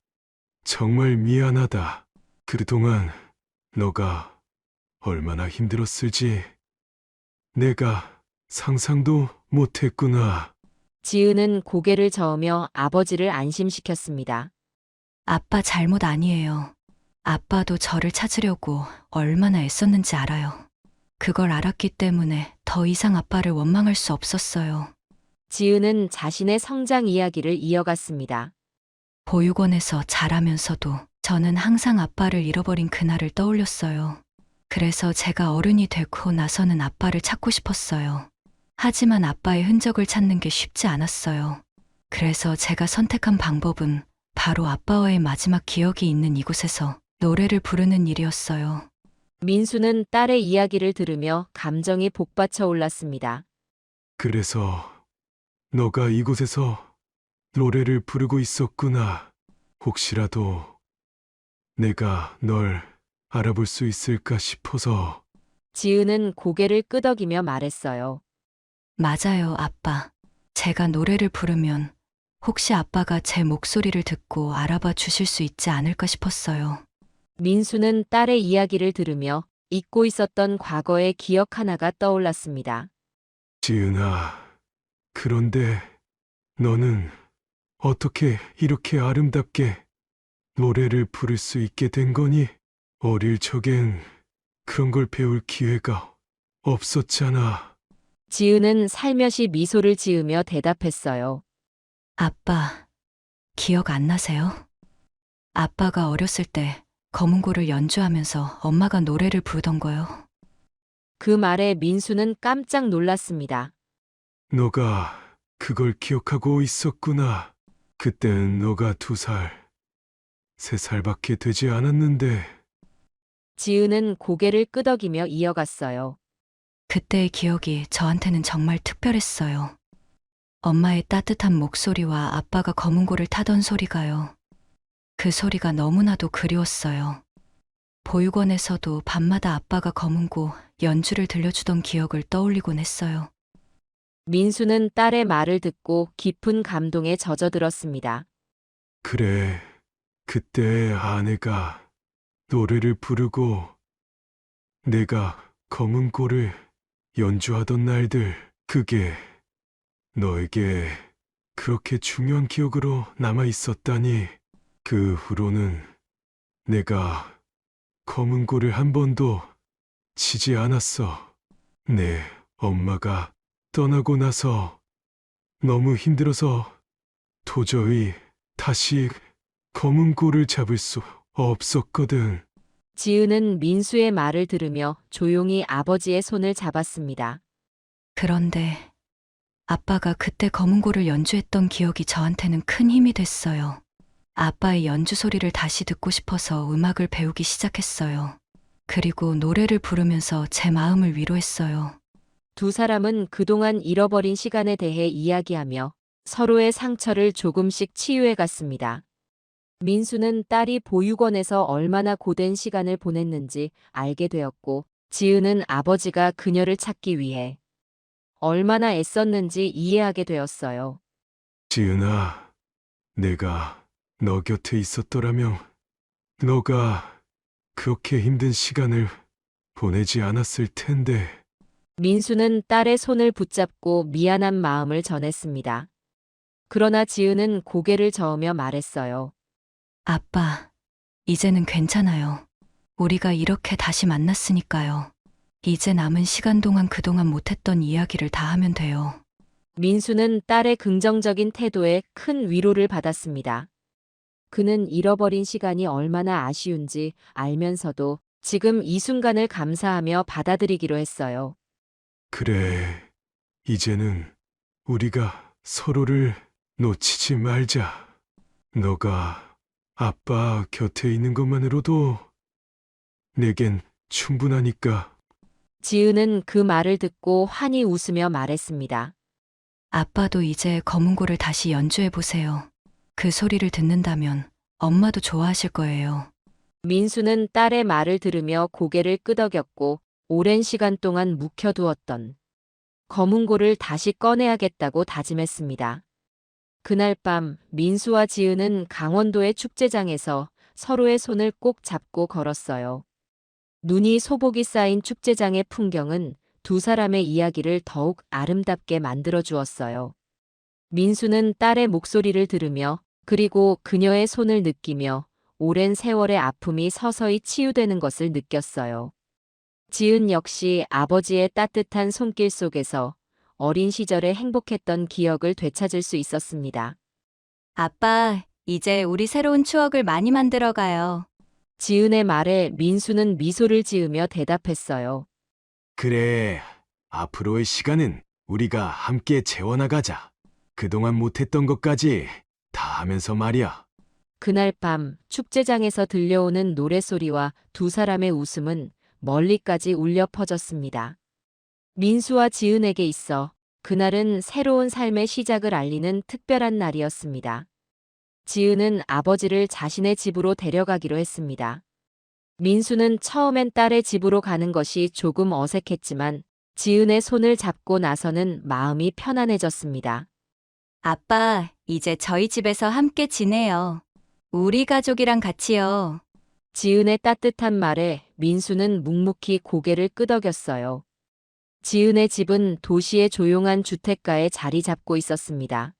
정말 미안하다. 그동안 너가 얼마나 힘들었을지 내가 상상도 못했구나. 지은은 고개를 저으며 아버지를 안심시켰습니다. 아빠 잘못 아니에요. 아빠도 저를 찾으려고 얼마나 애썼는지 알아요. 그걸 알았기 때문에 더 이상 아빠를 원망할 수 없었어요. 지은은 자신의 성장 이야기를 이어갔습니다. 보육원에서 자라면서도 저는 항상 아빠를 잃어버린 그날을 떠올렸어요. 그래서 제가 어른이 되고 나서는 아빠를 찾고 싶었어요. 하지만 아빠의 흔적을 찾는 게 쉽지 않았어요. 그래서 제가 선택한 방법은 바로 아빠와의 마지막 기억이 있는 이곳에서 노래를 부르는 일이었어요. 민수는 딸의 이야기를 들으며 감정이 복받쳐 올랐습니다. 그래서 너가 이곳에서 노래를 부르고 있었구나. 혹시라도 내가 널 알아볼 수 있을까 싶어서. 지은은 고개를 끄덕이며 말했어요. 맞아요, 아빠. 제가 노래를 부르면 혹시 아빠가 제 목소리를 듣고 알아봐 주실 수 있지 않을까 싶었어요. 민수는 딸의 이야기를 들으며 잊고 있었던 과거의 기억 하나가 떠올랐습니다. 지은아, 그런데 너는 어떻게 이렇게 아름답게 노래를 부를 수 있게 된 거니? 어릴 적엔 그런 걸 배울 기회가 없었잖아. 지은은 살며시 미소를 지으며 대답했어요. 아빠, 기억 안 나세요? 아빠가 어렸을 때 거문고를 연주하면서 엄마가 노래를 부르던 거요. 그 말에 민수는 깜짝 놀랐습니다. 너가 그걸 기억하고 있었구나. 그땐 너가 2살. 3살밖에 되지 않았는데 지은은 고개를 끄덕이며 이어갔어요. 그때의 기억이 저한테는 정말 특별했어요. 엄마의 따뜻한 목소리와 아빠가 검은고를 타던 소리가요. 그 소리가 너무나도 그리웠어요. 보육원에서도 밤마다 아빠가 검은고 연주를 들려주던 기억을 떠올리곤 했어요. 민수는 딸의 말을 듣고 깊은 감동에 젖어들었습니다. 그래, 그때 아내가 노래를 부르고 내가 검은고를 연주하던 날들, 그게 너에게 그렇게 중요한 기억으로 남아 있었다니. 그 후로는 내가 검은고를 한 번도 치지 않았어. 내 엄마가 떠나고 나서 너무 힘들어서 도저히 다시 검은고를 잡을 수 없었거든. 지은은 민수의 말을 들으며 조용히 아버지의 손을 잡았습니다. 그런데 아빠가 그때 검은고를 연주했던 기억이 저한테는 큰 힘이 됐어요. 아빠의 연주 소리를 다시 듣고 싶어서 음악을 배우기 시작했어요. 그리고 노래를 부르면서 제 마음을 위로했어요. 두 사람은 그동안 잃어버린 시간에 대해 이야기하며 서로의 상처를 조금씩 치유해 갔습니다. 민수는 딸이 보육원에서 얼마나 고된 시간을 보냈는지 알게 되었고, 지은은 아버지가 그녀를 찾기 위해 얼마나 애썼는지 이해하게 되었어요. 지은아, 내가 너 곁에 있었더라면 너가 그렇게 힘든 시간을 보내지 않았을 텐데. 민수는 딸의 손을 붙잡고 미안한 마음을 전했습니다. 그러나 지은은 고개를 저으며 말했어요. 아빠, 이제는 괜찮아요. 우리가 이렇게 다시 만났으니까요. 이제 남은 시간 동안 그동안 못했던 이야기를 다 하면 돼요. 민수는 딸의 긍정적인 태도에 큰 위로를 받았습니다. 그는 잃어버린 시간이 얼마나 아쉬운지 알면서도 지금 이 순간을 감사하며 받아들이기로 했어요. 그래, 이제는 우리가 서로를 놓치지 말자. 너가 아빠 곁에 있는 것만으로도 내겐 충분하니까. 지은은 그 말을 듣고 환히 웃으며 말했습니다. 아빠도 이제 검은고를 다시 연주해 보세요. 그 소리를 듣는다면 엄마도 좋아하실 거예요. 민수는 딸의 말을 들으며 고개를 끄덕였고 오랜 시간 동안 묵혀두었던 검은고를 다시 꺼내야겠다고 다짐했습니다. 그날 밤 민수와 지은은 강원도의 축제장에서 서로의 손을 꼭 잡고 걸었어요. 눈이 소복이 쌓인 축제장의 풍경은 두 사람의 이야기를 더욱 아름답게 만들어 주었어요. 민수는 딸의 목소리를 들으며 그리고 그녀의 손을 느끼며 오랜 세월의 아픔이 서서히 치유되는 것을 느꼈어요. 지은 역시 아버지의 따뜻한 손길 속에서 어린 시절에 행복했던 기억을 되찾을 수 있었습니다. 아빠, 이제 우리 새로운 추억을 많이 만들어가요. 지은의 말에 민수는 미소를 지으며 대답했어요. 그래, 앞으로의 시간은 우리가 함께 채워나가자. 그동안 못했던 것까지 다 하면서 말이야. 그날 밤 축제장에서 들려오는 노래소리와 두 사람의 웃음은 멀리까지 울려 퍼졌습니다. 민수와 지은에게 있어 그날은 새로운 삶의 시작을 알리는 특별한 날이었습니다. 지은은 아버지를 자신의 집으로 데려가기로 했습니다. 민수는 처음엔 딸의 집으로 가는 것이 조금 어색했지만 지은의 손을 잡고 나서는 마음이 편안해졌습니다. 아빠, 이제 저희 집에서 함께 지내요. 우리 가족이랑 같이요. 지은의 따뜻한 말에 민수는 묵묵히 고개를 끄덕였어요. 지은의 집은 도시의 조용한 주택가에 자리 잡고 있었습니다.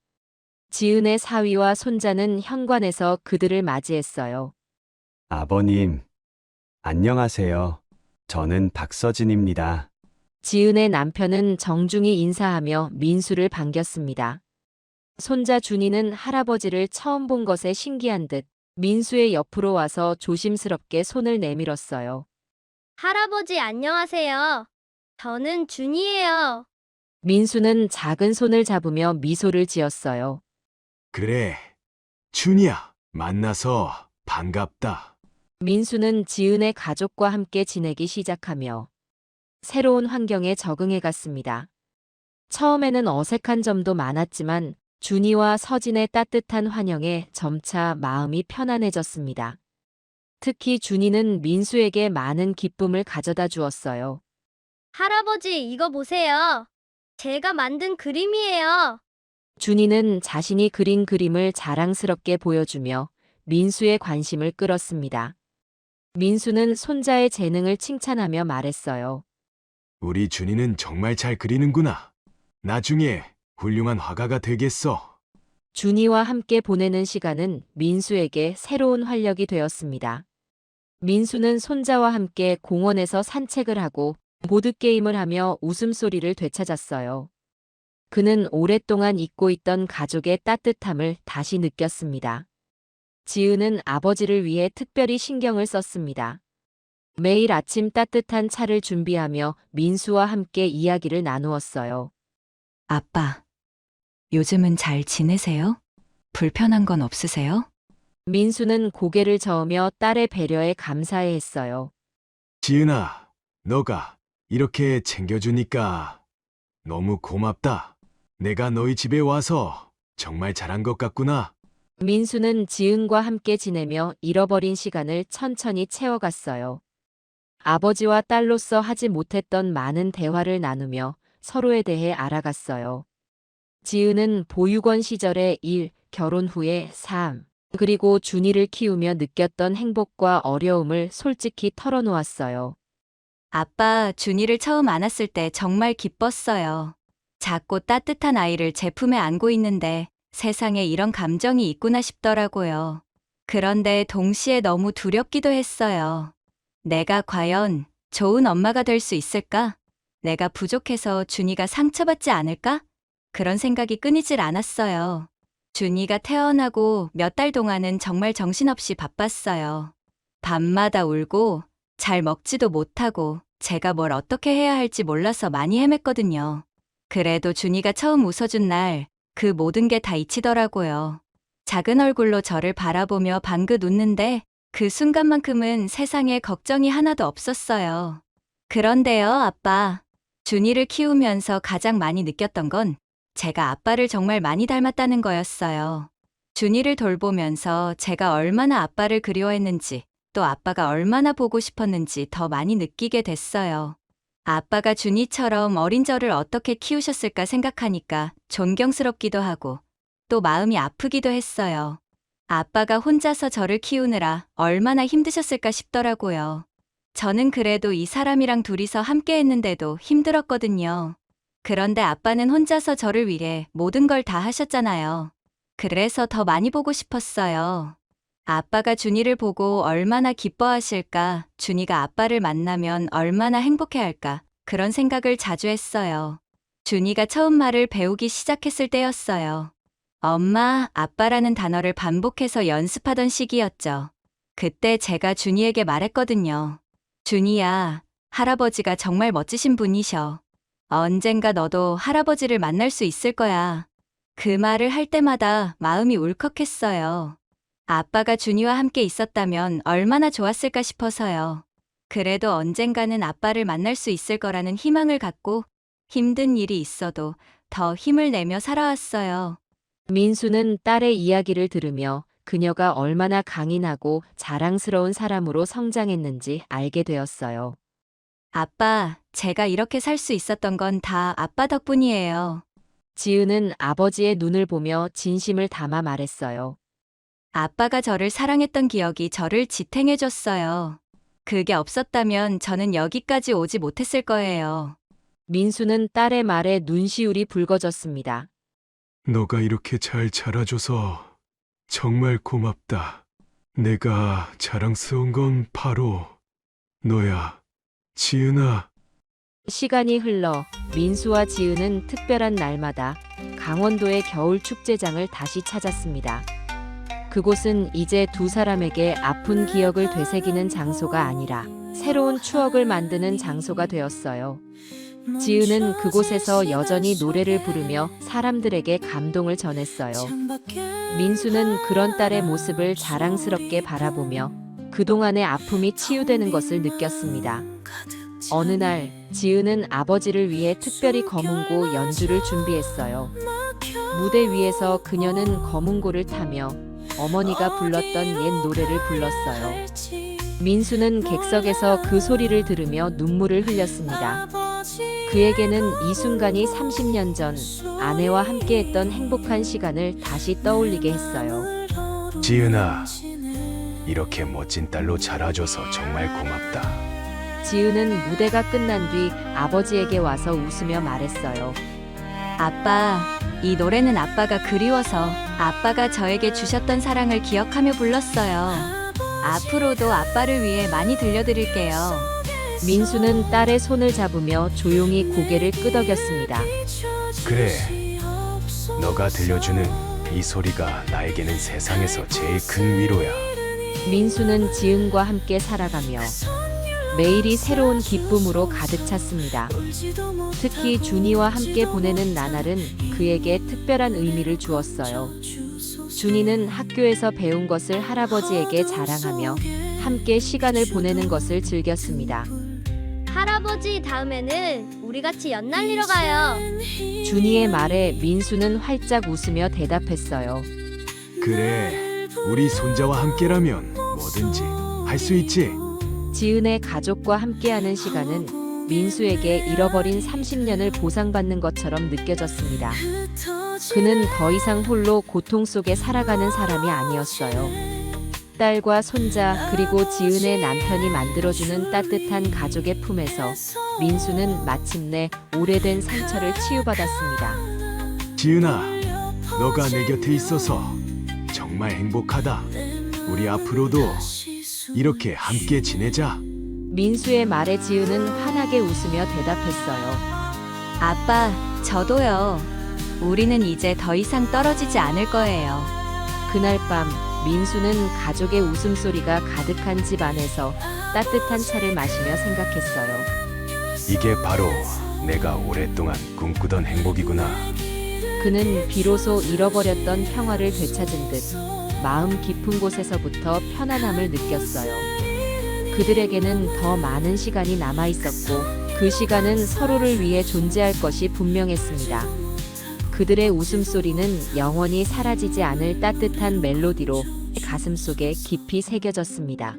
지은의 사위와 손자는 현관에서 그들을 맞이했어요. 아버님, 안녕하세요. 저는 박서진입니다. 지은의 남편은 정중히 인사하며 민수를 반겼습니다. 손자 준이는 할아버지를 처음 본 것에 신기한 듯 민수의 옆으로 와서 조심스럽게 손을 내밀었어요. 할아버지 안녕하세요. 저는 준이에요. 민수는 작은 손을 잡으며 미소를 지었어요. 그래, 준이야. 만나서 반갑다. 민수는 지은의 가족과 함께 지내기 시작하며 새로운 환경에 적응해 갔습니다. 처음에는 어색한 점도 많았지만 준이와 서진의 따뜻한 환영에 점차 마음이 편안해졌습니다. 특히 준이는 민수에게 많은 기쁨을 가져다 주었어요. 할아버지, 이거 보세요. 제가 만든 그림이에요. 준이는 자신이 그린 그림을 자랑스럽게 보여주며 민수의 관심을 끌었습니다. 민수는 손자의 재능을 칭찬하며 말했어요. 우리 준이는 정말 잘 그리는구나. 나중에 훌륭한 화가가 되겠어. 준이와 함께 보내는 시간은 민수에게 새로운 활력이 되었습니다. 민수는 손자와 함께 공원에서 산책을 하고 보드게임을 하며 웃음소리를 되찾았어요. 그는 오랫동안 잊고 있던 가족의 따뜻함을 다시 느꼈습니다. 지은은 아버지를 위해 특별히 신경을 썼습니다. 매일 아침 따뜻한 차를 준비하며 민수와 함께 이야기를 나누었어요. 아빠, 요즘은 잘 지내세요? 불편한 건 없으세요? 민수는 고개를 저으며 딸의 배려에 감사해했어요. 지은아, 너가 이렇게 챙겨주니까 너무 고맙다. 내가 너희 집에 와서 정말 잘한 것 같구나. 민수는 지은과 함께 지내며 잃어버린 시간을 천천히 채워갔어요. 아버지와 딸로서 하지 못했던 많은 대화를 나누며 서로에 대해 알아갔어요. 지은은 보육원 시절의 일, 결혼 후의 삶, 그리고 준이를 키우며 느꼈던 행복과 어려움을 솔직히 털어놓았어요. 아빠, 준이를 처음 안았을 때 정말 기뻤어요. 작고 따뜻한 아이를 제 품에 안고 있는데 세상에 이런 감정이 있구나 싶더라고요. 그런데 동시에 너무 두렵기도 했어요. 내가 과연 좋은 엄마가 될 수 있을까? 내가 부족해서 준이가 상처받지 않을까? 그런 생각이 끊이질 않았어요. 준이가 태어나고 몇 달 동안은 정말 정신없이 바빴어요. 밤마다 울고 잘 먹지도 못하고 제가 뭘 어떻게 해야 할지 몰라서 많이 헤맸거든요. 그래도 준이가 처음 웃어준 날 그 모든 게 다 잊히더라고요. 작은 얼굴로 저를 바라보며 방긋 웃는데 그 순간만큼은 세상에 걱정이 하나도 없었어요. 그런데요, 아빠. 준이를 키우면서 가장 많이 느꼈던 건 제가 아빠를 정말 많이 닮았다는 거였어요. 준이를 돌보면서 제가 얼마나 아빠를 그리워했는지 또 아빠가 얼마나 보고 싶었는지 더 많이 느끼게 됐어요. 아빠가 준이처럼 어린 저를 어떻게 키우셨을까 생각하니까 존경스럽기도 하고 또 마음이 아프기도 했어요. 아빠가 혼자서 저를 키우느라 얼마나 힘드셨을까 싶더라고요. 저는 그래도 이 사람이랑 둘이서 함께 했는데도 힘들었거든요. 그런데 아빠는 혼자서 저를 위해 모든 걸 다 하셨잖아요. 그래서 더 많이 보고 싶었어요. 아빠가 준이를 보고 얼마나 기뻐하실까, 준이가 아빠를 만나면 얼마나 행복해할까, 그런 생각을 자주 했어요. 준이가 처음 말을 배우기 시작했을 때였어요. 엄마, 아빠라는 단어를 반복해서 연습하던 시기였죠. 그때 제가 준이에게 말했거든요. 준이야, 할아버지가 정말 멋지신 분이셔. 언젠가 너도 할아버지를 만날 수 있을 거야. 그 말을 할 때마다 마음이 울컥했어요. 아빠가 준이와 함께 있었다면 얼마나 좋았을까 싶어서요. 그래도 언젠가는 아빠를 만날 수 있을 거라는 희망을 갖고 힘든 일이 있어도 더 힘을 내며 살아왔어요. 민수는 딸의 이야기를 들으며 그녀가 얼마나 강인하고 자랑스러운 사람으로 성장했는지 알게 되었어요. 아빠, 제가 이렇게 살 수 있었던 건 다 아빠 덕분이에요. 지은은 아버지의 눈을 보며 진심을 담아 말했어요. 아빠가 저를 사랑했던 기억이 저를 지탱해줬어요. 그게 없었다면 저는 여기까지 오지 못했을 거예요. 민수는 딸의 말에 눈시울이 붉어졌습니다. 너가 이렇게 잘 자라줘서 정말 고맙다. 내가 자랑스러운 건 바로 너야, 지은아. 시간이 흘러 민수와 지은은 특별한 날마다 강원도의 겨울 축제장을 다시 찾았습니다. 그곳은 이제 두 사람에게 아픈 기억을 되새기는 장소가 아니라 새로운 추억을 만드는 장소가 되었어요. 지은은 그곳에서 여전히 노래를 부르며 사람들에게 감동을 전했어요. 민수는 그런 딸의 모습을 자랑스럽게 바라보며 그동안의 아픔이 치유되는 것을 느꼈습니다. 어느 날 지은은 아버지를 위해 특별히 검은고 연주를 준비했어요. 무대 위에서 그녀는 검은고를 타며 어머니가 불렀던 옛 노래를 불렀어요. 민수는 객석에서 그 소리를 들으며 눈물을 흘렸습니다. 그에게는 이 순간이 30년 전 아내와 함께했던 행복한 시간을 다시 떠올리게 했어요. 지은아, 이렇게 멋진 딸로 자라줘서 정말 고맙다. 지은은 무대가 끝난 뒤 아버지에게 와서 웃으며 말했어요. 아빠, 이 노래는 아빠가 그리워서 아빠가 저에게 주셨던 사랑을 기억하며 불렀어요. 앞으로도 아빠를 위해 많이 들려드릴게요. 민수는 딸의 손을 잡으며 조용히 고개를 끄덕였습니다. 그래, 너가 들려주는 이 소리가 나에게는 세상에서 제일 큰 위로야. 민수는 지은과 함께 살아가며 매일이 새로운 기쁨으로 가득 찼습니다. 특히 준이와 함께 보내는 나날은 그에게 특별한 의미를 주었어요. 준이는 학교에서 배운 것을 할아버지에게 자랑하며 함께 시간을 보내는 것을 즐겼습니다. 할아버지, 다음에는 우리 같이 연 날리러 가요. 준이의 말에 민수는 활짝 웃으며 대답했어요. 그래, 우리 손자와 함께라면 뭐든지 할 수 있지. 지은의 가족과 함께하는 시간은 민수에게 잃어버린 30년을 보상받는 것처럼 느껴졌습니다. 그는 더 이상 홀로 고통 속에 살아가는 사람이 아니었어요. 딸과 손자 그리고 지은의 남편이 만들어주는 따뜻한 가족의 품에서 민수는 마침내 오래된 상처를 치유받았습니다. 지은아, 너가 내 곁에 있어서 정말 행복하다. 우리 앞으로도 이렇게 함께 지내자. 민수의 말에 지은은 환하게 웃으며 대답했어요. 아빠, 저도요. 우리는 이제 더 이상 떨어지지 않을 거예요. 그날 밤 민수는 가족의 웃음소리가 가득한 집 안에서 따뜻한 차를 마시며 생각했어요. 이게 바로 내가 오랫동안 꿈꾸던 행복이구나. 그는 비로소 잃어버렸던 평화를 되찾은 듯 마음 깊은 곳에서부터 편안함을 느꼈어요. 그들에게는 더 많은 시간이 남아 있었고 그 시간은 서로를 위해 존재할 것이 분명했습니다. 그들의 웃음소리는 영원히 사라지지 않을 따뜻한 멜로디로 가슴속에 깊이 새겨졌습니다.